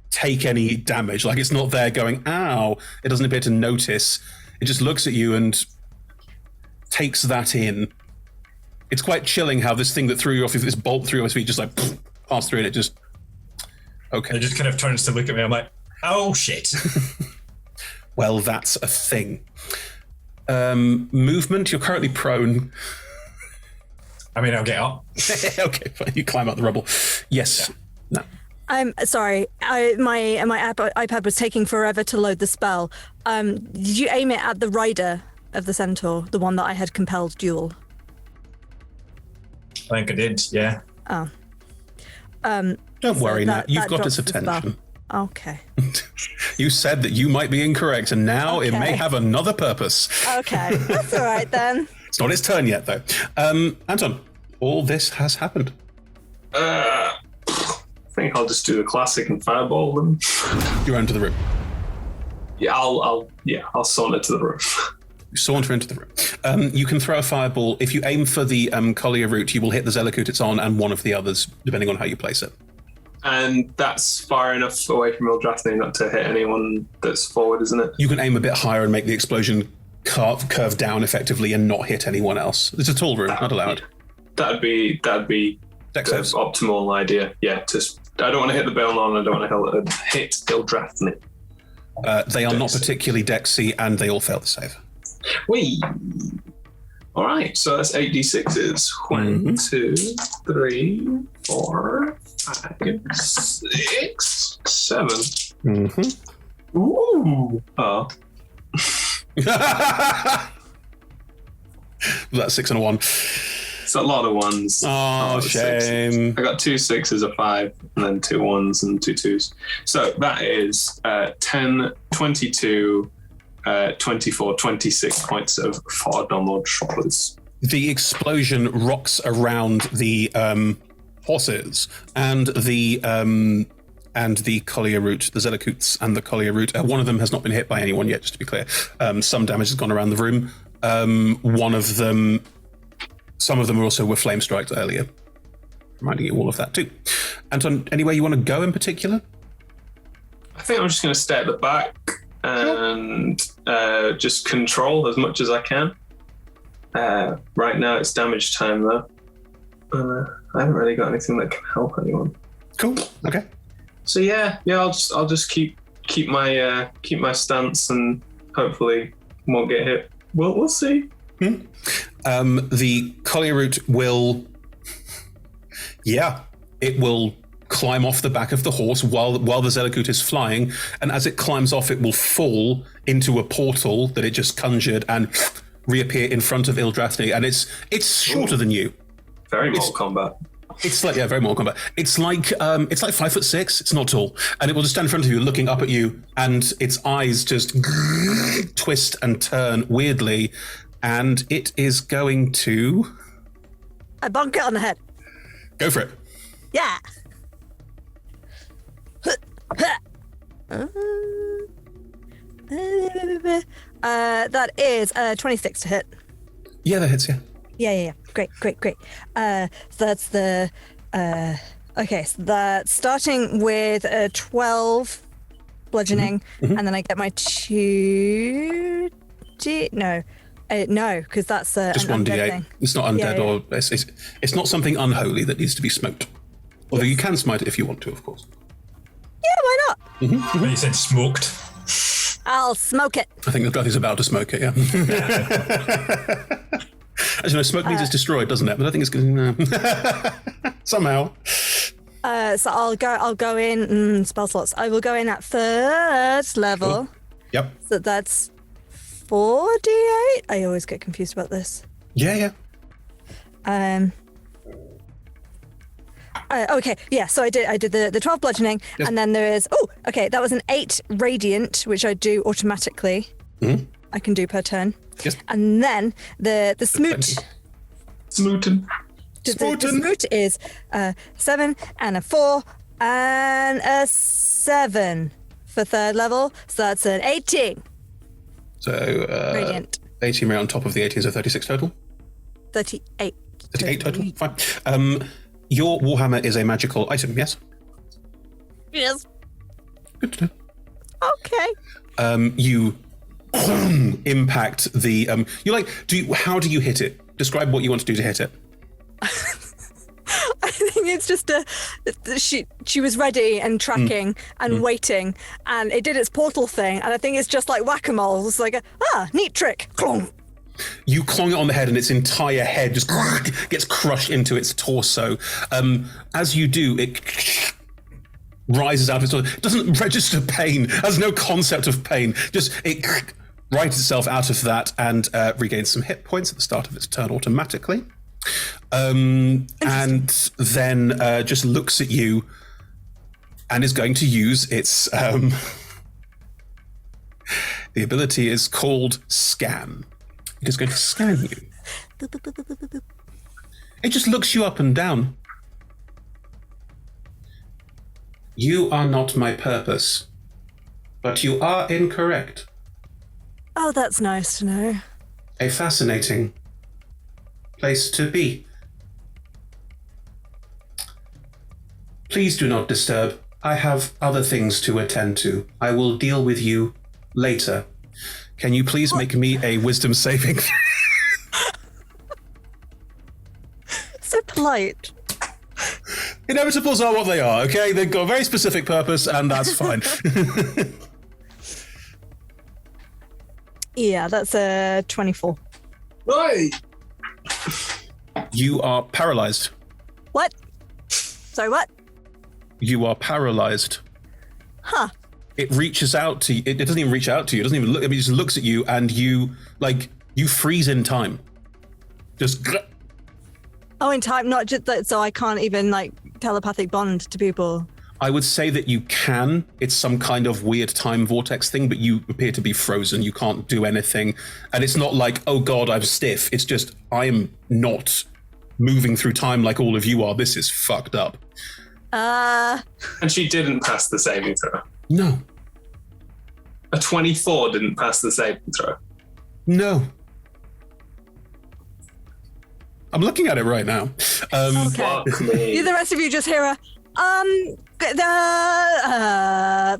O: take any damage. Like, it's not there going, ow. It doesn't appear to notice. It just looks at you and takes that in. It's quite chilling how this thing that threw you off, this bolt through your feet, just like passed through, and it just... Okay.
N: It just kind of turns to look at me. I'm like, oh, shit.
O: Well, that's a thing. Movement, you're currently prone.
N: I mean, I'll get up.
O: Okay, fine. You climb up the rubble. Yes. Yeah. No.
B: I'm sorry. My iPad was taking forever to load the spell. Did you aim it at the rider of the centaur, the one that I had compelled duel?
N: I think I did, yeah.
B: Oh.
O: Don't worry, Nat. You've got its attention.
B: Okay.
O: You said that you might be incorrect, and now it may have another purpose.
B: Okay, that's all right then.
O: It's not its turn yet, though. Anton, all this has happened.
E: I think I'll just do the classic and fireball them.
O: You run to the room.
E: Yeah, I'll saunter to the room.
O: You saunter into the room. You can throw a fireball. If you aim for the collier route, you will hit the Zelakut it's on and one of the others, depending on how you place it.
E: And that's far enough away from Eldrathni not to hit anyone that's forward, isn't it?
O: You can aim a bit higher and make the explosion curve down effectively and not hit anyone else. It's a tall room, not allowed.
E: That'd be the optimal idea. Yeah, I don't want to hit the Belnon, I don't want to hit Eldrathni.
O: They are not particularly Dexy, and they all fail the save.
E: Whee! All right, so that's 8d6s. 1, 2, 3, 4, 5, 6, 7.
O: Mm-hmm.
E: Ooh! Oh.
O: That's 6 and a 1.
E: It's a lot of ones.
O: Oh, shame.
E: I got 2 6s, a 5, and then 2 1s and 2 2s. So that is 10, 22, 24, 26 points of Fardonlord Shoppers.
O: The explosion rocks around the horses and the collier route, the Zelakuts and the collier route. One of them has not been hit by anyone yet, just to be clear. Some damage has gone around the room. Some of them also were flame striked earlier. Reminding you all of that too. Anton, anywhere you want to go in particular?
E: I think I'm just going to stay at the back and just control as much as I can. Right now it's damage time though. I haven't really got anything that can help anyone.
O: Cool. Okay.
E: So yeah, I'll just keep my stance and hopefully won't get hit. Well, we'll see.
O: The collier route will, it will climb off the back of the horse while the Zelakut is flying, and as it climbs off, it will fall into a portal that it just conjured and reappear in front of Eldrathni, and it's shorter than you.
E: Very Mortal Kombat.
O: It's like very Mortal Kombat. It's like 5'6". It's not tall, and it will just stand in front of you, looking up at you, and its eyes just twist and turn weirdly, and it is going to.
B: I bonk it on the head.
O: Go for it.
B: Yeah. That is 26 to hit.
O: Yeah, that hits, yeah.
B: Yeah. Great. So that's the... okay, so that's starting with 12 bludgeoning, and then I get my 2... No, because that's
O: just
B: an
O: 1d8
B: thing.
O: It's not undead or... It's not something unholy that needs to be smoked. Although you can smite it if you want to, of course.
B: Yeah, why not?
N: When you said smoked.
B: I'll smoke it.
O: I think the Gothi's about to smoke it, yeah. As you know, smoke means it's destroyed, doesn't it? But I think it's going to... somehow.
B: So I'll go in spell slots. I will go in at first level.
O: Cool. Yep.
B: So that's 4d8. I always get confused about this.
O: Yeah.
B: Okay, yeah, so I did the 12 bludgeoning, and then there is, that was an 8 radiant, which I do automatically. I can do per turn.
O: Yes.
B: And then the smoot.
E: Smootin'.
B: The smoot is 7 and a 4 and a 7 for 3rd level, so that's an 18.
A: So,
B: Radiant.
A: 18 right on top of the 18, so 36 total?
B: 38.
A: 38 total, fine. Your Warhammer is a magical item, yes?
B: Yes.
A: Good to know.
B: Okay.
A: You impact the... how do you hit it? Describe what you want to do to hit it.
B: I think it's just she was ready and tracking and waiting, and it did its portal thing, and I think it's just like whack-a-mole. It's like, neat trick. Clong.
A: You clong it on the head and its entire head just gets crushed into its torso. As you do, it rises out of its torso. It doesn't register pain, has no concept of pain. Just it rights itself out of that and regains some hit points at the start of its turn automatically. And then just looks at you and is going to use its... the ability is called Scan. It is going to scan you. It just looks you up and down. You are not my purpose, but you are incorrect.
B: Oh, that's nice to know.
A: A fascinating place to be. Please do not disturb. I have other things to attend to. I will deal with you later. Can you please make me a wisdom saving?
B: So polite.
A: Inevitables are what they are, okay? They've got a very specific purpose, and that's fine.
B: Yeah, that's a 24.
E: Right.
A: You are paralyzed.
B: What? Sorry, what?
A: You are paralyzed.
B: Huh.
A: It reaches out to you. It doesn't even reach out to you. It doesn't even look. I mean, it just looks at you, and you freeze in time. Just.
B: Oh, in time, not just that, so I can't even telepathic bond to people.
A: I would say that you can. It's some kind of weird time vortex thing, but you appear to be frozen. You can't do anything, and it's not like, oh god, I'm stiff. It's just I am not moving through time like all of you are. This is fucked up.
E: And she didn't pass the saving throw.
A: No.
E: A 24 didn't pass the saving throw.
A: No. I'm looking at it right now.
B: Okay. The rest of you just hear a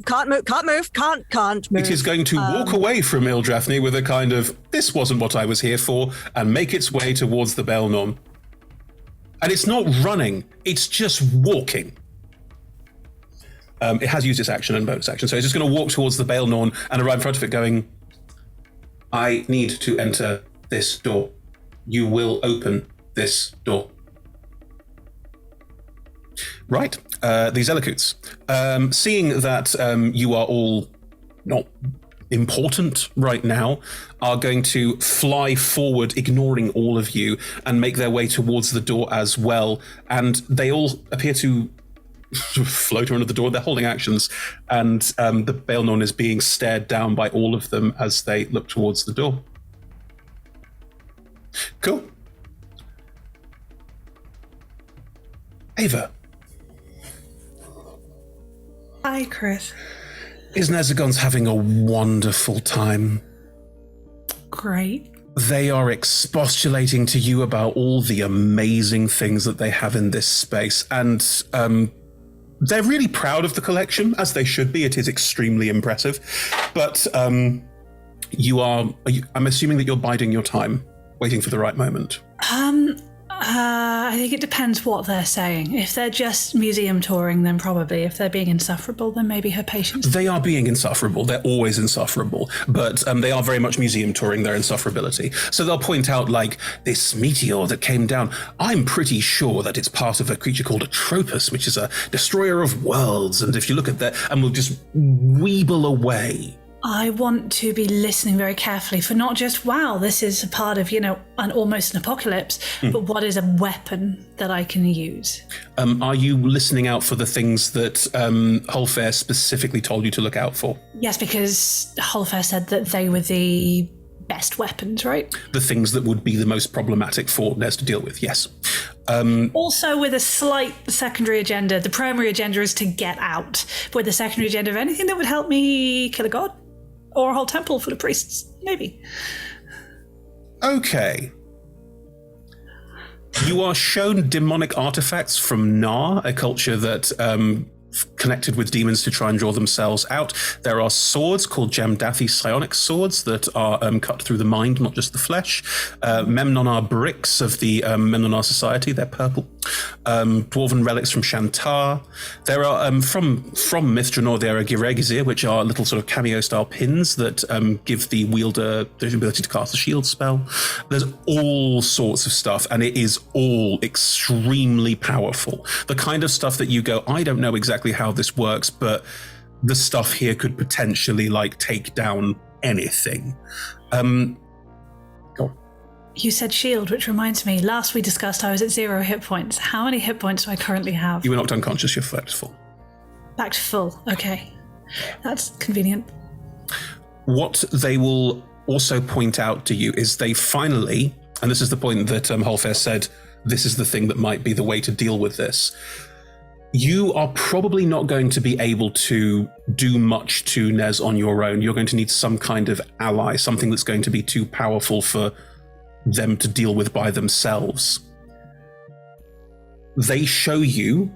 B: can't move.
A: It is going to walk away from Ildrathni with a kind of, this wasn't what I was here for, and make its way towards the Belnorn. And it's not running, it's just walking. It has used its action and bonus action, so it's just going to walk towards the Belnorn and arrive in front of it going, I need to enter this door. You will open this door. Right, these Ellicoots. Seeing that you are all not important right now, are going to fly forward, ignoring all of you, and make their way towards the door as well. And they all appear to float around the door. They're holding actions, and the Belnorn is being stared down by all of them as they look towards the door. Cool. Ava.
C: Hi, Chris.
A: Isnezagon's having a wonderful time.
C: Great.
A: They are expostulating to you about all the amazing things that they have in this space, and they're really proud of the collection, as they should be. It is extremely impressive. But I'm assuming that you're biding your time, waiting for the right moment.
C: I think it depends what they're saying. If they're just museum touring, then probably. If they're being insufferable, then maybe her patience.
A: They are being insufferable. They're always insufferable. But they are very much museum touring their insufferability. So they'll point out, this meteor that came down. I'm pretty sure that it's part of a creature called a Tropus, which is a destroyer of worlds. And if you look at that, and we'll just weeble away.
C: I want to be listening very carefully for not just, wow, this is a part of, almost an apocalypse, but what is a weapon that I can use?
A: Are you listening out for the things that Holfair specifically told you to look out for?
C: Yes, because Holfair said that they were the best weapons, right?
A: The things that would be the most problematic for Nez to deal with, yes.
C: Also, with a slight secondary agenda. The primary agenda is to get out. With a secondary agenda of anything that would help me kill a god or a whole temple full of priests, maybe.
O: Okay. You are shown demonic artifacts from Nar, a culture that connected with demons to try and draw themselves out. There are swords called Jamdathi psionic swords that are cut through the mind, not just the flesh. Memnonar bricks of the Memnonar society, they're purple. Dwarven relics from Shantar. There are, from Myth Drannor, there are Giregizir, which are little sort of cameo-style pins that give the wielder the ability to cast a shield spell. There's all sorts of stuff, and it is all extremely powerful. The kind of stuff that you go, I don't know exactly how this works, but the stuff here could potentially take down anything. Go on.
C: You said shield, which reminds me, last we discussed I was at 0 hit points. How many hit points do I currently have?
O: You were knocked unconscious, you're back to full.
C: Back to full, okay. That's convenient.
O: What they will also point out to you is they finally, and this is the point that Holfair said, this is the thing that might be the way to deal with this. You are probably not going to be able to do much to Nez on your own. You're going to need some kind of ally, something that's going to be too powerful for them to deal with by themselves. They show you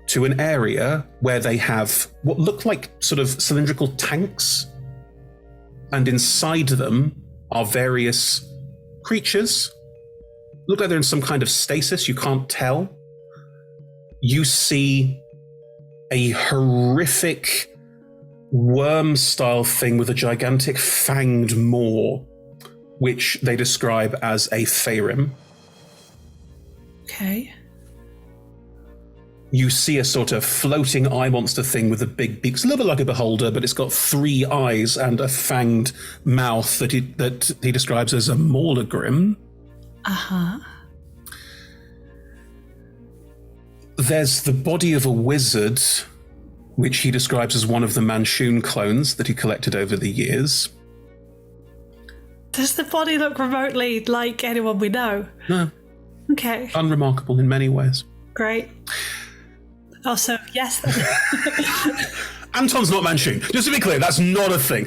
O: to an area where they have what look like sort of cylindrical tanks, and inside them are various creatures. Look like they're in some kind of stasis, you can't tell. You see a horrific worm-style thing with a gigantic fanged maw, which they describe as a Faerun.
C: Okay.
O: You see a sort of floating eye monster thing with a big beak. It's a little bit like a beholder, but it's got 3 eyes and a fanged mouth that he describes as a Maulagrim.
C: Uh-huh.
O: There's the body of a wizard, which he describes as one of the Manchun clones that he collected over the years.
C: Does the body look remotely like anyone we know?
O: No.
C: Okay.
O: Unremarkable in many ways.
C: Great. Also, yes.
O: Anton's not Manchun. Just to be clear, that's not a thing.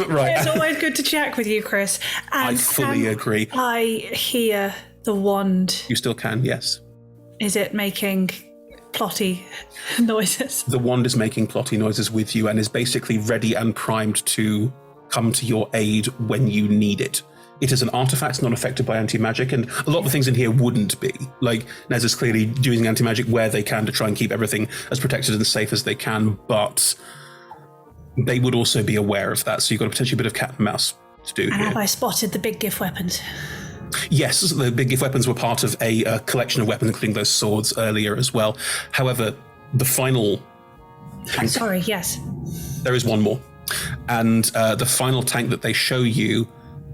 O: Right.
C: It's always good to check with you, Chris. And
O: I fully agree.
C: I hear the wand.
O: You still can, yes.
C: Is it making plotty noises?
O: The wand is making plotty noises with you and is basically ready and primed to come to your aid when you need it. It is an artifact, not affected by anti-magic, and a lot of the things in here wouldn't be. Like, Nez is clearly using anti-magic where they can to try and keep everything as protected and safe as they can, but they would also be aware of that, so you've got a potentially bit of cat and mouse to do
C: And
O: here.
C: have I spotted the big gift weapons?
O: Yes, the big gift weapons were part of a collection of weapons, including those swords earlier as well. However, the final tank...
C: Sorry, yes.
O: There is one more. And the final tank that they show you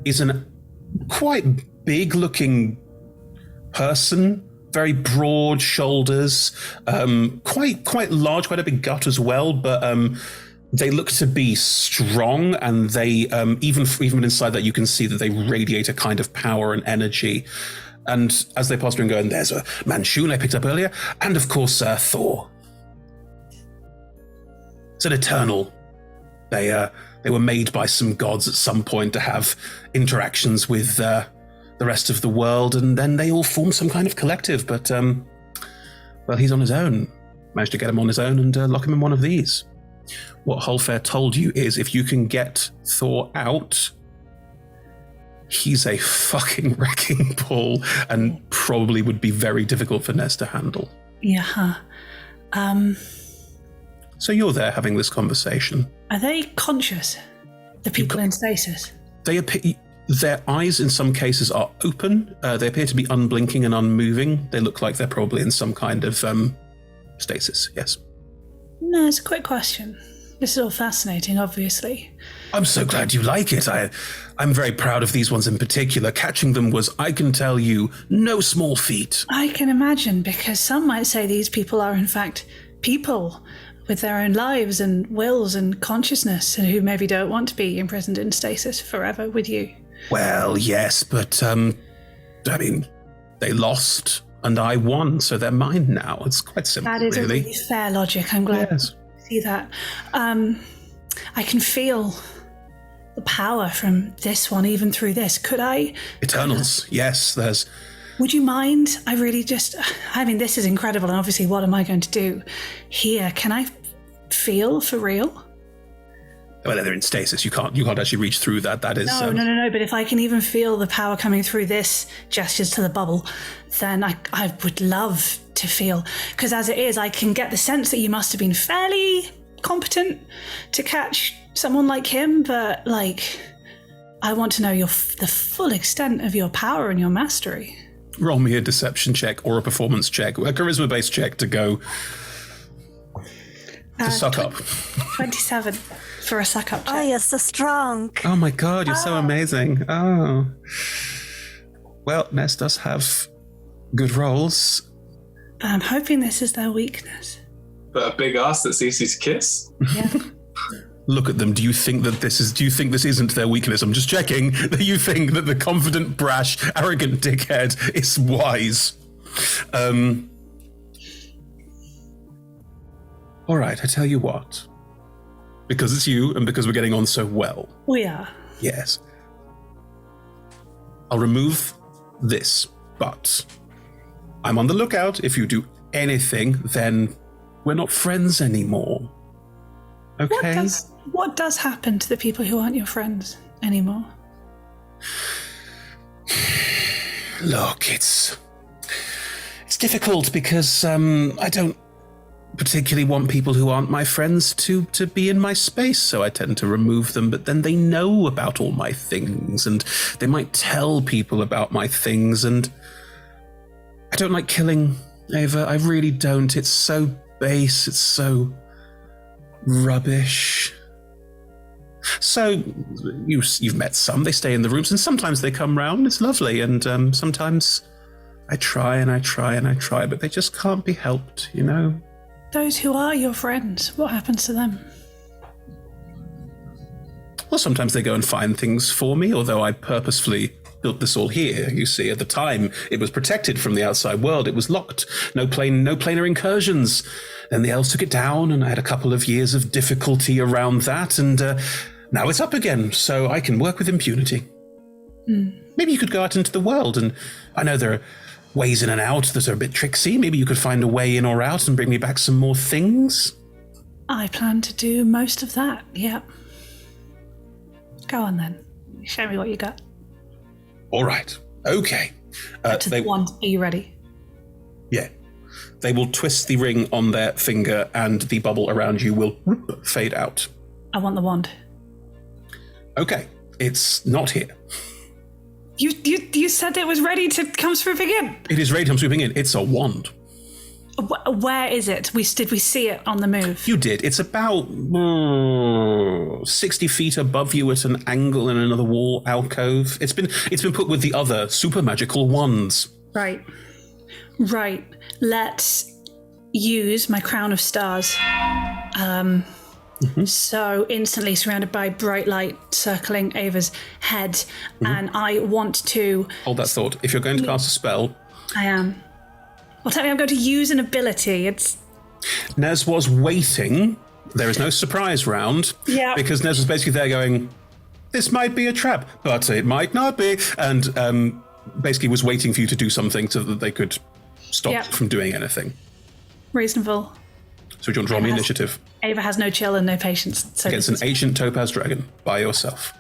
O: is an quite big-looking person, very broad shoulders, quite large, quite a big gut as well, but they look to be strong, and they even inside that you can see that they radiate a kind of power and energy. And as they pass through and go, and there's a Manchun I picked up earlier, and of course Thor. It's an eternal. They were made by some gods at some point to have interactions with the rest of the world, and then they all formed some kind of collective. But well, he's on his own. Managed to get him on his own and lock him in one of these. What Holfair told you is if you can get Thor out, he's a fucking wrecking ball and probably would be very difficult for Nez to handle.
C: Yeah.
O: So you're there having this conversation.
C: Are they conscious? The people in stasis?
O: They appear, their eyes in some cases are open. They appear to be unblinking and unmoving. They look like they're probably in some kind of stasis, yes.
C: No, it's a quick question. This is all fascinating, obviously.
O: I'm so glad you like it. I'm very proud of these ones in particular. Catching them was, I can tell you, no small feat.
C: I can imagine, because some might say these people are in fact people with their own lives and wills and consciousness, and who maybe don't want to be imprisoned in stasis forever with you.
O: Well, yes, but I mean, they lost and I won, so they're mine now. It's quite simple,
C: That is
O: really.
C: a really fair logic. I'm glad to see that. I can feel the power from this one, even through this. Could I?
O: Eternals, yes, there's...
C: Would you mind? I mean, this is incredible, and obviously, what am I going to do here? Can I feel for real?
O: Well, they're in stasis. You can't actually reach through that. That is...
C: No. But if I can even feel the power coming through this, gestures to the bubble, then I would love to feel. Because as it is, I can get the sense that you must have been fairly competent to catch someone like him, but, like, I want to know the full extent of your power and your mastery.
O: Roll me a deception check or a performance check, a charisma-based check to go... to suck up.
C: 27 for a suck up check.
B: Oh, you're so strong.
O: Oh my god, you're so amazing. Oh. Well, Ness does have good rolls.
C: But I'm hoping this is their weakness.
E: But a big ass that's easy to kiss?
C: Yeah.
O: Look at them. Do you think this isn't their weakness? I'm just checking that you think that the confident, brash, arrogant dickhead is wise. All right, I tell you what. Because it's you and because we're getting on so well.
C: We are.
O: Yes. I'll remove this, but I'm on the lookout. If you do anything, then we're not friends anymore. Okay?
C: What does happen to the people who aren't your friends anymore?
O: Look, it's difficult because I don't particularly want people who aren't my friends to be in my space, so I tend to remove them, but then they know about all my things, and they might tell people about my things, and I don't like killing, Ava. I really don't. It's so base. It's so rubbish. So, you've met some. They stay in the rooms, and sometimes they come round. It's lovely, and sometimes I try and I try and I try, but they just can't be helped, you know?
C: Those who are your friends, what happens to them?
O: Well, sometimes they go and find things for me, although I purposefully built this all here. You see, at the time, it was protected from the outside world. It was locked. No planar incursions. Then the elves took it down, and I had a couple of years of difficulty around that, and now it's up again, so I can work with impunity. Maybe you could go out into the world, and I know there are ways in and out that are a bit tricksy. Maybe you could find a way in or out and bring me back some more things.
C: I plan to do most of that, yep. Go on then. Show me what you got.
O: All right. Okay.
C: To the wand. Are you ready?
O: Yeah. They will twist the ring on their finger and the bubble around you will fade out.
C: I want the wand.
O: Okay. It's not here.
C: You said it was ready to come swooping in.
O: It is ready to come swooping in. It's a wand.
C: Where is it? Did we see it on the move?
O: You did. It's about 60 feet above you at an angle in another wall alcove. It's been put with the other super magical wands.
C: Right. Let's use my crown of stars. So instantly surrounded by bright light circling Ava's head, and I want to...
O: Hold that thought. If you're going to cast a spell...
C: I am. Well, tell me I'm going to use an ability.
O: Nez was waiting. There is no surprise round.
C: Yeah.
O: Because Nez was basically there going, this might be a trap, but it might not be. And basically was waiting for you to do something so that they could stop from doing anything.
C: Reasonable.
O: So do you want to roll me initiative?
C: Ava has no chill and no patience. So
O: against an ancient topaz dragon by yourself.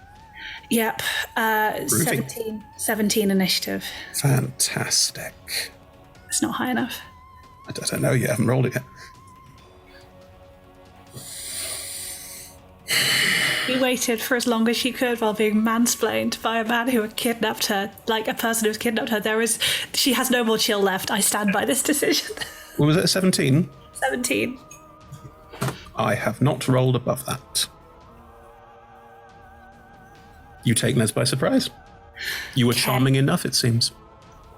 C: Yep. 17 initiative.
O: Fantastic.
C: It's not high enough.
O: I don't know. You haven't rolled it yet.
C: She waited for as long as she could while being mansplained by a man who had kidnapped her, like a person who's kidnapped her. She has no more chill left. I stand by this decision.
O: What was it, 17?
C: 17.
O: I have not rolled above that. You take Nez by surprise. You were charming enough, it seems.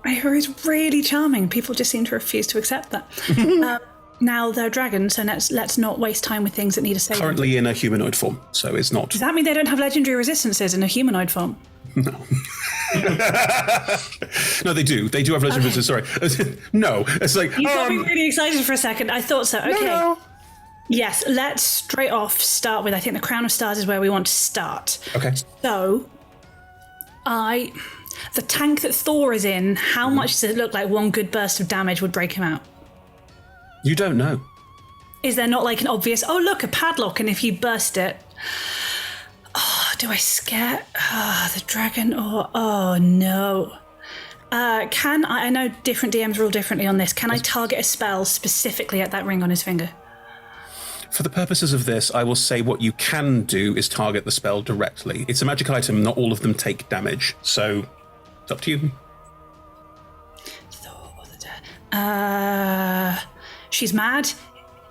C: Ava is really charming. People just seem to refuse to accept that. Now they're dragons, so let's not waste time with things that need a saving.
O: Currently in a humanoid form, so it's not...
C: Does that mean they don't have legendary resistances in a humanoid form?
O: No. No, they do. They do have legendary visitors. Sorry. No, it's like
C: You got me really excited for a second. I thought so. Okay.
O: No.
C: Yes, let's straight off start with, I think the Crown of Stars is where we want to start.
O: Okay.
C: So, the tank that Thor is in, how much does it look like one good burst of damage would break him out?
O: You don't know.
C: Is there not like an obvious, oh look, a padlock, and if you burst it, do I scare the dragon or, oh no. I know different DMs rule differently on this, can I target a spell specifically at that ring on his finger?
O: For the purposes of this, I will say what you can do is target the spell directly. It's a magic item, not all of them take damage, so it's up to you.
C: She's mad.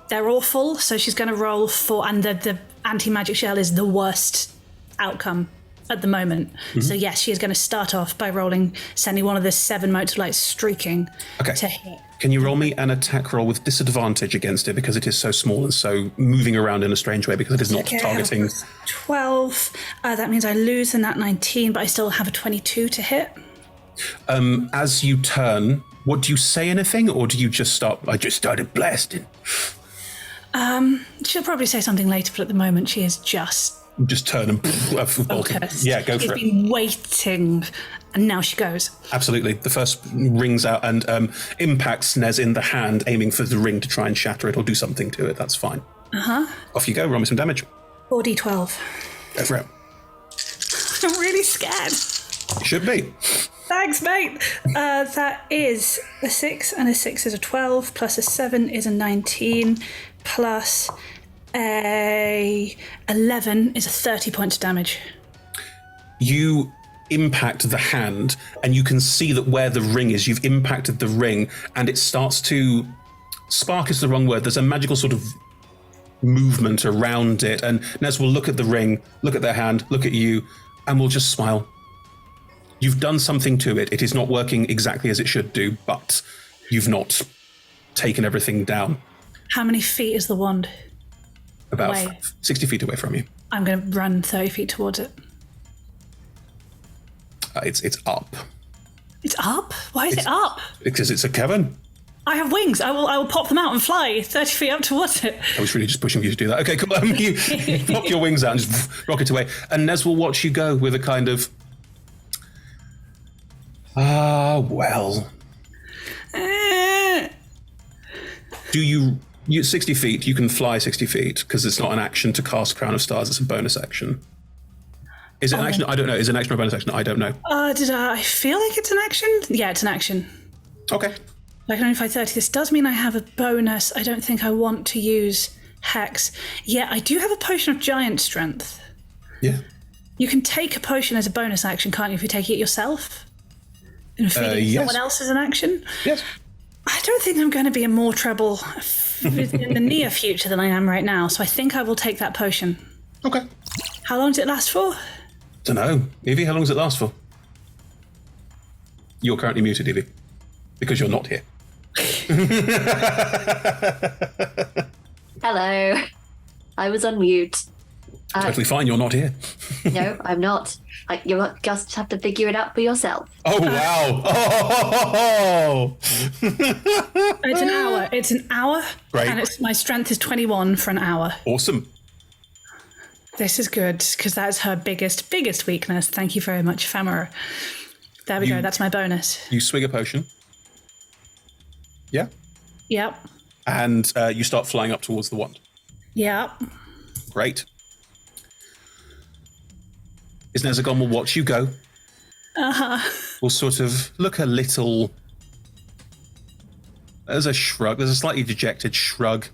C: They're awful, so she's going to roll for, and the anti-magic shell is the worst outcome at the moment.
O: Mm-hmm.
C: So yes, she is going to start off by rolling, sending one of the 7 motes of light streaking to hit.
O: Can you roll me an attack roll with disadvantage against it because it is so small and so moving around in a strange way because it is not targeting?
C: 12. That means I lose the nat 19, but I still have a 22 to hit.
O: As you turn, what do you say anything, or do you just start? I just started blasting.
C: She'll probably say something later, but at the moment she is just
O: turn and
C: focused.
O: Yeah, go for it.
C: She's been waiting, and now she goes.
O: Absolutely. The first rings out and impacts Nez in the hand, aiming for the ring to try and shatter it or do something to it. That's fine. Off you go. Roll me some damage.
C: 4d12.
O: Go for it.
C: I'm really scared.
O: You should be.
C: Thanks, mate. That is a 6, and a 6 is a 12, plus a 7 is a 19, plus a 11 is a 30 points of damage.
O: You impact the hand, and you can see that where the ring is, you've impacted the ring, and it starts to... Spark is the wrong word. There's a magical sort of movement around it, and Nez will look at the ring, look at their hand, look at you, and will just smile. You've done something to it. It is not working exactly as it should do, but you've not taken everything down.
C: How many feet is the wand?
O: About
C: away?
O: 60 feet away from you.
C: I'm going to run 30 feet towards it.
O: It's up.
C: It's up? Why is it up?
O: Because it's a cavern.
C: I have wings. I will pop them out and fly 30 feet up towards it.
O: I was really just pushing you to do that. Okay, cool. You pop your wings out and just rocket away. And Nez will watch you go with a kind of... well. Do you 60 feet, you can fly 60 feet, because it's not an action to cast Crown of Stars, it's a bonus action. Is it an action? I don't know. Is it an action or a bonus action? I don't know.
C: I feel like it's an action? Yeah, it's an action.
O: Okay.
C: I can only fly 30. This does mean I have a bonus. I don't think I want to use Hex. Yeah, I do have a potion of giant strength.
O: Yeah.
C: You can take a potion as a bonus action, can't you, if you take it yourself? And feeding
O: yes.
C: someone else as an action?
O: Yes.
C: I don't think I'm going to be in more trouble in the near future than I am right now, so I think I will take that potion.
O: Okay.
C: How long does it last for?
O: Don't know. Evie, how long does it last for? You're currently muted, Evie, because you're not here.
F: Hello. I was on mute.
O: Totally fine, you're not here.
F: No, I'm not. You just have to figure it out for yourself.
O: Oh, wow. Oh!
C: It's an hour. It's an hour.
O: Great.
C: And my strength is 21 for an hour.
O: Awesome.
C: This is good, because that's her biggest weakness. Thank you very much, Ephemera. There we go. That's my bonus.
O: You swig a potion. Yeah?
C: Yep.
O: And you start flying up towards the wand.
C: Yep.
O: Great. Isnezagon will watch you go. Will sort of look a little... There's a shrug. There's a slightly dejected shrug.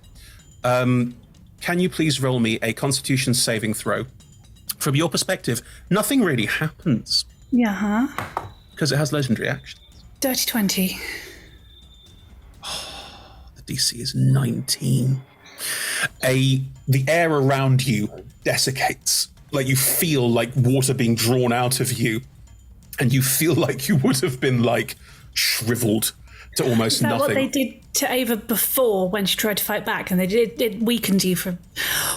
O: Can you please roll me a Constitution saving throw? From your perspective, nothing really happens.
C: Yeah.
O: Because it has legendary actions.
C: Dirty 20.
O: The DC is 19. The air around you desiccates. Like you feel like water being drawn out of you. And you feel like you would have been like shriveled
A: to almost
C: Is that
A: nothing.
C: what they did to Ava before when she tried to fight back, and it weakened you from?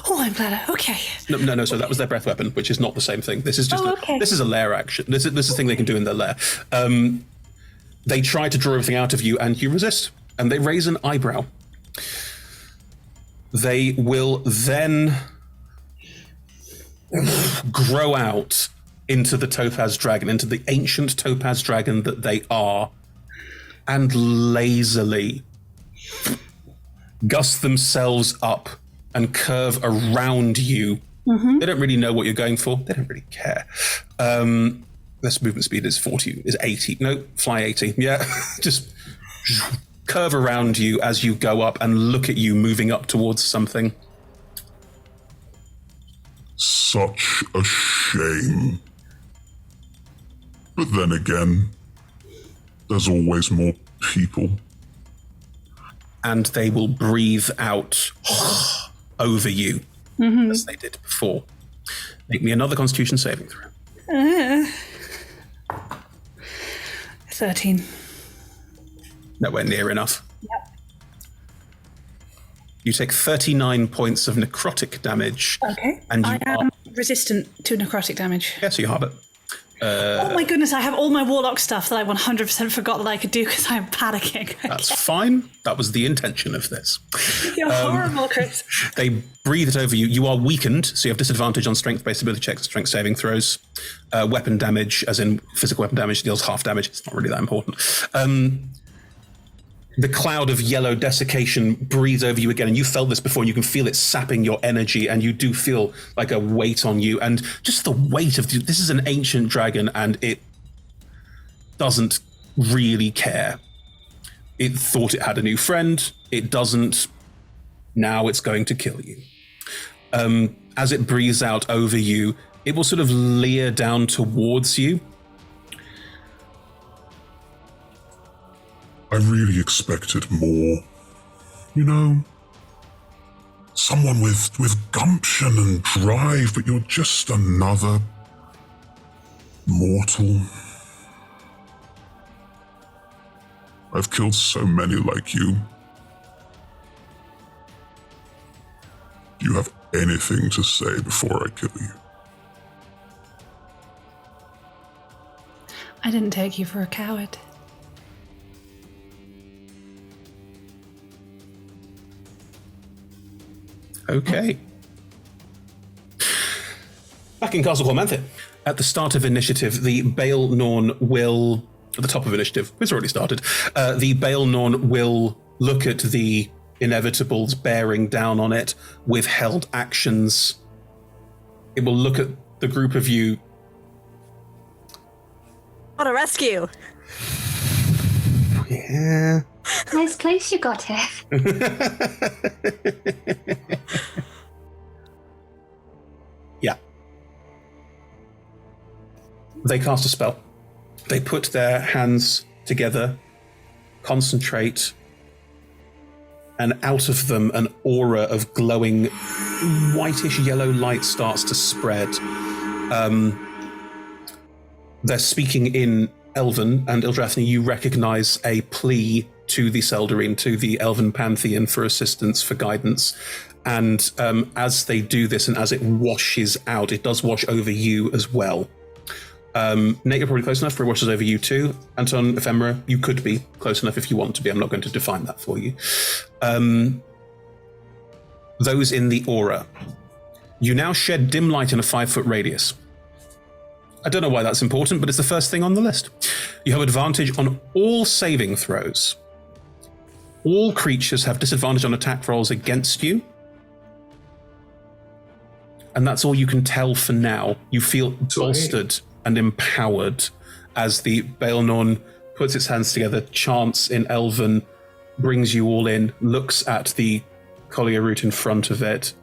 C: Oh, I'm glad. Okay.
A: No. So that was their breath weapon, which is not the same thing. This is just
C: okay.
A: this is a lair action. This is a thing they can do in their lair. They try to draw everything out of you, and you resist, and they raise an eyebrow. They will then grow out into the topaz dragon, into the ancient topaz dragon that they are, and lazily gust themselves up and curve around you. They don't really know what you're going for. They don't really care. This movement speed is 80. No, fly 80. Yeah, just curve around you as you go up and look at you moving up towards something.
P: Such a shame. But then again, there's always more people.
A: And they will breathe out over you as they did before. Make me another Constitution saving throw.
C: 13.
A: Nowhere near enough.
C: Yep.
A: You take 39 points of necrotic damage.
C: Okay.
A: And you
C: I am resistant to necrotic damage.
A: Yes, you have it.
C: Oh my goodness, I have all my warlock stuff that I 100% forgot that I could do because I'm panicking.
A: That's fine. That was the intention of this.
C: You're horrible, Chris.
A: They breathe it over you. You are weakened, so you have disadvantage on strength-based ability checks and strength saving throws. Weapon damage, as in physical weapon damage, deals half damage. It's not really that important. The cloud of yellow desiccation breathes over you again, and you felt this before, and you can feel it sapping your energy, and you do feel like a weight on you, and just the weight of this is an ancient dragon, and it doesn't really care. It thought it had a new friend. It doesn't. Now it's going to kill you. As it breathes out over you, it will sort of leer down towards you.
P: I really expected more. You know, someone with gumption and drive, but you're just another mortal. I've killed so many like you. Do you have anything to say before I kill you?
C: I didn't take you for a coward.
A: Okay. Back in Castle Cormathyr, at the start of initiative, the Bale Norn will, at the top of initiative, it's already started, the Bale Norn will look at the inevitables bearing down on it with held actions. It will look at the group of you.
B: What a rescue!
A: Yeah.
F: Nice place you got here.
A: Yeah. They cast a spell. They put their hands together, concentrate, and out of them an aura of glowing whitish yellow light starts to spread. They're speaking in Elven, and Ildrathni, you recognize a plea to the Seldarine, to the Elven Pantheon for assistance, for guidance. And as they do this and as it washes out, it does wash over you as well. Nate, you're probably close enough for it washes over you too. Anton, Ephemera, you could be close enough if you want to be. I'm not going to define that for you. Those in the aura. You now shed dim light in a 5-foot radius. I don't know why that's important, but it's the first thing on the list. You have advantage on all saving throws. All creatures have disadvantage on attack rolls against you. And that's all you can tell for now. You feel bolstered and empowered as the Baelnorn puts its hands together, chants in Elven, brings you all in, looks at the collier root in front of it,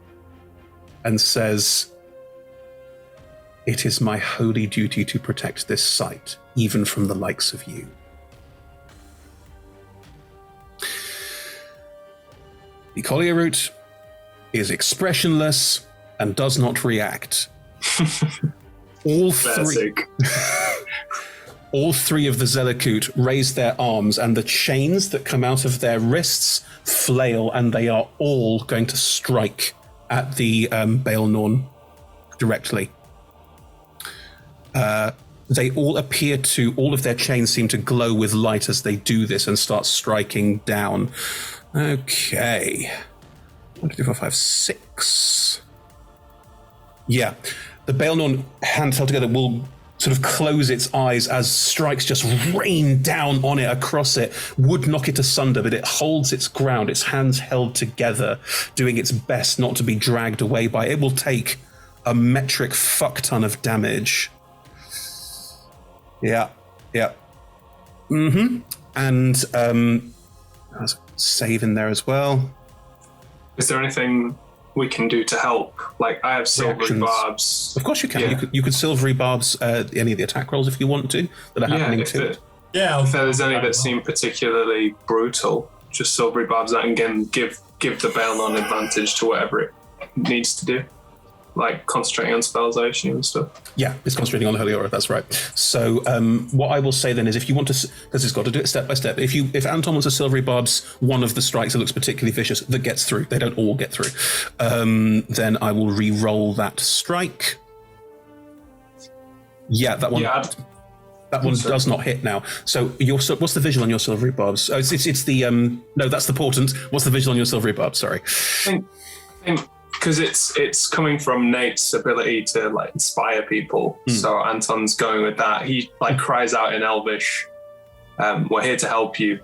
A: and says, "It is my holy duty to protect this site, even from the likes of you." The collier root is expressionless and does not react. All all three of the Zelakut raise their arms, and the chains that come out of their wrists flail, and they are all going to strike at the Baelnorn directly. They all appear to, all of their chains seem to glow with light as they do this and start striking down. Okay. 1, 2, 3, 4, 5, 6. Yeah. The Baelnorn, hand held together, will sort of close its eyes as strikes just rain down on it, across it, would knock it asunder, but it holds its ground, its hands held together, doing its best not to be dragged away by it. It will take a metric fuck ton of damage. Yeah. Mm-hmm. And there's a save in there as well.
E: Is there anything we can do to help? Like, I have silvery barbs.
A: Of course you can.
E: Yeah.
A: You could silvery barbs any of the attack rolls if you want to, that are happening too.
E: If there's any that seem particularly brutal, just silvery barbs that, and again, give the Baelnorn advantage to whatever it needs to do. Like concentrating on spells, I assume, and stuff.
A: Yeah, it's concentrating on the Holy Aura, that's right. So what I will say then is, if you want to, because it's got to do it step by step, if Anton wants a silvery barbs, one of the strikes that looks particularly vicious, that gets through, they don't all get through, then I will re-roll that strike. Yeah, that one.
E: Yeah,
A: that one does not hit now. So what's the visual on your silvery barbs? Oh, it's the no, that's the portent. What's the visual on your silvery barbs? Sorry.
E: I think because it's coming from Nate's ability to like inspire people. So Anton's going with that. He like cries out in Elvish, "We're here to help you.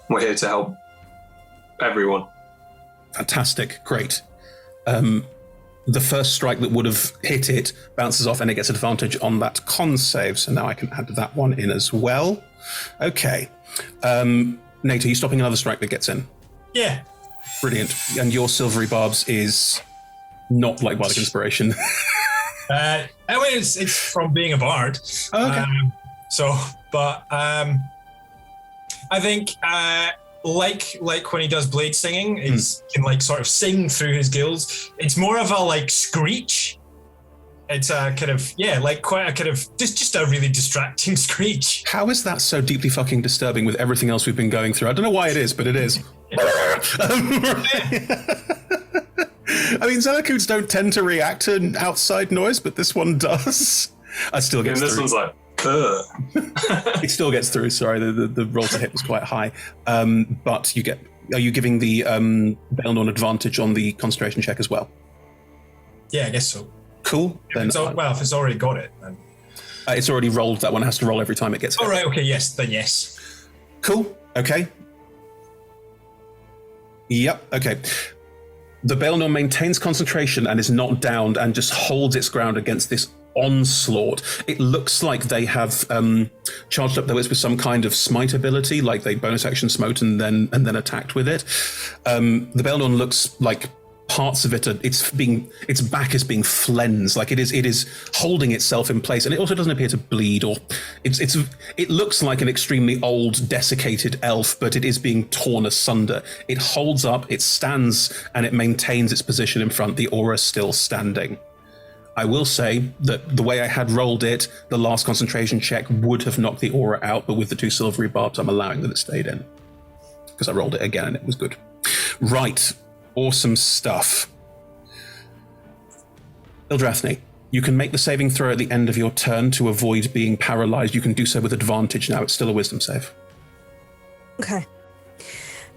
E: We're here to help everyone."
A: Fantastic, great. The first strike that would have hit it bounces off, and it gets advantage on that con save. So now I can add that one in as well. Okay, Nate, are you stopping another strike that gets in?
N: Yeah.
A: Brilliant. And your silvery barbs is not like Bardic Inspiration.
N: I mean, it's from being a bard.
A: Oh, okay.
N: I think like when he does blade singing, he can like sort of sing through his gills. It's more of a like screech. It's a kind of like quite a kind of just a really distracting screech.
A: How is that so deeply fucking disturbing with everything else we've been going through? I don't know why it is, but it is. I mean, Zelakuts don't tend to react to outside noise, but this one does. I still get through.
E: This one's like,
A: It still gets through. Sorry, the roll to hit was quite high. But you get. Are you giving the Baelnorn advantage on the concentration check as well?
N: Yeah, I guess so.
A: Cool.
N: If it's already got it, then
A: it's already rolled. That one has to roll every time it gets hit.
N: All right. Okay. Yes. Then yes.
A: Cool. Okay. Yep. Okay. The Baelnorn maintains concentration and is not downed and just holds its ground against this onslaught. It looks like they have charged up their wits with some kind of smite ability, like they bonus action smote and then attacked with it. The Baelnorn looks like parts of it are, its back is being flensed, like it is holding itself in place, and it also doesn't appear to bleed, or it looks like an extremely old desiccated elf, but it is being torn asunder. It holds up, it stands, and it maintains its position in front, the aura still standing. I will say that the way I had rolled it, the last concentration check would have knocked the aura out, but with the 2 silvery barbs, I'm allowing that it stayed in, because I rolled it again and it was good. Right. Awesome stuff. Ildrathni, you can make the saving throw at the end of your turn to avoid being paralyzed. You can do so with advantage now. It's still a wisdom save.
B: Okay.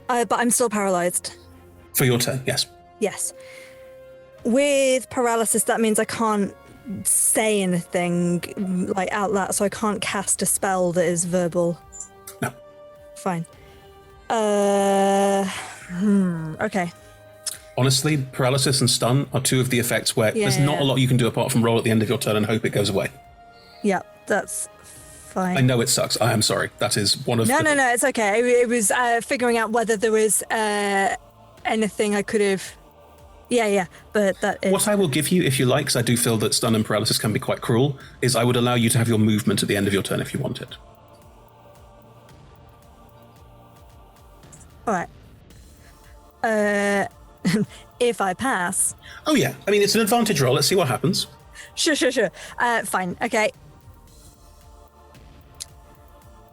B: But I'm still paralyzed.
A: For your turn, yes.
B: Yes. With paralysis, that means I can't say anything like out loud, so I can't cast a spell that is verbal.
A: No.
B: Fine. Okay.
A: Honestly, paralysis and stun are 2 of the effects where there's not a lot you can do apart from roll at the end of your turn and hope it goes away.
B: Yeah, that's fine.
A: I know it sucks. I am sorry. That is one of
B: No, it's okay. It was figuring out whether there was anything I could have... Yeah, but that is...
A: What I will give you, if you like, because I do feel that stun and paralysis can be quite cruel, is I would allow you to have your movement at the end of your turn if you want it.
B: All right. If I pass...
A: Oh, yeah. I mean, it's an advantage roll. Let's see what happens.
B: Sure. Fine. Okay.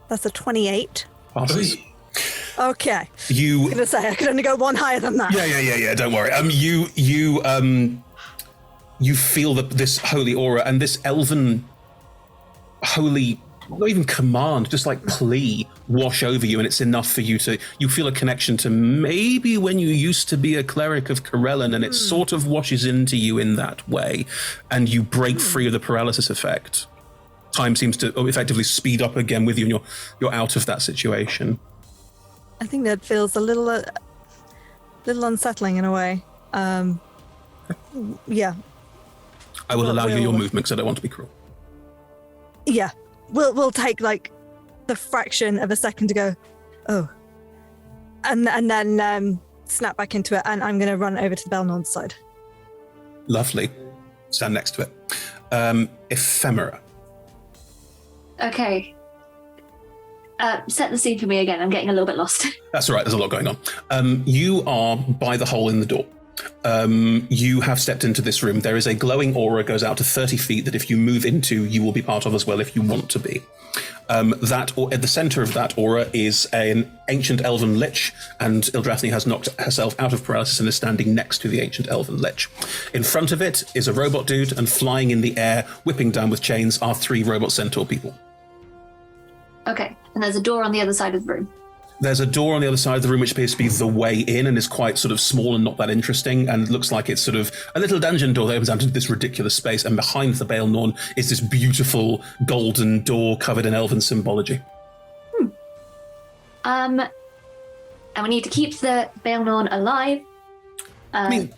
B: That's a 28.
A: Passes.
B: Okay. I was
A: You.
B: going to say, I could only go one higher than that.
A: Yeah. Don't worry. You feel this holy aura and this elven holy, not even command, just like plea wash over you, and it's enough for you feel a connection to maybe when you used to be a cleric of Corellon, and it sort of washes into you in that way, and you break free of the paralysis effect. Time seems to effectively speed up again with you, and you're out of that situation.
B: I think that feels a little unsettling in a way. Yeah.
A: I will allow you your movement because I don't want to be cruel.
B: Yeah. We'll take like the fraction of a second to go, oh. And then snap back into it, and I'm going to run over to the Belnorn's side.
A: Lovely. Stand next to it. Ephemera.
F: Okay. Set the scene for me again. I'm getting a little bit lost.
A: That's all right. There's a lot going on. You are by the hole in the door. You have stepped into this room. There is a glowing aura goes out to 30 feet that if you move into, you will be part of as well if you want to be. At the center of that aura is an ancient elven lich, and Ildrathni has knocked herself out of paralysis and is standing next to the ancient elven lich. In front of it is a robot dude, and flying in the air, whipping down with chains, are 3 robot centaur people.
F: Okay, and there's a door on the other side of the room.
A: There's a door on the other side of the room which appears to be the way in and is quite sort of small and not that interesting, and looks like it's sort of a little dungeon door that opens out into this ridiculous space, and behind the Baelnorn is this beautiful golden door covered in elven symbology.
F: And we need to keep the Baelnorn alive.
A: I mean,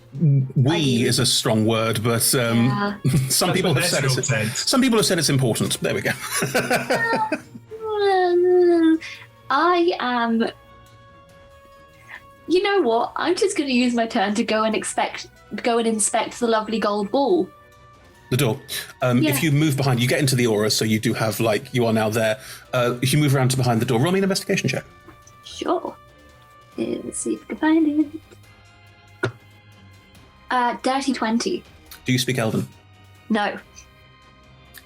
A: we is a strong word, but some people have said it's important. There we go.
F: I am. You know what? I'm just going to use my turn to go and inspect the lovely gold ball.
A: The door. If you move behind, you get into the aura, so you do have you are now there. If you move around to behind the door, roll me an investigation check.
F: Sure. Let's see if I can find it. Dirty 20.
A: Do you speak Elven?
F: No.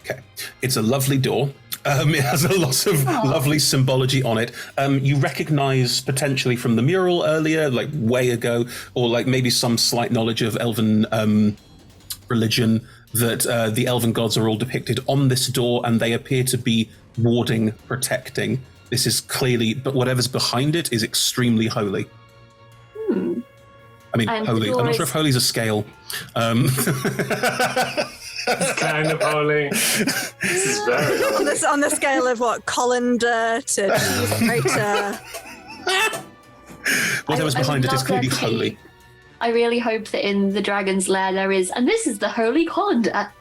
A: Okay. It's a lovely door. It has a lot of lovely symbology on it. You recognize potentially from the mural earlier, way ago, or maybe some slight knowledge of Elven religion, that the Elven gods are all depicted on this door, and they appear to be warding, protecting. This is clearly, but whatever's behind it is extremely holy. I mean, holy. I'm not sure if holy's a scale.
E: It's kind of holy. This is very holy.
B: On the scale of what? Colander to cheese grater.
A: Whatever's behind it is clearly holy.
F: I really hope that in the dragon's lair there is, and this is the holy colander.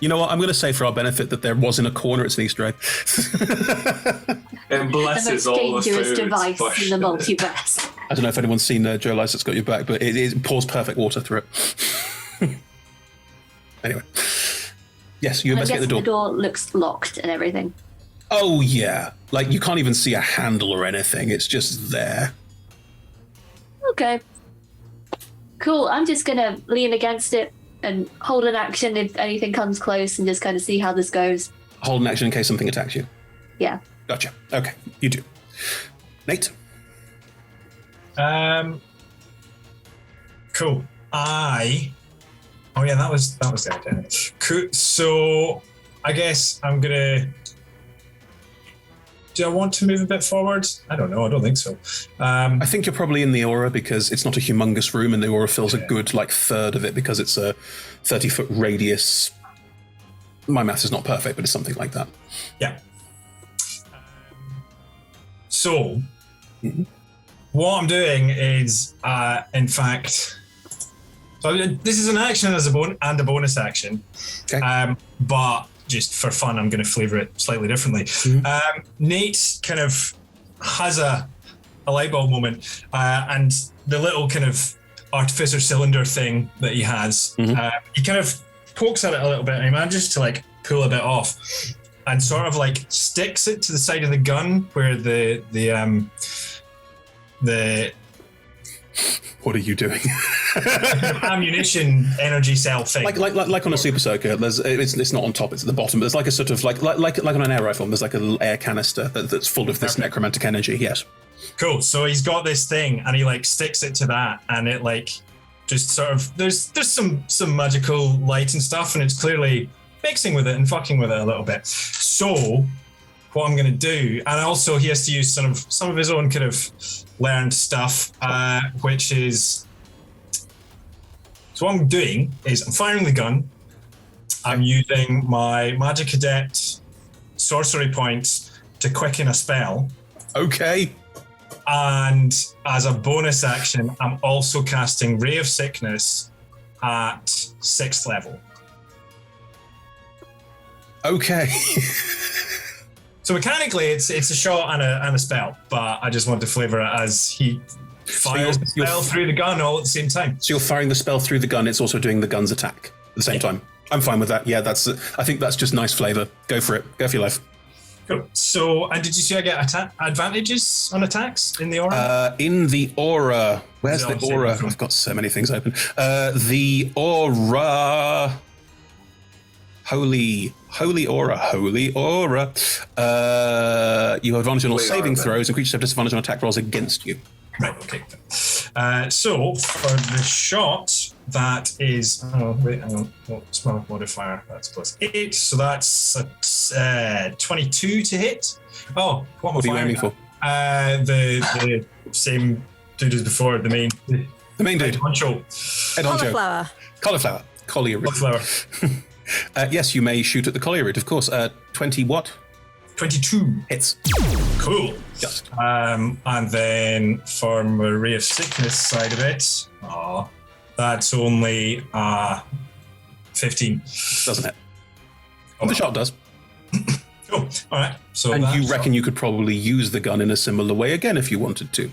A: You know what? I'm going to say for our benefit that there was in a corner. It's an Easter egg.
E: It blesses all the
F: most dangerous
E: food.
F: device in the multiverse.
A: I don't know if anyone's seen Joe Lycett's Got Your Back, but it pours perfect water through it. Anyway. Yes, you investigate the door.
F: The door looks locked and everything.
A: Oh, yeah. You can't even see a handle or anything. It's just there.
F: Okay. Cool. I'm just going to lean against it and hold an action if anything comes close and just kind of see how this goes.
A: Hold an action in case something attacks you.
F: Yeah.
A: Gotcha. Okay, you do. Nate?
N: Cool. Oh yeah, that was the idea. Cool. So I guess I'm gonna. Do I want to move a bit forward? I don't know. I don't think so.
A: I think you're probably in the aura because it's not a humongous room, and the aura fills a good third of it because it's a 30-foot radius. My maths is not perfect, but it's something like that.
N: Yeah. So, what I'm doing is, in fact, this is an action as a bonus action. Okay. But just for fun, I'm going to flavor it slightly differently. Nate kind of has a light bulb moment, and the little kind of artificer cylinder thing that he has, he kind of pokes at it a little bit, and he manages to pull a bit off, and sort of sticks it to the side of the gun where the
A: What are you doing?
N: ammunition energy cell thing.
A: Like on a super soaker, it's not on top, it's at the bottom. There's like a sort of like on an air rifle, there's like a little air canister that's full of this necromantic energy. Yes.
N: Cool. So he's got this thing, and he like sticks it to that, and it like just sort of there's some magical light and stuff, and it's clearly mixing with it and fucking with it a little bit. So what I'm going to do, and also he has to use some of his own kind of learned stuff, which is, so what I'm doing is I'm firing the gun. I'm using my Magic Adept sorcery points to quicken a spell.
A: Okay.
N: And as a bonus action, I'm also casting Ray of Sickness at 6th level.
A: Okay.
N: So mechanically, it's a shot and a spell, but I just want to flavor it as he fires the spell through the gun all at the same time.
A: So you're firing the spell through the gun, it's also doing the gun's attack at the same time. I'm fine with that. Yeah, I think that's just nice flavor. Go for it. Go for your life.
N: Cool. So, and did you see I get advantages on attacks in the aura?
A: In the aura. Where's the aura? I've got so many things open. The aura. Holy aura. You have advantage on all saving throws, and creatures have disadvantage on attack rolls against you.
N: Right, okay. So, for the shot, that is... Oh, wait, hang on. What's my modifier? That's +8, so that's 22 to hit. Oh, what
A: are you aiming for?
N: The same dude as before, the main dude.
A: Head honcho. Cauliflower. Yes, you may shoot at the collier root, of course. 20 what?
N: 22.
A: Hits.
N: Cool.
A: Yes.
N: And then for Maria Sickness side of it, that's only 15.
A: Doesn't it? The shot does.
N: Cool. All right. So
A: and you reckon you could probably use the gun in a similar way again if you wanted to?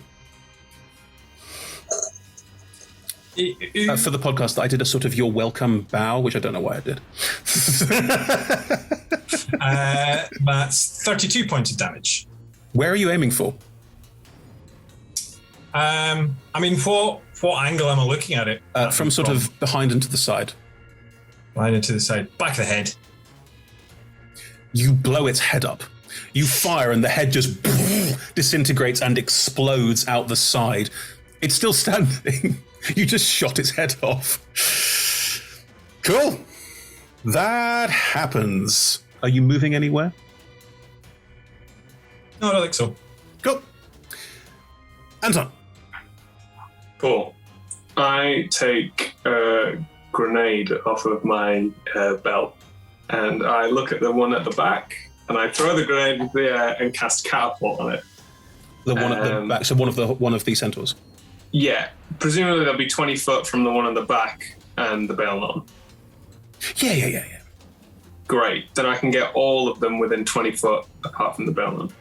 A: For the podcast, I did a sort of "you're welcome" bow, which I don't know why I did.
N: That's 32 points of damage.
A: Where are you aiming for?
N: I mean, what angle am I looking at it?
A: From sort of behind and to the side.
N: Behind and to the side. Back of the head.
A: You blow its head up. You fire and the head just disintegrates and explodes out the side. It's still standing. You just shot its head off. Cool. That happens. Are you moving anywhere?
N: No, I don't think so.
A: Cool. Anton.
E: Cool. I take a grenade off of my belt and I look at the one at the back and I throw the grenade into the air and cast catapult on it.
A: The one at the back, so one of the centaurs.
E: Yeah, presumably they'll be 20 foot from the one on the back and the Baelnon.
A: Yeah.
E: Great, then I can get all of them within 20 foot apart from the Baelnon.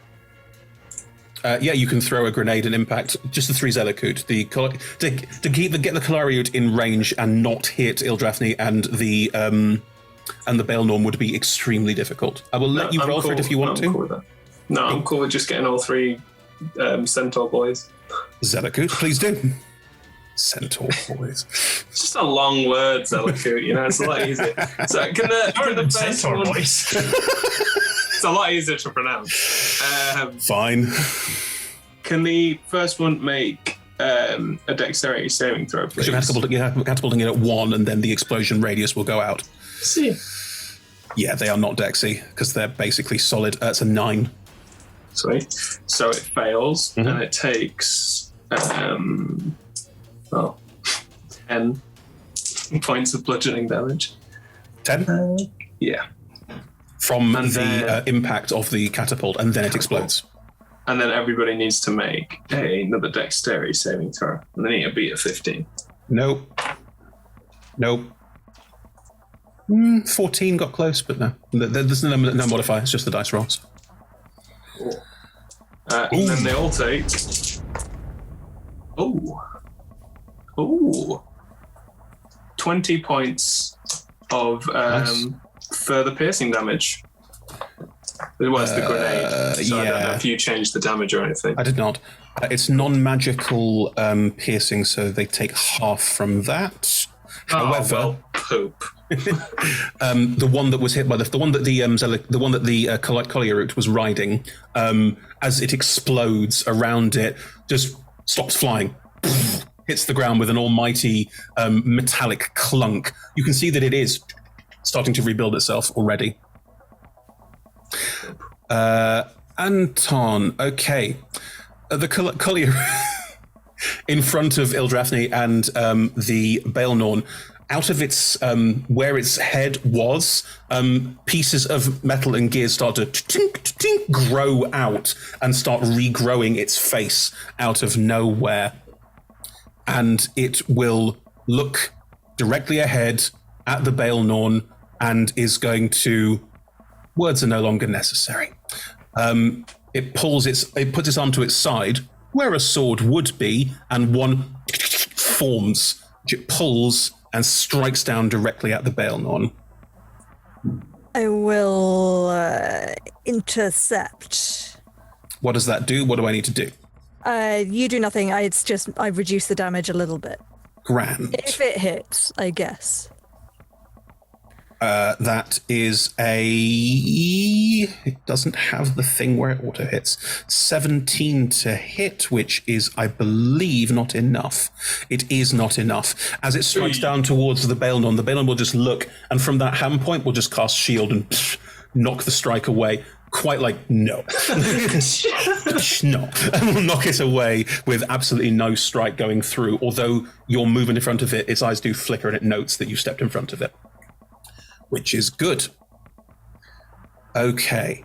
A: Yeah, you can throw a grenade and impact just the 3 Zelakut. To get the Kalariut in range and not hit Ildrathni and the Baelnorm would be extremely difficult. I will let you roll for it if you want to.
E: Cool with that. No, I'm cool with just getting all 3 Centaur boys.
A: Zelakut, please do. Centaur boys.
E: It's just a long word, Zelakut, it's a lot easier. So can the Centaur boys? It's a lot easier to pronounce.
A: Fine.
E: Can the first one make a dexterity saving throw, please?
A: You're catapulting it at 1 and then the explosion radius will go out.
E: See.
A: Yeah, they are not dexy because they're basically solid. It's a 9.
E: Sweet. So it fails and it takes 10 points of bludgeoning damage.
A: 10?
E: Yeah.
A: From the impact of the catapult, and then it explodes.
E: And then everybody needs to make another dexterity saving throw. And they need to beat a 15.
A: Nope. 14 got close, but no. There's no modifier, it's just the dice rolls.
E: Cool. And then they all take... Ooh. 20 points of further piercing damage. It was the grenade, so I don't know if you changed the damage or anything.
A: I did not.
O: It's non-magical piercing, so they take half from that. However,
E: poop.
O: The one that was hit by the one that the collier root was riding, as it explodes around it, just stops flying, hits the ground with an almighty metallic clunk. You can see that it is starting to rebuild itself already. Anton, okay. The collier in front of Ildrathni and the Baelnorn, out of its where its head was, pieces of metal and gears start to tink, grow out and start regrowing its face out of nowhere. And it will look directly ahead at the Baelnorn and is going to... Words are no longer necessary. It puts its arm to its side, where a sword would be, and one forms, which it pulls and strikes down directly at the Baelnorn.
B: I will intercept.
O: What does that do? What do I need to do?
B: You do nothing. I reduce the damage a little bit.
O: Grand.
B: If it hits, I guess.
O: That is it doesn't have the thing where it auto hits. 17 to hit, which is, I believe, not enough. It is not enough. As it strikes down towards the Baelnorn will just look, and from that hand point will just cast shield and knock the strike away. Quite like, no. No. And will knock it away with absolutely no strike going through. Although you're moving in front of it, its eyes do flicker and it notes that you stepped in front of it. Which is good. Okay.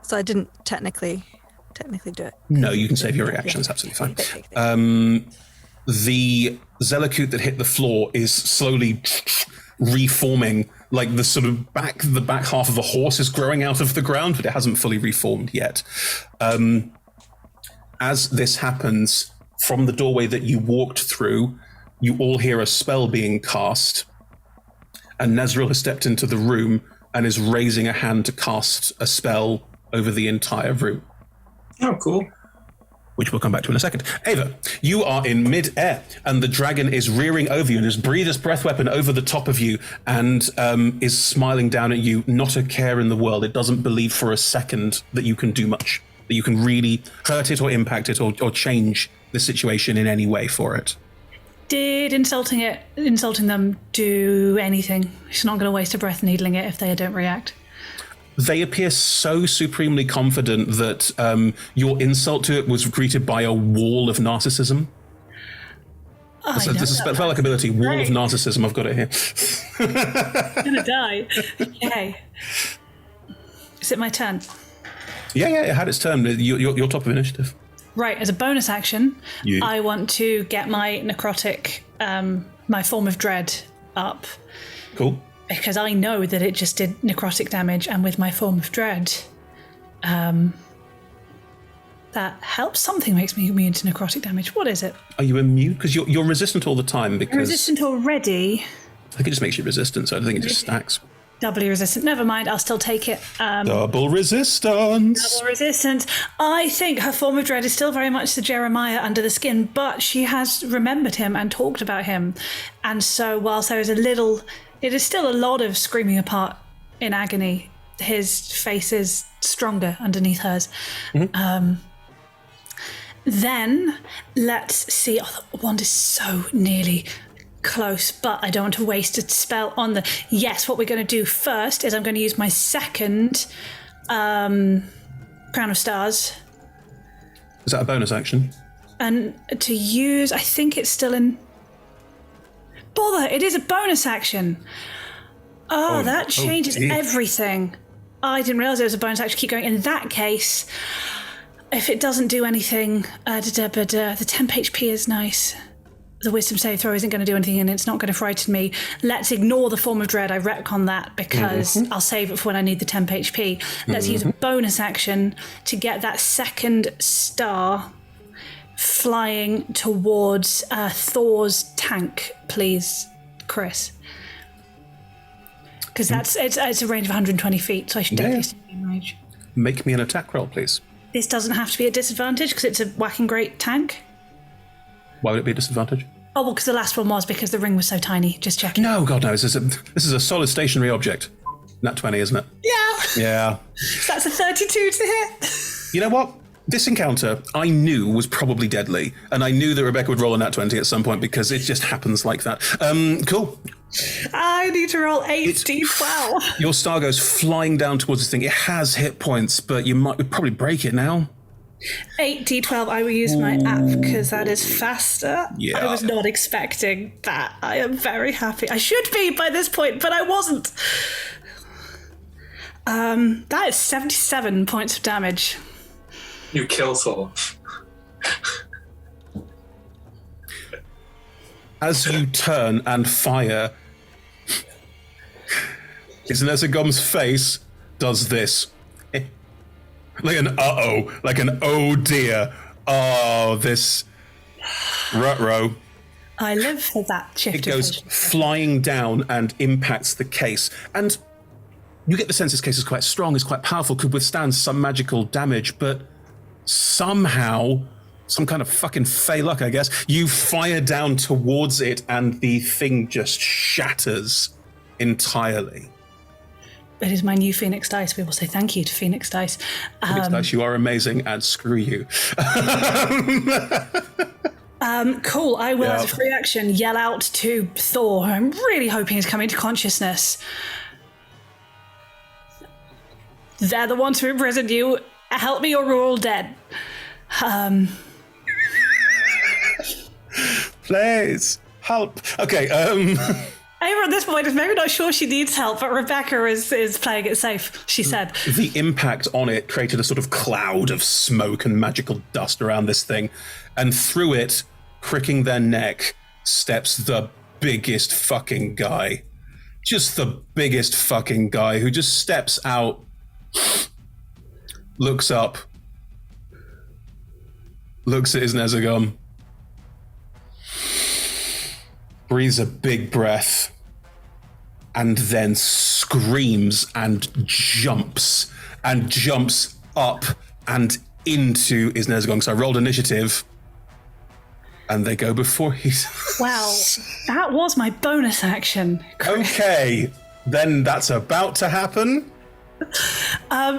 B: So I didn't technically do it.
O: No, you can save your reaction. It's absolutely fine. The Zelakut that hit the floor is slowly reforming, like the back half of a horse is growing out of the ground, but it hasn't fully reformed yet. As this happens, from the doorway that you walked through, you all hear a spell being cast. And Nezril has stepped into the room and is raising a hand to cast a spell over the entire room.
E: Oh, cool.
O: Which we'll come back to in a second. Ava, you are in mid-air, and the dragon is rearing over you and has breathed its breath weapon over the top of you and is smiling down at you, not a care in the world. It doesn't believe for a second that you can do much, that you can really hurt it or impact it or change the situation in any way for it.
C: Did insulting them do anything? She's not going to waste a breath needling it if they don't react.
O: They appear so supremely confident that your insult to it was greeted by a wall of narcissism. This is a spell-like ability, wall of narcissism. I've got it here.
C: I'm going to die. Okay. Is it my turn?
O: Yeah, it had its turn. You're top of initiative.
C: Right, as a bonus action, I want to get my necrotic, my form of dread up.
O: Cool.
C: Because I know that it just did necrotic damage, and with my form of dread, that helps. Something makes me immune to necrotic damage. What is it?
O: Are you immune? Because you're resistant all the time. Because
C: I'm resistant already.
O: I think it just makes you resistant, so I don't think it just stacks.
C: Doubly resistant. Never mind, I'll still take it.
O: Double resistance.
C: Double resistance. I think her form of dread is still very much the Jeremiah under the skin, but she has remembered him and talked about him. And so whilst there is it is still a lot of screaming apart in agony, his face is stronger underneath hers. Mm-hmm. Then, let's see. Oh, the wand is so nearly close, but I don't want to waste a spell on the... Yes, what we're going to do first is I'm going to use my second Crown of Stars.
O: Is that a bonus action?
C: And to use... I think it's still in... Bother! It is a bonus action! Oh, that changes everything. I didn't realise it was a bonus action. Keep going. In that case, if it doesn't do anything... the temp HP is nice. The wisdom save throw isn't going to do anything and it's not going to frighten me. Let's ignore the form of dread. I retcon that because I'll save it for when I need the temp HP. Let's use a bonus action to get that second star flying towards Thor's tank, please, Chris. Because it's a range of 120 feet, so I should definitely stay in range.
O: Make me an attack roll, please.
C: This doesn't have to be a disadvantage because it's a whacking great tank.
O: Why would it be a disadvantage?
C: Oh, well, because the last one was because the ring was so tiny. Just checking.
O: No, God, no. This is a solid stationary object. Nat 20, isn't it?
C: Yeah.
O: Yeah.
C: That's a 32 to hit.
O: You know what? This encounter, I knew was probably deadly, and I knew that Rebecca would roll a nat 20 at some point because it just happens like that. Cool.
C: I need to roll 8d12.
O: Your star goes flying down towards this thing. It has hit points, but you might probably break it now.
C: 8d12, I will use my app because that is faster.
O: Yeah.
C: I was not expecting that. I am very happy. I should be by this point, but I wasn't. That is 77 points of damage.
E: You kill Thor.
O: As you turn and fire, Isnezagom's face does this. Like an uh-oh, like an oh dear. Oh, this ruh-roh.
C: I live for that shift.
O: It goes flying down and impacts the case. And you get the sense this case is quite strong, is quite powerful, could withstand some magical damage, but somehow, some kind of fucking fey luck, I guess, you fire down towards it and the thing just shatters entirely.
C: It is my new Phoenix Dice. We will say thank you to Phoenix Dice.
O: Phoenix Dice, you are amazing, and screw you.
C: Cool. I will, as a free action, yell out to Thor, who I'm really hoping is coming to consciousness. They're the ones who imprisoned you. Help me or we're all dead.
O: Please, help. Okay,
C: Ava at this point is maybe not sure she needs help, but Rebecca is playing it safe, she said.
O: The impact on it created a sort of cloud of smoke and magical dust around this thing, and through it, cricking their neck, steps the biggest fucking guy. Just the biggest fucking guy who just steps out, looks up, looks at his Nezagom, breathes a big breath, and then screams and jumps up and into his Nezagom. So I rolled initiative, and they go before he's...
C: Wow, that was my bonus action.
O: Okay, then that's about to happen.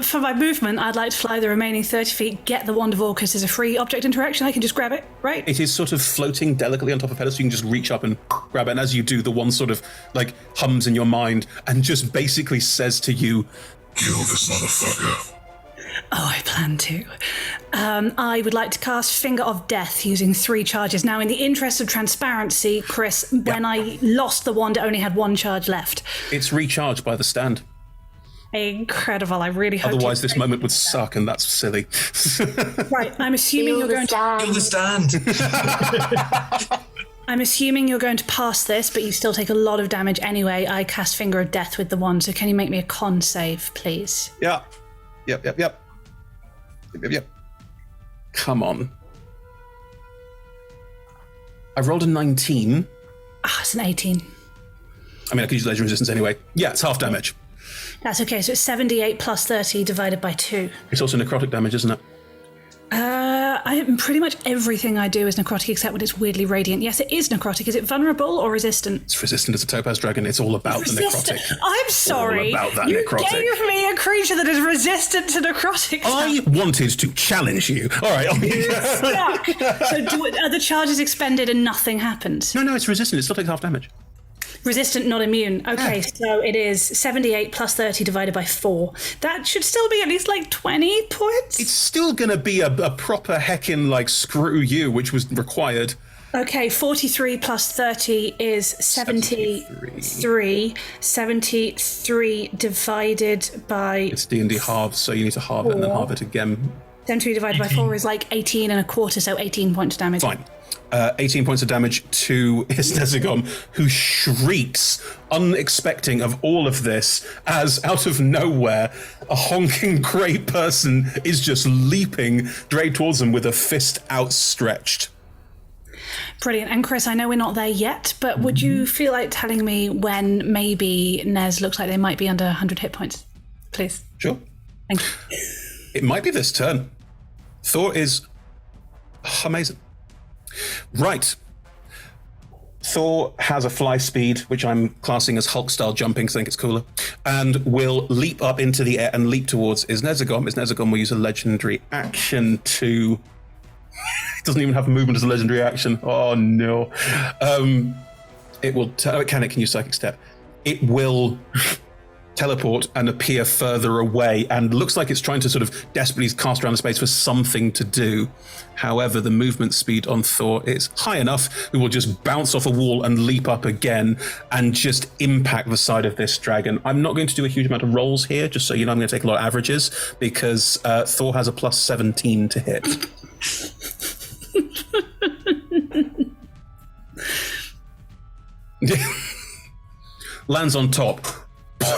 C: For my movement, I'd like to fly the remaining 30 feet, get the Wand of Orcus as a free object interaction. I can just grab it, right?
O: It is sort of floating delicately on top of a pedestal. You can just reach up and grab it. And as you do, the wand sort of like hums in your mind and just basically says to you,
P: "Kill this motherfucker."
C: Oh, I plan to. I would like to cast Finger of Death using 3 charges. Now, in the interest of transparency, Chris, when I lost the wand, it only had 1 charge left.
O: It's recharged by the stand.
C: Incredible. I really hope.
O: Otherwise, this moment would suck, and that's silly.
C: Right, I'm assuming you're going to...
N: Feel the stand.
C: I'm assuming you're going to pass this, but you still take a lot of damage anyway. I cast Finger of Death with the wand, so can you make me a con save, please?
O: Yeah. Yep. Come on. I rolled a 19.
C: It's an 18.
O: I mean, I could use Legend Resistance anyway. Yeah, it's half damage.
C: That's okay, so it's 78 plus 30 divided by 2.
O: It's also necrotic damage, isn't it?
C: Pretty much everything I do is necrotic except when it's weirdly radiant. Yes, it is necrotic. Is it vulnerable or resistant?
O: It's resistant as a topaz dragon. It's all about the necrotic.
C: I'm sorry.
O: All about that
C: you
O: necrotic.
C: gave me a creature that is resistant to necrotic.
O: I wanted to challenge you. All right.
C: Stuck. So are the charges expended and nothing happened?
O: No, it's resistant. It still takes half damage.
C: Resistant, not immune. Okay, so it is 78 plus 30 divided by 4. That should still be at least like 20 points?
O: It's still going to be a proper heckin' like screw you, which was required.
C: Okay, 43 plus 30 is 73. 73 divided by...
O: It's D&D halves, so you need to halve it and then halve it again.
C: 73 divided by 4 is like 18 and a quarter, so 18 points of damage.
O: Fine. 18 points of damage to Isnezagom, who shrieks, unexpecting of all of this, as out of nowhere, a honking grey person is just leaping straight towards them with a fist outstretched.
C: Brilliant. And Chris, I know we're not there yet, but would you feel like telling me when maybe Nez looks like they might be under 100 hit points? Please.
O: Sure.
C: Thank you.
O: It might be this turn.
A: Thor is amazing. Right. Thor has a fly speed, which I'm classing as Hulk-style jumping, because I think it's cooler, and will leap up into the air and leap towards Isnezagom. Isnezagom will use a legendary action to... It doesn't even have movement as a legendary action. Oh, no. It will... it can use Psychic Step. It will... teleport and appear further away, and looks like it's trying to sort of desperately cast around the space for something to do. However, the movement speed on Thor is high enough, we will just bounce off a wall and leap up again and just impact the side of this dragon. I'm not going to do a huge amount of rolls here, just so you know. I'm going to take a lot of averages, because Thor has a plus 17 to hit. Lands on top.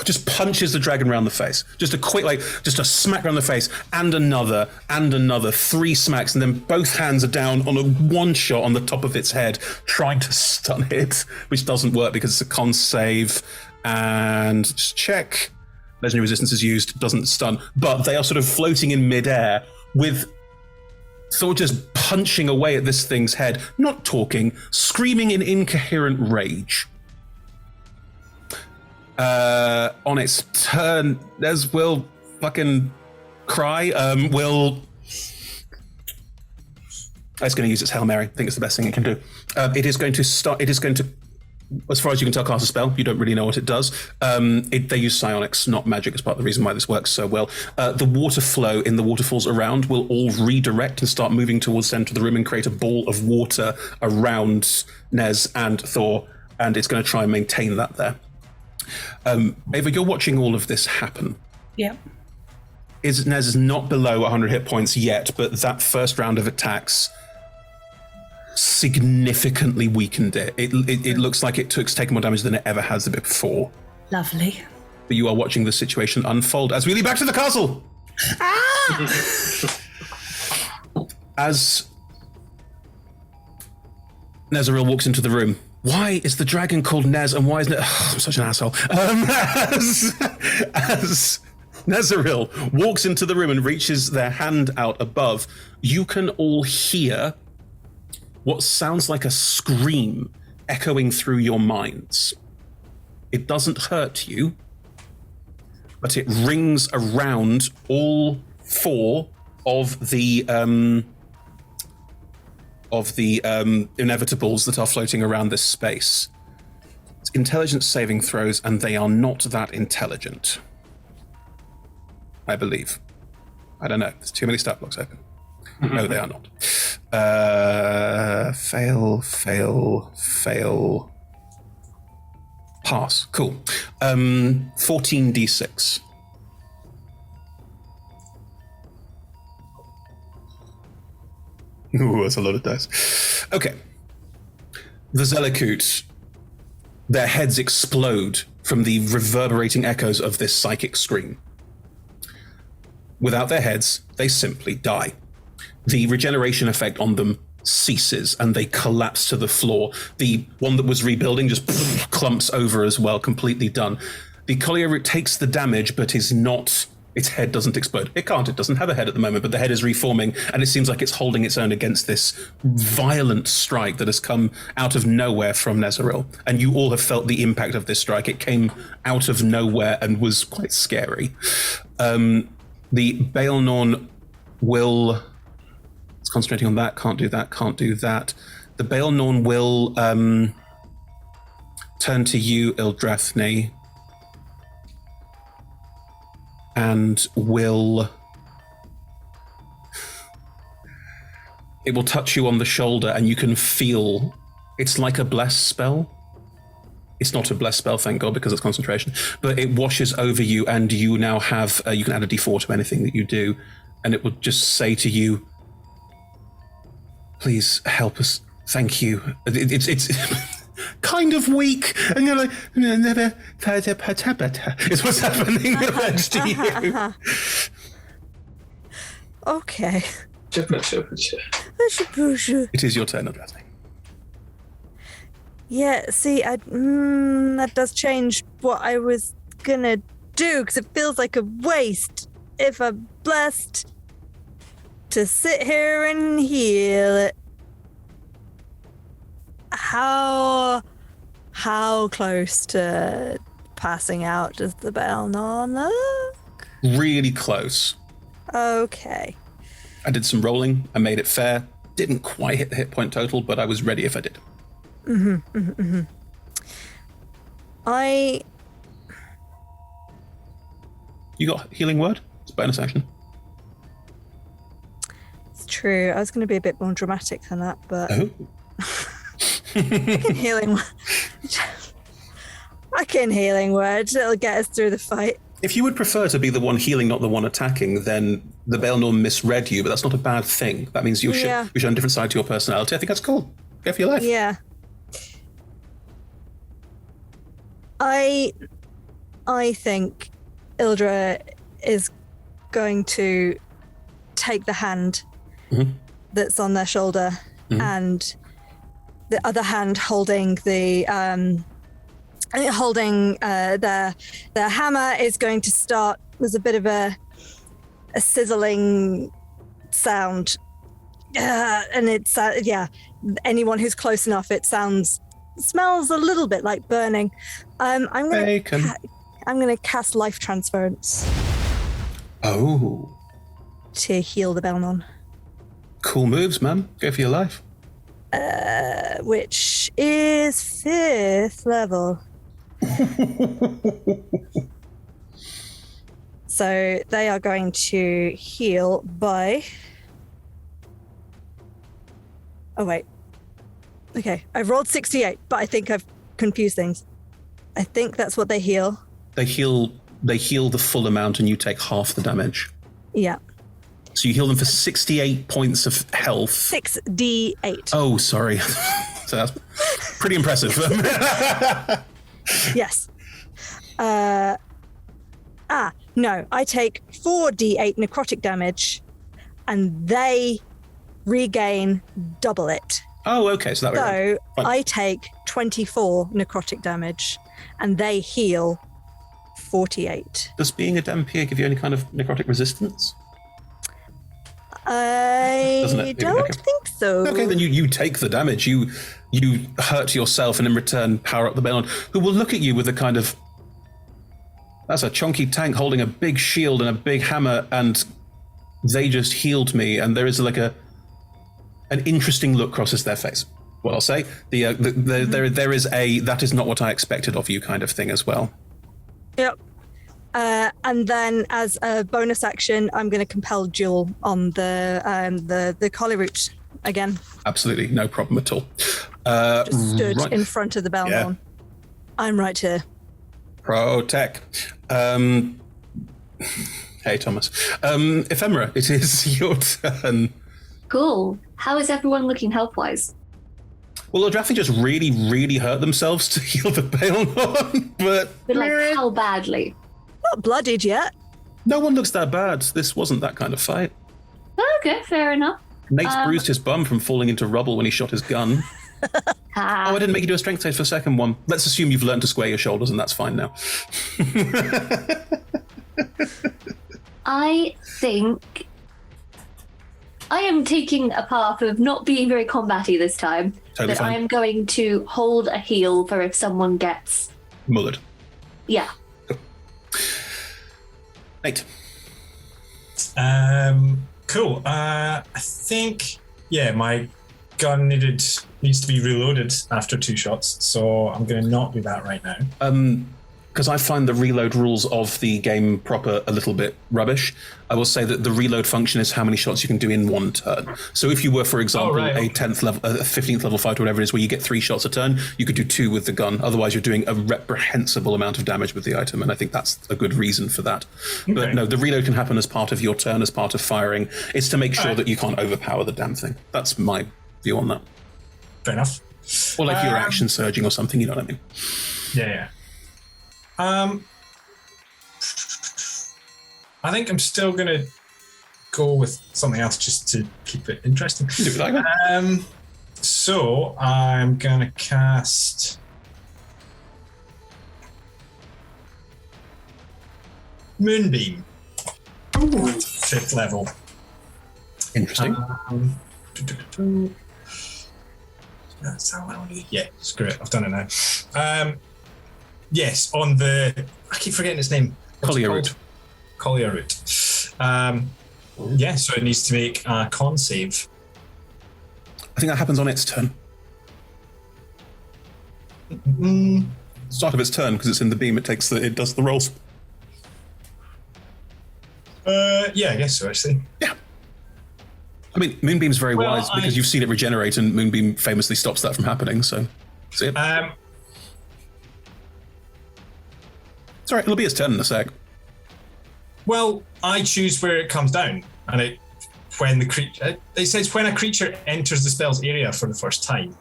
A: Just punches the dragon around the face. Just a quick, just a smack around the face, and another, 3 smacks, and then both hands are down on a one shot on the top of its head, trying to stun it, which doesn't work because it's a con save. And just check. Legendary resistance is used, doesn't stun. But they are sort of floating in midair with Thor just punching away at this thing's head, not talking, screaming in incoherent rage. On its turn, Nez will fucking cry. It's going to use its Hail Mary. I think it's the best thing it can do. It is going to, as far as you can tell, cast a spell. You don't really know what it does. They use psionics, not magic, as part of the reason why this works so well. The water flow in the waterfalls around will all redirect and start moving towards the center of the room and create a ball of water around Nez and Thor, and it's going to try and maintain that there. Ava, you're watching all of this happen.
C: Yeah.
A: Nez is not below 100 hit points yet, but that first round of attacks significantly weakened it. It looks like it's taken more damage than it ever has before.
C: Lovely.
A: But you are watching the situation unfold as we lead back to the castle. As Nezaril walks into the room. Why is the dragon called Nez, and why isn't it... I'm such an asshole. As Nezaril walks into the room and reaches their hand out above, you can all hear what sounds like a scream echoing through your minds. It doesn't hurt you, but it rings around all 4 of the inevitables that are floating around this space. It's intelligence saving throws, and they are not that intelligent. I believe. I don't know. There's too many stat blocks open. No, they are not. Fail. Pass. Cool. 14d6. Ooh, that's a lot of dice. Okay. The Zelakut, their heads explode from the reverberating echoes of this psychic scream. Without their heads, they simply die. The regeneration effect on them ceases and they collapse to the floor. The one that was rebuilding just clumps over as well, completely done. The Collier root takes the damage, but is not... Its head doesn't explode. It can't. It doesn't have a head at the moment, but the head is reforming, and it seems like it's holding its own against this violent strike that has come out of nowhere from Nezaril. And you all have felt the impact of this strike. It came out of nowhere and was quite scary. The Baelnorn will... It's concentrating on that. Can't do that. Can't do that. The Baelnorn will turn to you, Ildrathni, and it will touch you on the shoulder, and you can feel it's like a bless spell. It's not a bless spell, thank God, because it's concentration, but it washes over you, and you now have you can add a d4 to anything that you do, and it will just say to you, please help us, thank you. It's kind of weak, and you're like, never it's what's happening next to you.
B: Okay.
A: It is your turn, Adrasne.
B: Yeah, see, that does change what I was gonna do, because it feels like a waste if I'm blessed to sit here and heal it. How close to passing out does the Belnon look?
A: Really close.
B: Okay.
A: I did some rolling. I made it fair. Didn't quite hit the hit point total, but I was ready if I did. You got healing word? It's a bonus action.
B: It's true. I was going to be a bit more dramatic than that, but
A: Oh.
B: I can healing word. I can healing word. It'll get us through the fight.
A: If you would prefer to be the one healing, not the one attacking, then the Belnorm misread you, but that's not a bad thing. That means you're showing a different side to your personality. I think that's cool. Go for your life.
B: Yeah. I think Ildra is going to take the hand that's on their shoulder and the other hand holding the their hammer is going to start. There's a bit of a sizzling sound, and it's anyone who's close enough, it smells a little bit like burning. I'm gonna cast life transference.
A: Oh.
B: To heal the Belnon.
A: Cool moves, man. Go for your life.
B: Which is 5th level. So they are going to heal by... Oh, wait. Okay, I've rolled 68, but I think I've confused things. I think that's what they heal.
A: They heal the full amount and you take half the damage.
B: Yeah.
A: So you heal them for 68 points of health.
B: 6d8.
A: Oh, sorry. So that's pretty impressive.
B: Yes. No, I take 4d8 necrotic damage and they regain double it.
A: Oh, okay. So that way.
B: So I take 24 necrotic damage and they heal 48.
A: Does being a Dampier give you any kind of necrotic resistance?
B: I don't think so.
A: Okay, then you take the damage. You hurt yourself and in return power up the Belon, who will look at you with a kind of... That's a chunky tank holding a big shield and a big hammer, and they just healed me, and there is like an interesting look crosses their face. What I'll say, there is a that is not what I expected of you kind of thing as well.
B: Yep. And then as a bonus action, I'm going to compel duel on the collie root again.
A: Absolutely, no problem at all.
B: Just stood in front of the Belmont.
A: Yeah.
B: I'm right here.
A: Protec. Hey, Thomas. Ephemera, it is your turn.
F: Cool. How is everyone looking health-wise?
A: Well, Eldrathi just really, really hurt themselves to heal the Baelmon, but
F: like, how badly?
B: Not bloodied yet.
A: No one looks that bad. This wasn't that kind of fight.
F: Okay, fair enough.
A: Nate's bruised his bum from falling into rubble when he shot his gun. I didn't make you do a strength save for the second one. Let's assume you've learned to square your shoulders, and that's fine now.
F: I think I am taking a path of not being very combat-y this time.
A: Totally
F: but
A: fine.
F: I am going to hold a heal for if someone gets...
A: Mullered.
F: Yeah.
A: Nate.
N: Cool. I think, my gun needs to be reloaded after 2 shots, so I'm going to not do that right now.
A: Because I find the reload rules of the game proper a little bit rubbish. I will say that the reload function is how many shots you can do in one turn. So if you were, for example, a 10th level, a 15th level fighter, whatever it is, where you get 3 shots a turn, you could do 2 with the gun. Otherwise, you're doing a reprehensible amount of damage with the item, and I think that's a good reason for that. Okay. But no, the reload can happen as part of your turn, as part of firing. It's to make sure that you can't overpower the damn thing. That's my view on that.
N: Fair enough.
A: Or like your action surging or something, you know what I mean?
N: Yeah. I think I'm still going to go with something else just to keep it interesting. So I'm going to cast Moonbeam. 5th level.
A: Interesting.
N: That's how I want to. Yeah, screw it. I've done it now. Yes, on the. I keep forgetting its name.
A: Collier route.
N: Collier route. Yeah, so it needs to make a con save.
A: I think that happens on its turn. Start of its turn, because it's in the beam, it does the rolls.
N: Yeah, I guess so, actually.
A: Yeah. I mean, Moonbeam's very wise because you've seen it regenerate, and Moonbeam famously stops that from happening, so see it. It's alright, it'll be its turn in a sec.
N: Well, I choose where it comes down, and it says when a creature enters the spell's area for the first time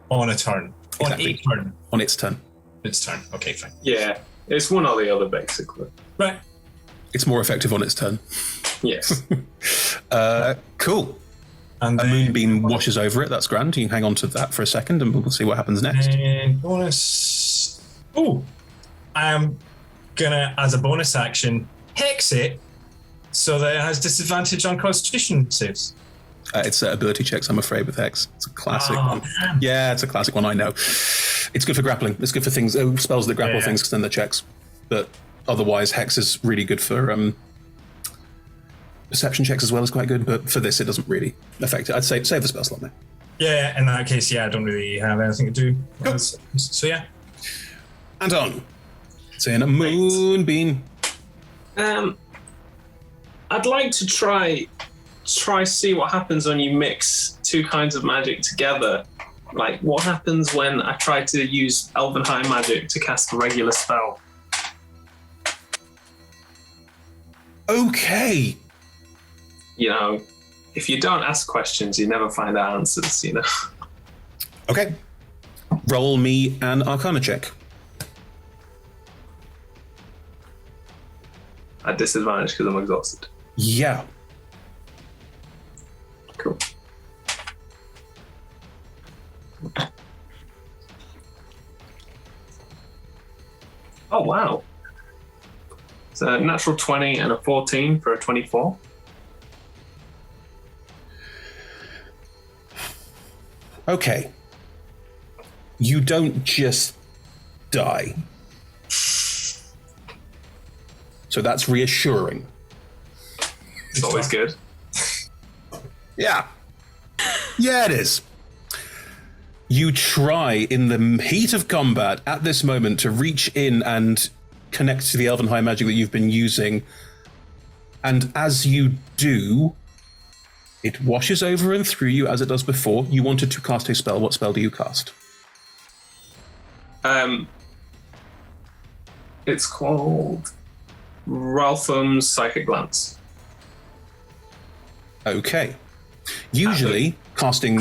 N: on a turn.
A: Exactly.
N: On a turn.
A: On its turn.
N: Its turn. Okay, fine.
E: Yeah, it's one or the other, basically.
N: Right.
A: It's more effective on its turn.
E: Yes.
A: Cool. And a Moonbeam washes over it. That's grand. You can hang on to that for a second, and we'll see what happens next.
N: And bonus. Oh, I'm gonna, as a bonus action, hex it so that it has disadvantage on Constitution saves.
A: It's ability checks, I'm afraid, with Hex. It's a classic one. Yeah, it's a classic one, I know. It's good for grappling. It's good for things, spells that grapple things, because then they're checks. But otherwise, Hex is really good for perception checks as well, is quite good. But for this, it doesn't really affect it. I'd say save the spell slot there.
N: Yeah, in that case, I don't really have anything to do. Cool. So, yeah.
A: Anton, saying a Moonbeam.
E: I'd like to try see what happens when you mix two kinds of magic together. Like, what happens when I try to use Elven High Magic to cast a regular spell?
A: Okay.
E: You know, if you don't ask questions, you never find out answers, you know?
A: Okay. Roll me an Arcana check.
E: At disadvantage because I'm exhausted.
A: Yeah.
E: Cool. Oh, wow. It's a natural 20 and a 14 for a 24.
A: Okay. You don't just die. So that's reassuring.
E: It's always good.
A: Yeah. Yeah, it is. You try in the heat of combat at this moment to reach in and connect to the Elven High Magic that you've been using. And as you do, it washes over and through you as it does before. You wanted to cast a spell. What spell do you cast?
E: It's called Raltham's Psychic Glance.
A: Okay. Usually casting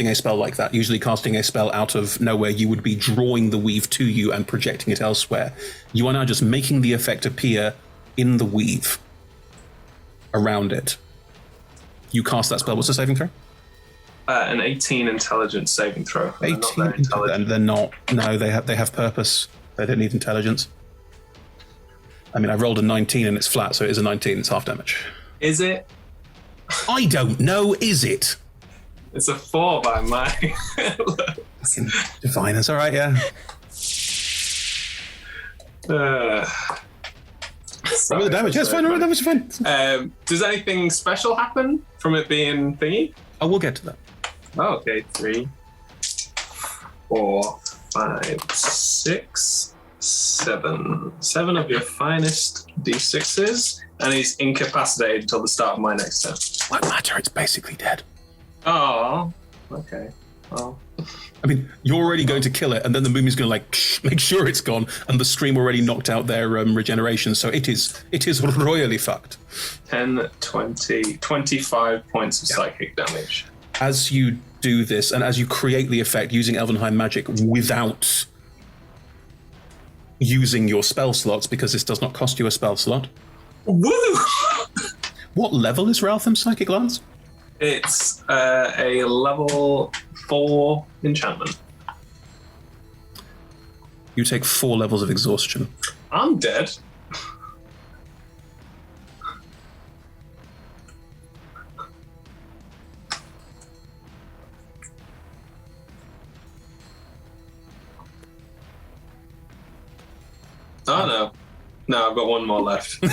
A: a spell like that, usually casting a spell out of nowhere, you would be drawing the weave to you and projecting it elsewhere. You are now just making the effect appear in the weave around it. You cast that spell. What's the saving throw?
E: An 18 intelligence saving throw.
A: 18 intelligence. They're not. No, they have purpose. They don't need intelligence. I mean, I rolled a 19 and it's flat, so it is a 19. It's half damage.
E: Is it?
A: I don't know. Is it?
E: It's a 4 by my
A: Diviners. All right, yeah.
E: Sorry,
A: the damage. Yes, fine. All right, damage is fine.
E: Does anything special happen from it being thingy?
A: Oh, we'll get to that.
E: Oh, okay. 3, 4, 5, 6, 7. 7 of your finest D6s, and he's incapacitated until the start of my next turn.
A: What matter? It's basically dead.
E: Oh, okay. Well,
A: I mean, you're already going to kill it, and then the Moomie's going to make sure it's gone, and the stream already knocked out their regeneration, so it is royally fucked.
E: 10, 20, 25 points of psychic damage.
A: As you do this, and as you create the effect using Elvenheim magic without using your spell slots, because this does not cost you a spell slot.
E: Woo!
A: What level is Raltham's Psychic Lance?
E: It's a level 4 enchantment.
A: You take 4 levels of exhaustion.
E: I'm dead. Oh, no. No, I've got one more left.
O: I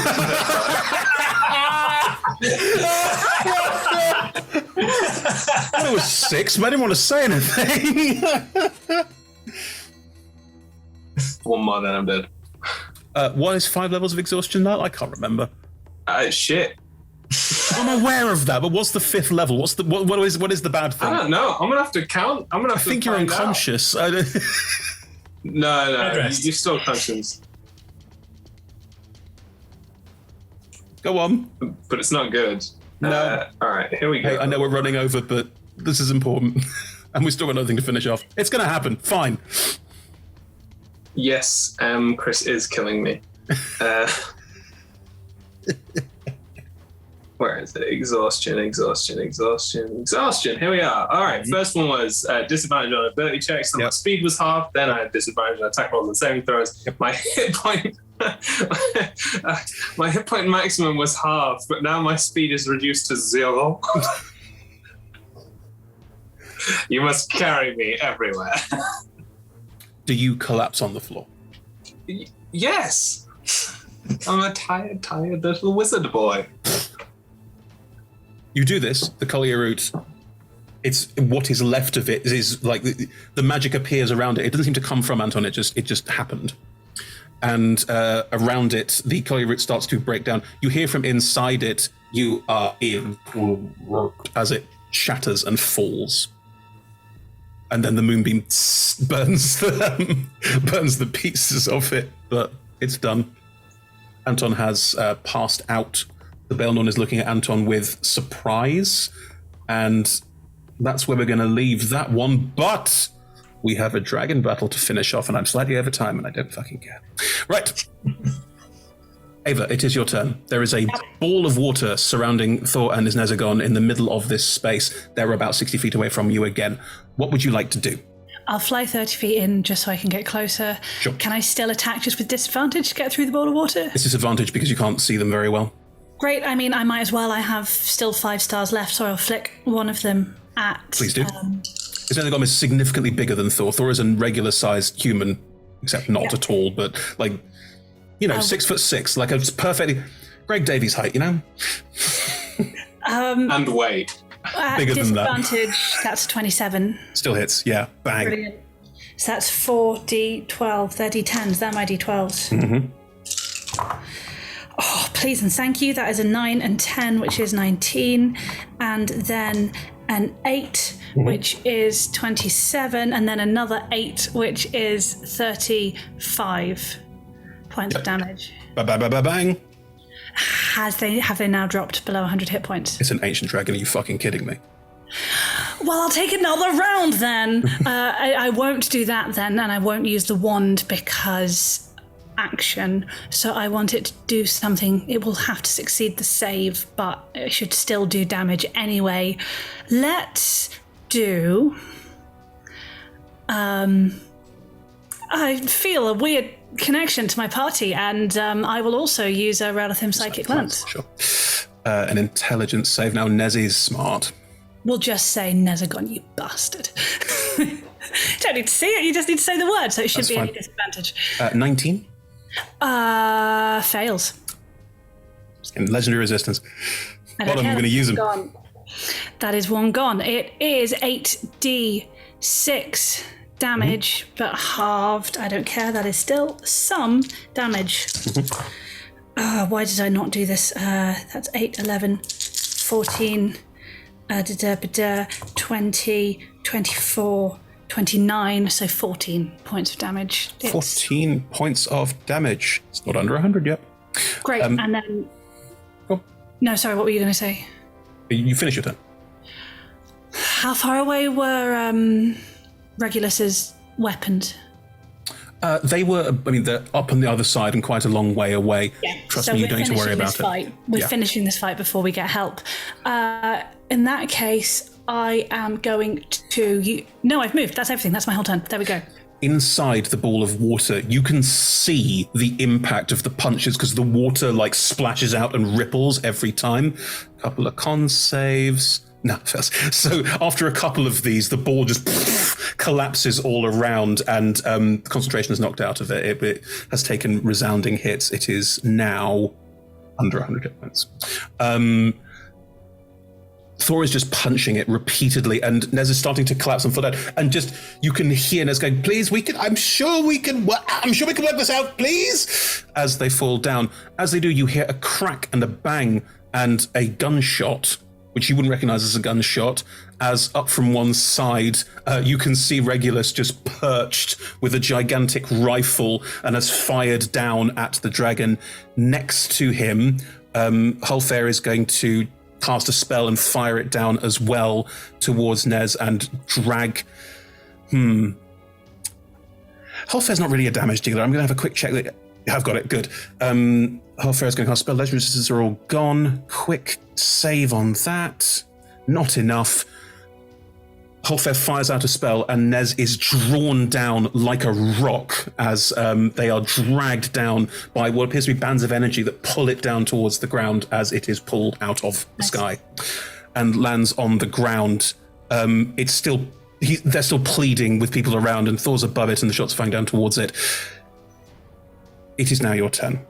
O: thought it was 6, but I didn't want to say anything.
E: One more, then I'm dead.
O: What is 5 levels of exhaustion now? I can't remember.
E: Shit.
O: I'm aware of that, but what's the 5th level? What is the bad thing?
E: I don't know. I'm gonna have to count. I
O: think you're unconscious.
E: No, you're still conscious.
O: Go on.
E: But it's not good.
O: No.
E: All right, here we go.
O: Hey, I know we're running over, but this is important. And we still got nothing to finish off. It's going to happen. Fine.
E: Yes, Chris is killing me. Where is it? Exhaustion. Here we are. All right, first one was disadvantage on ability checks. So my speed was half. Then I had disadvantage on attack rolls and saving throws. My hit point... my hit point maximum was half, but now my speed is reduced to 0. You must carry me everywhere.
O: Do you collapse on the floor?
E: Yes. I'm a tired little wizard boy.
O: You do this, the collier root, it's what is left of it is like the magic appears around it. It doesn't seem to come from Anton, it just happened. And around it, the collier root starts to break down. You hear from inside it, you are in as it shatters and falls. And then the moonbeam burns the pieces of it, but it's done. Anton has passed out. The Belnorn is looking at Anton with surprise, and that's where we're going to leave that one. But we have a dragon battle to finish off, and I'm slightly over time, and I don't fucking care. Right. Ava, it is your turn. There is a ball of water surrounding Thor and his Nezagon in the middle of this space. They're about 60 feet away from you again. What would you like to do?
C: I'll fly 30 feet in just so I can get closer.
O: Sure.
C: Can I still attack just with disadvantage to get through the ball of water?
O: This is advantage because you can't see them very well.
C: Great. I mean, I might as well. I have still 5 stars left, so I'll flick one of them at...
O: Please do. His Nezagon is significantly bigger than Thor. Thor is a regular-sized human, except not at all, but 6'6", like a perfectly Greg Davies height,
E: and weight.
O: Bigger than that.
C: Disadvantage, that's 27.
O: Still hits, yeah. Bang.
C: Brilliant. So that's 4 D12. They're D10s. They're my D12s.
O: Mm-hmm.
C: Oh, please and thank you. That is a 9 and 10, which is 19. And then an 8, which is 27. And then another 8, which is 35 points of damage.
O: Bang.
C: Have they now dropped below 100 hit points?
O: It's an ancient dragon. Are you fucking kidding me?
C: Well, I'll take another round then. I won't do that then, and I won't use the wand because action. So I want it to do something. It will have to succeed the save, but it should still do damage anyway. Let's do... I feel a weird connection to my party, and I will also use a Relathim Psychic Lance.
O: Sure. An intelligence save. Now, Nezzy's smart.
C: We'll just say Nezagon, you bastard. You don't need to see it, you just need to say the word, so it should be any disadvantage.
O: 19?
C: Fails.
O: In legendary resistance. What am I going to use them?
C: Gone. That is one gone. It is 8d6 damage, but halved. I don't care. That is still some damage. Why did I not do this? That's 8, 11, 14, 20, 24, 29, so 14 points of damage.
O: 14 points of damage. It's not under 100 yet.
C: Great, and then... No, sorry, what were you going to say?
O: You finish your turn.
C: How far away were Regulus's weapons?
O: They're up on the other side and quite a long way away.
C: Yeah.
O: Trust me, you don't need to worry about it.
C: We're finishing this fight before we get help. In that case, I am going to... No, I've moved. That's everything. That's my whole turn. There we go.
O: Inside the ball of water, you can see the impact of the punches because the water splashes out and ripples every time. A couple of con saves.
A: No, fails. So after a couple of these, the ball just collapses all around, and the concentration is knocked out of it. It has taken resounding hits. It is now under 100 hit points. Thor is just punching it repeatedly, and Nez is starting to collapse and fall down. And just you can hear Nez going, "Please, I'm sure we can work this out, please." As they fall down, as they do, you hear a crack and a bang and a gunshot, which you wouldn't recognize as a gunshot. As up from one side, you can see Regulus just perched with a gigantic rifle and has fired down at the dragon. Next to him, Hulfair is going to cast a spell and fire it down as well towards Nez and drag. Hulfair's not really a damage dealer. I'm going to have a quick check that I've got it. Good. Hulfair is going to cast spell. Legendary resistances are all gone. Quick save on that. Not enough. Hulfair fires out a spell, and Nez is drawn down like a rock as they are dragged down by what appears to be bands of energy that pull it down towards the ground as it is pulled out of the sky and lands on the ground. They're still pleading with people around, and Thor's above it, and the shots are firing down towards it. It is now your turn.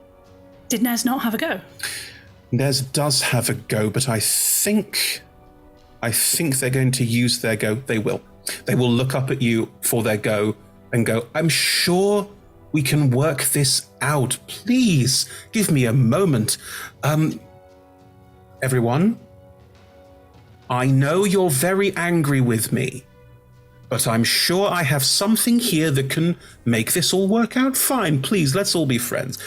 C: Did Nez not have a go?
A: Nez does have a go, but I think they're going to use their go. They will. They will look up at you for their go and go, "I'm sure we can work this out. Please give me a moment." Everyone, I know you're very angry with me, but I'm sure I have something here that can make this all work out fine. Please, let's all be friends.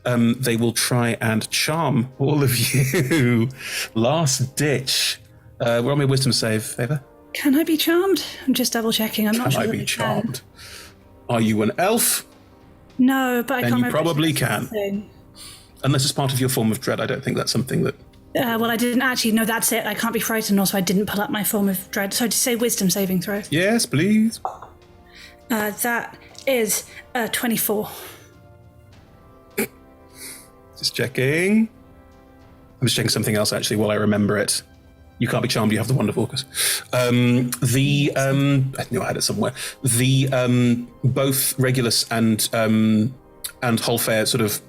A: They will try and charm all of you. Last ditch. We're on my wisdom save, Favor.
C: Can I be charmed? I'm just double checking. I'm not sure.
A: Can I be charmed? Are you an elf?
C: No, but I can't remember.
A: Then you probably can. Unless it's part of your form of dread. I don't think that's something that...
C: well, I didn't actually... No, that's it. I can't be frightened. Also, I didn't pull up my form of dread. So to say wisdom saving throw.
A: Yes, please.
C: That is 24.
A: Just checking. I'm just checking something else, actually, while I remember it. You can't be charmed, you have the Wonder Focus. I knew I had it somewhere. Both Regulus and Hulfair sort of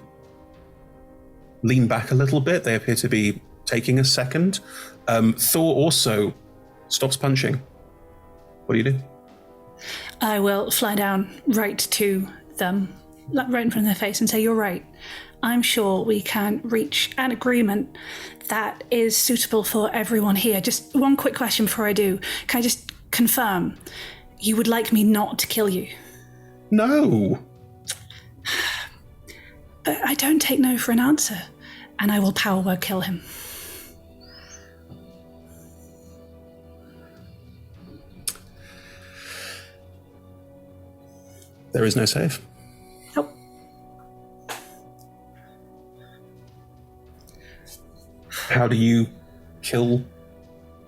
A: lean back a little bit. They appear to be taking a second. Thor also stops punching. What do you do?
C: I will fly down right to them, right in front of their face, and say, "You're right. I'm sure we can reach an agreement that is suitable for everyone here." Just one quick question before I do. Can I just confirm you would like me not to kill you?
A: No.
C: But I don't take no for an answer, and I will power word kill him.
A: There is no save.
C: Nope.
A: How do you kill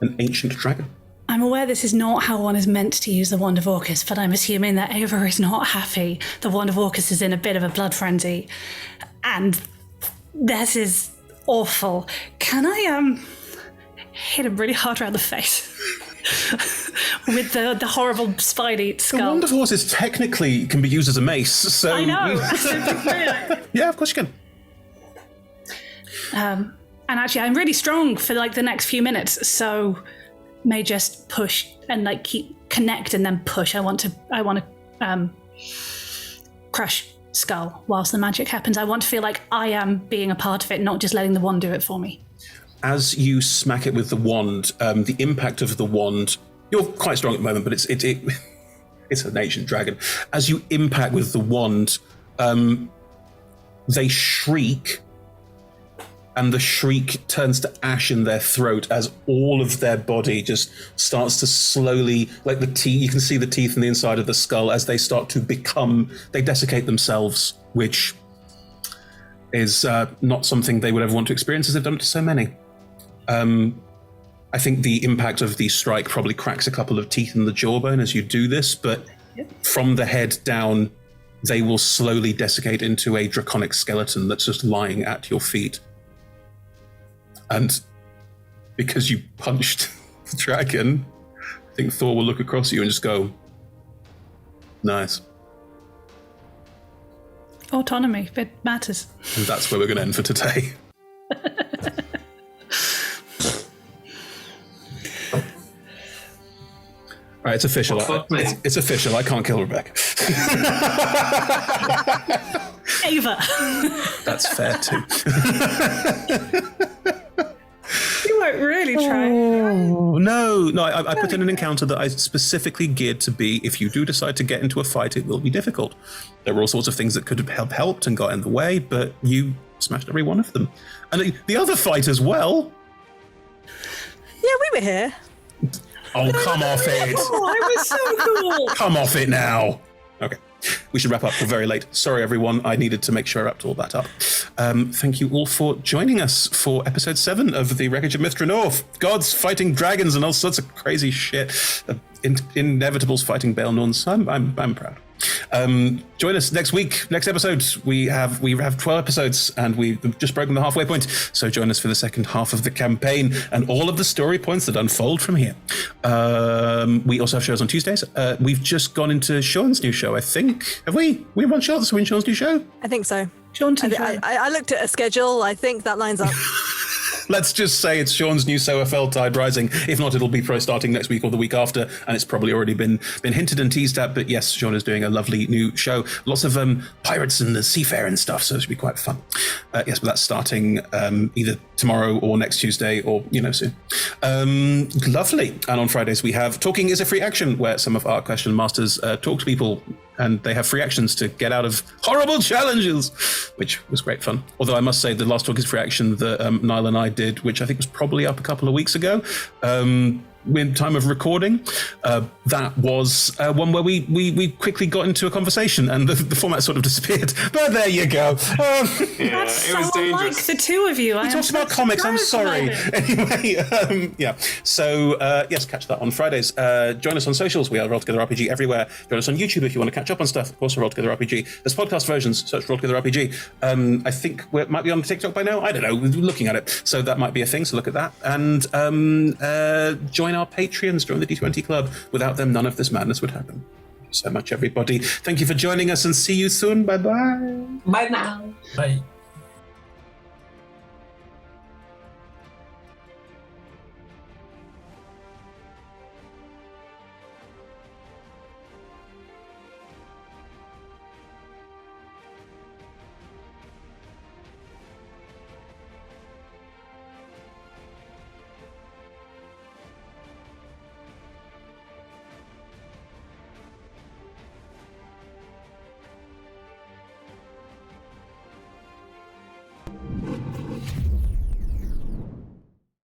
A: an ancient dragon?
C: I'm aware this is not how one is meant to use the Wand of Orcus, but I'm assuming that Ava is not happy. The Wand of Orcus is in a bit of a blood frenzy, and this is awful. Can I hit him really hard around the face with the horrible spiny skull?
A: The Wand of Orcus technically can be used as a mace, so...
C: I know!
A: Yeah, of course you
C: can. And actually, I'm really strong for like the next few minutes, so may just push and like keep connect and then push. I want to crush skull whilst the magic happens. I want to feel like I am being a part of it, not just letting the wand do it for me.
A: As you smack it with the wand, the impact of the wand, you're quite strong at the moment, but it's an ancient dragon. As you impact with the wand, they shriek, and the shriek turns to ash in their throat as all of their body just starts to slowly, like the teeth, you can see the teeth in the inside of the skull as they start to they desiccate themselves, which is not something they would ever want to experience as they've done it to so many. I think the impact of the strike probably cracks a couple of teeth in the jawbone as you do this, but from the head down, they will slowly desiccate into a draconic skeleton that's just lying at your feet. And because you punched dragon, I think Thor will look across at you and just go, nice.
C: Autonomy, it matters.
A: And that's where we're going to end for today. All right, it's official. It's official. I can't kill Rebecca.
C: Ava.
A: That's fair too.
C: You weren't really trying.
A: Oh, no. I put in an encounter that I specifically geared to be, if you do decide to get into a fight, it will be difficult. There were all sorts of things that could have helped and got in the way, but you smashed every one of them. And the other fight as well.
B: Yeah, we were here.
A: Oh, come off it.
C: Oh, I was so cool.
A: Come off it now. Okay. We should wrap up. We're very late. Sorry, everyone. I needed to make sure I wrapped all that up. Thank you all for joining us for episode 7 of the Wreckage of Drannor. Gods fighting dragons and all sorts of crazy shit. Inevitables fighting Baelnorns. I'm proud. Join us next week. Next episode, we have 12 episodes, and we've just broken the halfway point. So join us for the second half of the campaign and all of the story points that unfold from here. We also have shows on Tuesdays. We've just gone into Sean's new show, I think. Have we? We run Sean's new show?
B: I think so.
C: Sean's
B: I looked at a schedule. I think that lines up.
A: Let's just say it's Sean's new SOFL Tide Rising. If not, it'll be starting next week or the week after, and it's probably already been hinted and teased at. But yes, Sean is doing a lovely new show. Lots of pirates and the seafaring stuff, so it should be quite fun. Yes, but that's starting either tomorrow or next Tuesday or, soon. Lovely. And on Fridays, we have Talking is a Free Action, where some of our question masters talk to people and they have free actions to get out of horrible challenges, which was great fun. Although I must say the last Talk is Free Action that Niall and I did, which I think was probably up a couple of weeks ago, in time of recording, that was one where we quickly got into a conversation and the format sort of disappeared. But there you go.
C: That's
E: it was
C: so
E: dangerous.
C: Like the two of you.
A: We talked about comics. I'm sorry. Anyway, yeah. So yes, catch that on Fridays. Join us on socials. We are Roll Together RPG everywhere. Join us on YouTube if you want to catch up on stuff. Of course, Roll Together RPG. There's podcast versions. Search Roll Together RPG. I think we might be on TikTok by now. I don't know. We're looking at it, so that might be a thing. So look at that and join our Patreons, join the D20 Club. Without them, none of this madness would happen. Thank you so much, everybody. Thank you for joining us and see you soon. Bye-bye.
F: Bye now.
N: Bye.